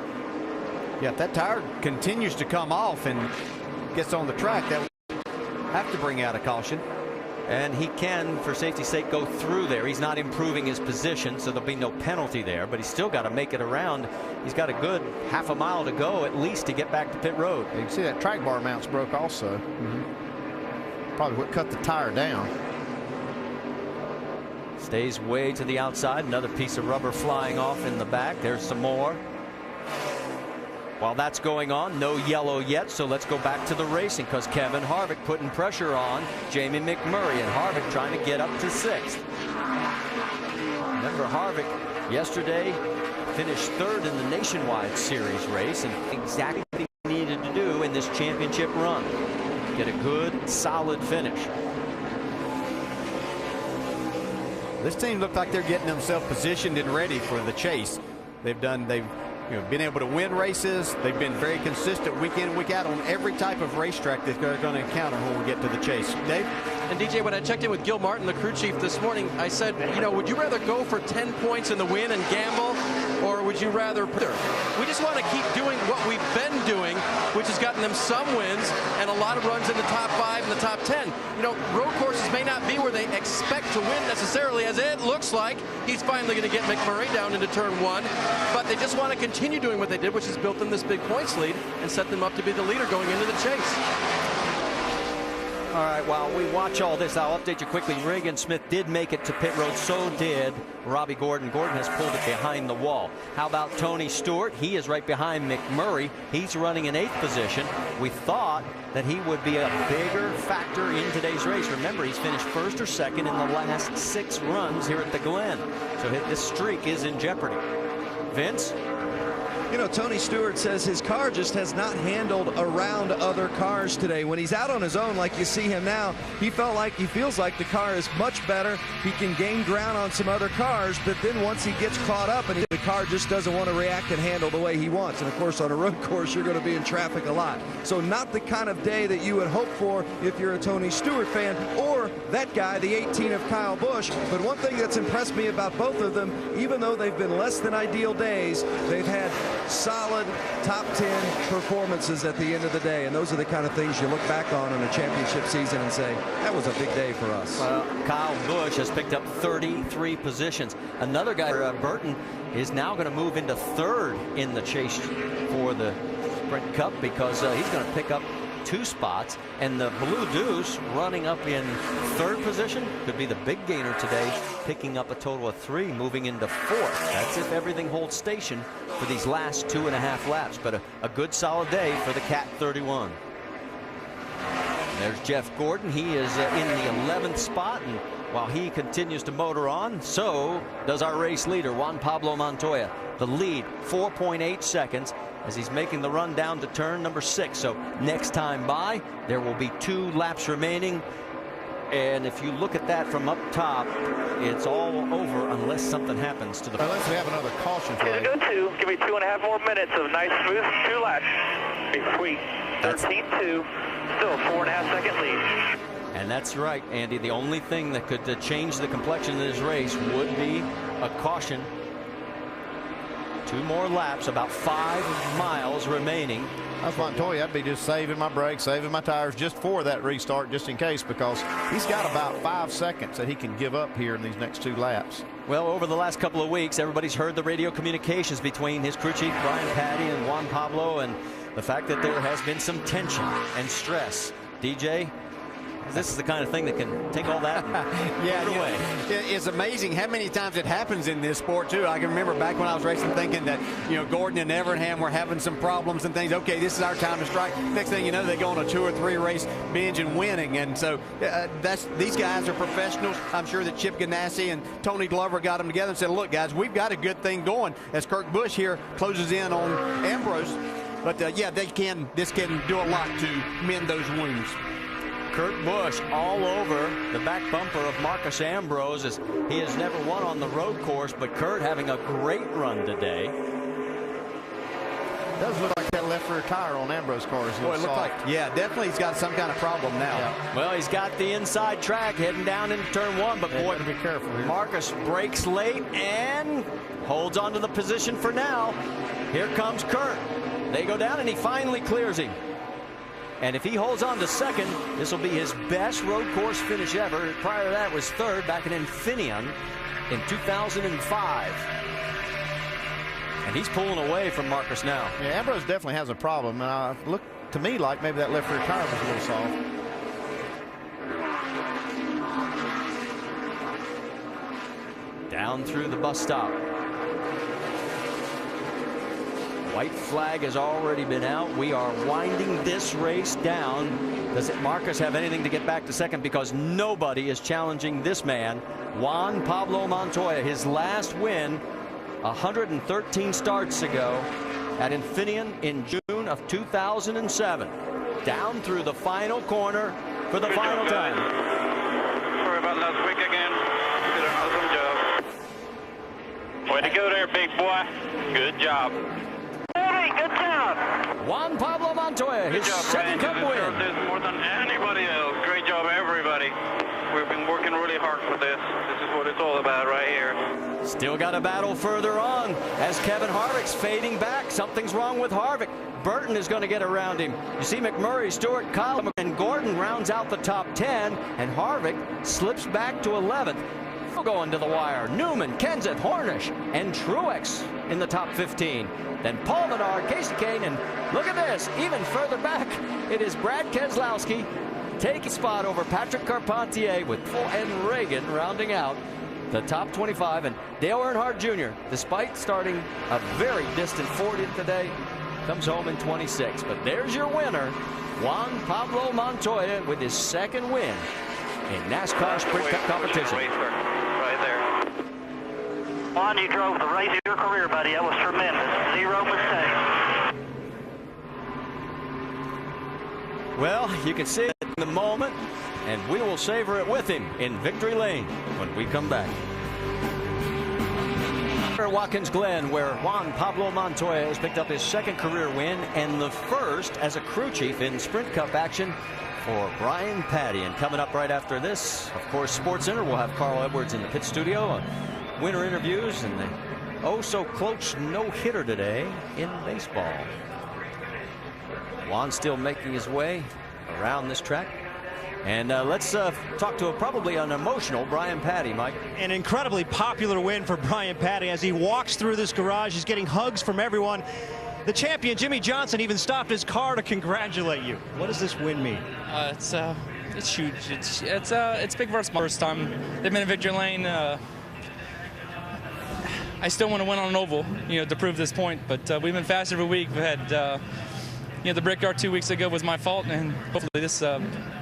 Yeah, if that tire continues to come off and gets on the track, that would have to bring out a caution. And he can, for safety's sake, go through there. He's not improving his position, so there'll be no penalty there, but he's still got to make it around. He's got a good half a mile to go at least to get back to pit road. You can see that track bar mount's broke also. probably what cut the tire down. Stays way to the outside. Another piece of rubber flying off in the back. There's some more. While that's going on, no yellow yet, so let's go back to the racing because Kevin Harvick putting pressure on Jamie McMurray, and Harvick trying to get up to 6th. Remember, Harvick yesterday finished 3rd in the Nationwide Series race, and exactly what he needed to do in this championship run. Get a good, solid finish. This team looked like they're getting themselves positioned and ready for the chase. They've been able to win races. They've been very consistent week in, week out on every type of racetrack that they're going to encounter when we get to the chase. Dave? And DJ, when I checked in with Gil Martin, the crew chief, this morning, I said, you know, would you rather go for 10 points in the win and gamble, or would you rather? We just want to keep doing what we've been doing, which has gotten them some wins and a lot of runs in the top 5 and the top 10. You know, road courses may not be where they expect to win necessarily, as it looks like he's finally going to get McMurray down into turn 1, but they just want to continue doing what they did, which has built them this big points lead and set them up to be the leader going into the chase. All right, while we watch all this, I'll update you quickly. Regan Smith did make it to pit road. So did Robbie Gordon. Gordon has pulled it behind the wall. How about Tony Stewart? He is right behind McMurray. He's running in 8th position. We thought that he would be a bigger factor in today's race. Remember, he's finished 1st or 2nd in the last 6 runs here at the Glen. So this streak is in jeopardy. Vince? You know, Tony Stewart says his car just has not handled around other cars today. When he's out on his own, like you see him now, he feels like the car is much better. He can gain ground on some other cars, but then once he gets caught up, and the car just doesn't want to react and handle the way he wants. And of course, on a road course, you're going to be in traffic a lot. So not the kind of day that you would hope for if you're a Tony Stewart fan, or that guy, the 18 of Kyle Busch. But one thing that's impressed me about both of them, even though they've been less than ideal days, they've had solid top 10 performances at the end of the day, and those are the kind of things you look back on in a championship season and say, that was a big day for us. Well, Kyle Busch has picked up 33 positions. Another guy, Burton, is now going to move into 3rd in the chase for the Sprint Cup because he's going to pick up 2 spots, and the Blue Deuce running up in 3rd position could be the big gainer today, picking up a total of 3, moving into 4th. That's if everything holds station for these last 2.5 laps, but a good solid day for the Cat 31. There's Jeff Gordon. He is in the 11th spot, and while he continues to motor on, so does our race leader, Juan Pablo Montoya. The lead, 4.8 seconds, as he's making the run down to turn number 6. So next time by, there will be 2 laps remaining. And if you look at that from up top, it's all over unless something happens to the... Unless we have another caution flag. Go 2. Give me 2.5 more minutes of nice, smooth 2 laps. Be sweet. 13-2. Still a 4.5-second lead. And that's right, Andy. The only thing that could change the complexion of this race would be a caution. 2 more laps, about 5 miles remaining. That's Montoya. I'd be just saving my brakes, saving my tires just for that restart, just in case, because he's got about 5 seconds that he can give up here in these next 2 laps. Well, over the last couple of weeks, everybody's heard the radio communications between his crew chief, Brian Patty, and Juan Pablo, and the fact that there has been some tension and stress. DJ, this is the kind of thing that can take all that and put it away. It's amazing how many times it happens in this sport too. I can remember back when I was racing thinking that, you know, Gordon and Evernham were having some problems and things. Okay, this is our time to strike. Next thing you know, they go on a 2 or 3 race binge and winning. And so these guys are professionals. I'm sure that Chip Ganassi and Tony Glover got them together and said, look, guys, we've got a good thing going as Kurt Busch here closes in on Ambrose. But yeah, this can do a lot to mend those wounds. Kurt Busch all over the back bumper of Marcus Ambrose, as he has never won on the road course, but Kurt having a great run today. Does look like that left rear tire on Ambrose car is a little soft. Yeah, definitely he's got some kind of problem now. Yeah. Well, he's got the inside track heading down into turn 1, but boy, be careful here. Marcus brakes late and holds on to the position for now. Here comes Kurt. They go down and he finally clears him. And if he holds on to 2nd, this will be his best road course finish ever. Prior to that was 3rd back in Infineon in 2005. And he's pulling away from Marcus now. Yeah, Ambrose definitely has a problem. Looked to me like maybe that left rear tire was a little soft. down through the bus stop. White flag has already been out. We are winding this race down. Does Marcus have anything to get back to second? Because nobody is challenging this man, Juan Pablo Montoya. His last win 113 starts ago at Infineon in June of 2007. Down through the final corner for the final time. Sorry about last week again. Did an awesome job. Way to go there, big boy. Good job. Hey, good job. Juan Pablo Montoya, his second Cup win. This more than anybody else. Great job, everybody. We've been working really hard for this. This is what it's all about right here. Still got a battle further on as Kevin Harvick's fading back. Something's wrong with Harvick. Burton is going to get around him. You see McMurray, Stewart, Kyle, and Gordon rounds out the top 10, and Harvick slips back to 11th. Going to the wire. Newman, Kenseth, Hornish, and Truex in the top 15. Then Paul Menard, Casey Kane, and look at this. Even further back, it is Brad Keselowski taking a spot over Patrick Carpentier with Paul and Reagan rounding out the top 25. And Dale Earnhardt Jr., despite starting a very distant 40th today, comes home in 26. But there's your winner, Juan Pablo Montoya, with his second win in NASCAR Sprint Cup competition. Right there. Juan, you drove the race of your career, buddy. That was tremendous. 0 mistakes. Well, you can see it in the moment, and we will savor it with him in Victory Lane when we come back. Watkins Glen, where Juan Pablo Montoya has picked up his second career win and the first as a crew chief in Sprint Cup action for Brian Patty. And coming up right after this, of course, SportsCenter will have Carl Edwards in the pit studio. Winter interviews and the oh-so-close no-hitter today in baseball. Juan still making his way around this track. And let's talk to probably an emotional Brian Patty, Mike. An incredibly popular win for Brian Patty as he walks through this garage. He's getting hugs from everyone. The champion, Jimmy Johnson, even stopped his car to congratulate you. What does this win mean? It's huge. It's big for us. First time they've been in Victory Lane. I still want to win on an oval, to prove this point. But we've been fast every week. We've had, the Brickyard 2 weeks ago was my fault, and hopefully this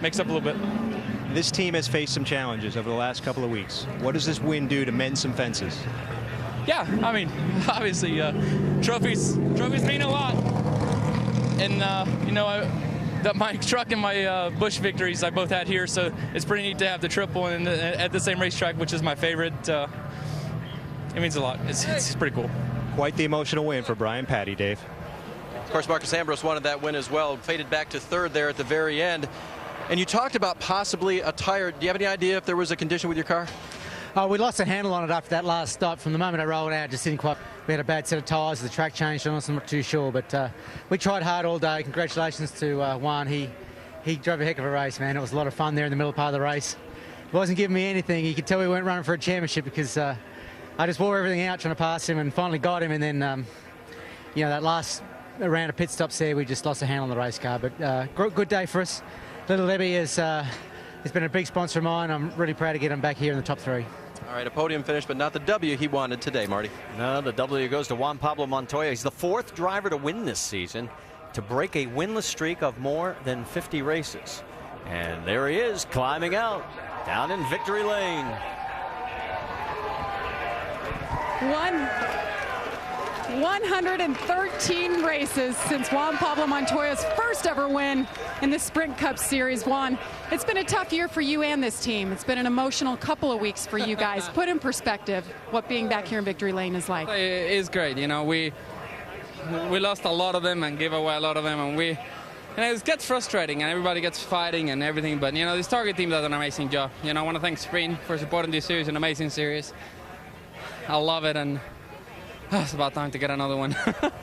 makes up a little bit. This team has faced some challenges over the last couple of weeks. What does this win do to mend some fences? Yeah, I mean, obviously, trophies mean a lot. And, my truck and my Busch victories I both had here, so it's pretty neat to have the triple and at the same racetrack, which is my favorite. It means a lot. It's pretty cool. Quite the emotional win for Brian Patty, Dave. Of course, Marcus Ambrose wanted that win as well. Faded back to third there at the very end. And you talked about possibly a tire. Do you have any idea if there was a condition with your car? We lost a handle on it after that last stop. From the moment I rolled out, just didn't quite. We had a bad set of tyres. The track changed on us. I'm not too sure, but we tried hard all day. Congratulations to Juan. He drove a heck of a race, man. It was a lot of fun there in the middle part of the race. He wasn't giving me anything. You could tell we weren't running for a championship because I just wore everything out trying to pass him and finally got him. And then, that last round of pit stops there, we just lost a handle on the race car. But good day for us. Little Debbie has been a big sponsor of mine. I'm really proud to get him back here in the top 3. All right, a podium finish, but not the W he wanted today, Marty. No, the W goes to Juan Pablo Montoya. He's the 4th driver to win this season, to break a winless streak of more than 50 races. And there he is, climbing out, down in Victory Lane. 113 races since Juan Pablo Montoya's first ever win in the Sprint Cup Series. Juan, it's been a tough year for you and this team. It's been an emotional couple of weeks for you guys. Put in perspective what being back here in Victory Lane is like. It is great. We lost a lot of them and gave away a lot of them, and it gets frustrating and everybody gets fighting and everything. But this Target team does an amazing job. I want to thank Sprint for supporting this series, an amazing series. I love it, and it's about time to get another one.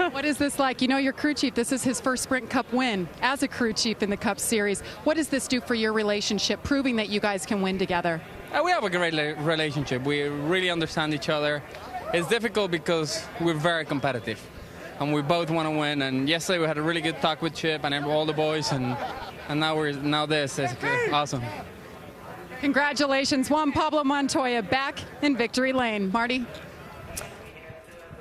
What is this like? Your crew chief, this is his first Sprint Cup win as a crew chief in the Cup Series. What does this do for your relationship, proving that you guys can win together? We have a great relationship. We really understand each other. It's difficult because we're very competitive, and we both want to win. And yesterday we had a really good talk with Chip and all the boys, and now this is awesome. Congratulations, Juan Pablo Montoya back in victory lane. Marty?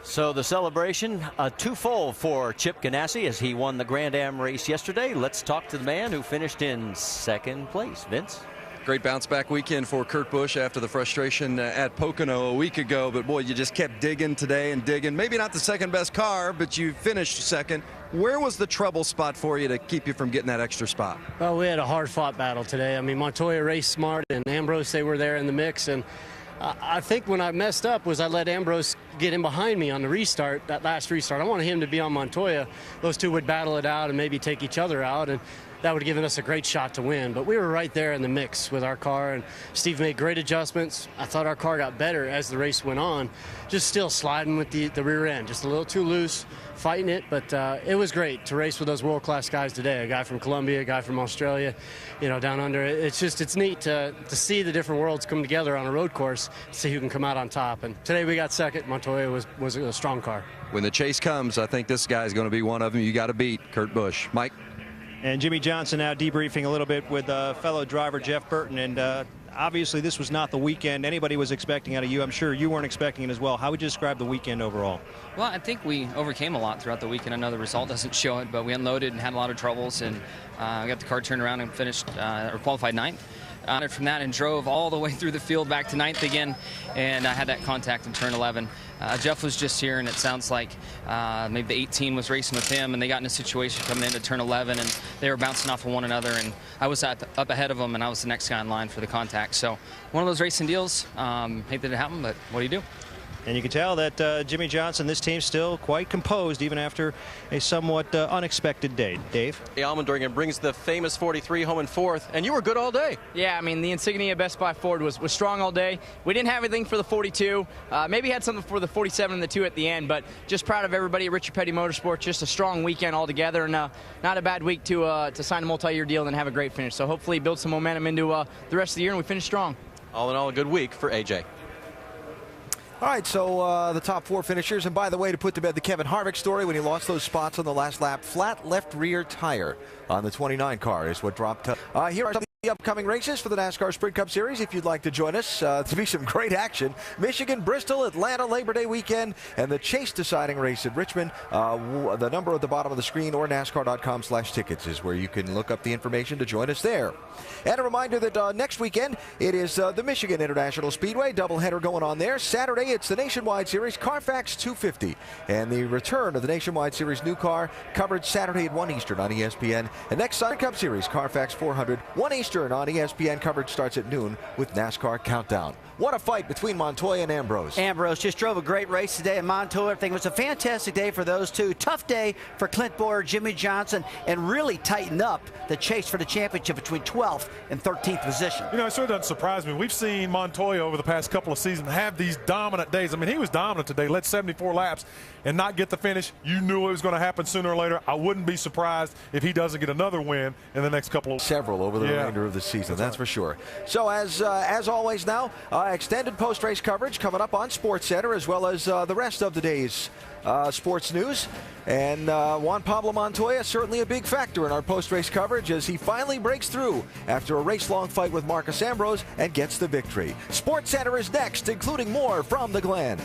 So the celebration, a twofold for Chip Ganassi as he won the Grand Am race yesterday. Let's talk to the man who finished in second place. Vince? Great bounce back weekend for Kurt Busch after the frustration at Pocono a week ago. But boy, you just kept digging today and digging. Maybe not the second best car, but you finished second. Where was the trouble spot for you to keep you from getting that extra spot? Well, we had a hard-fought battle today. I mean, Montoya raced smart, and Ambrose, they were there in the mix. And I think when I messed up was I let Ambrose get in behind me on the restart, that last restart. I wanted him to be on Montoya. Those two would battle it out and maybe take each other out, and that would have given us a great shot to win. But we were right there in the mix with our car, and Steve made great adjustments. I thought our car got better as the race went on, just still sliding with the rear end, just a little too loose, fighting it. But it was great to race with those world-class guys today, a guy from Colombia, a guy from Australia, you know, down under. It's neat to see the different worlds come together on a road course, to see who can come out on top. And today we got second. Montoya was a strong car. When the chase comes, I think this guy's going to be one of them you got to beat, Kurt Busch. Mike? And Jimmy Johnson now debriefing a little bit with fellow driver Jeff Burton. And obviously this was not the weekend anybody was expecting out of you. I'm sure you weren't expecting it as well. How would you describe the weekend overall? Well, I think we overcame a lot throughout the weekend. I know the result doesn't show it, but we unloaded and had a lot of troubles, and got the car turned around and finished or qualified 9th. From that and drove all the way through the field back to 9th again, and I had that contact in turn 11. Jeff was just here, and it sounds like maybe the 18 was racing with him, and they got in a situation coming into turn 11, and they were bouncing off of one another, and I was up ahead of them, and I was the next guy in line for the contact. So one of those racing deals. Hate that it happened, but what do you do? And you can tell that Jimmy Johnson, this team's still quite composed even after a somewhat unexpected day. Dave? Allmendinger brings the famous 43 home in 4th, and you were good all day. Yeah, I mean, the Insignia Best Buy Ford was strong all day. We didn't have anything for the 42. Maybe had something for the 47 and the 2 at the end, but just proud of everybody at Richard Petty Motorsports. Just a strong weekend altogether, and not a bad week to sign a multi-year deal and have a great finish. So hopefully build some momentum into the rest of the year, and we finish strong. All in all, a good week for AJ. All right, so the top 4 finishers. And by the way, to put to bed the Kevin Harvick story when he lost those spots on the last lap, flat left rear tire on the 29 car is what dropped. Here are the upcoming races for the NASCAR Sprint Cup Series. If you'd like to join us, to be some great action. Michigan, Bristol, Atlanta, Labor Day weekend, and the Chase deciding race at Richmond. The number at the bottom of the screen or NASCAR.com/tickets is where you can look up the information to join us there. And a reminder that next weekend it is the Michigan International Speedway doubleheader going on there. Saturday it's the Nationwide Series Carfax 250, and the return of the Nationwide Series new car covered Saturday at 1 Eastern on ESPN. And next Sprint Cup Series Carfax 400 1 Eastern on ESPN. Coverage starts at noon with NASCAR Countdown. What a fight between Montoya and Ambrose. Ambrose just drove a great race today, and Montoya, I think it was a fantastic day for those two. Tough day for Clint Bowyer, Jimmy Johnson, and really tightened up the chase for the championship between 12th and 13th position. You know, it sure doesn't surprise me. We've seen Montoya over the past couple of seasons have these dominant days. I mean, he was dominant today, led 74 laps and not get the finish. You knew it was going to happen sooner or later. I wouldn't be surprised if he doesn't get another win in the next couple of several over the remainder of the season. That's for sure. So as always now, extended post-race coverage coming up on SportsCenter, as well as the rest of the day's sports news. And Juan Pablo Montoya, certainly a big factor in our post-race coverage as he finally breaks through after a race-long fight with Marcus Ambrose and gets the victory. SportsCenter is next, including more from the Glen.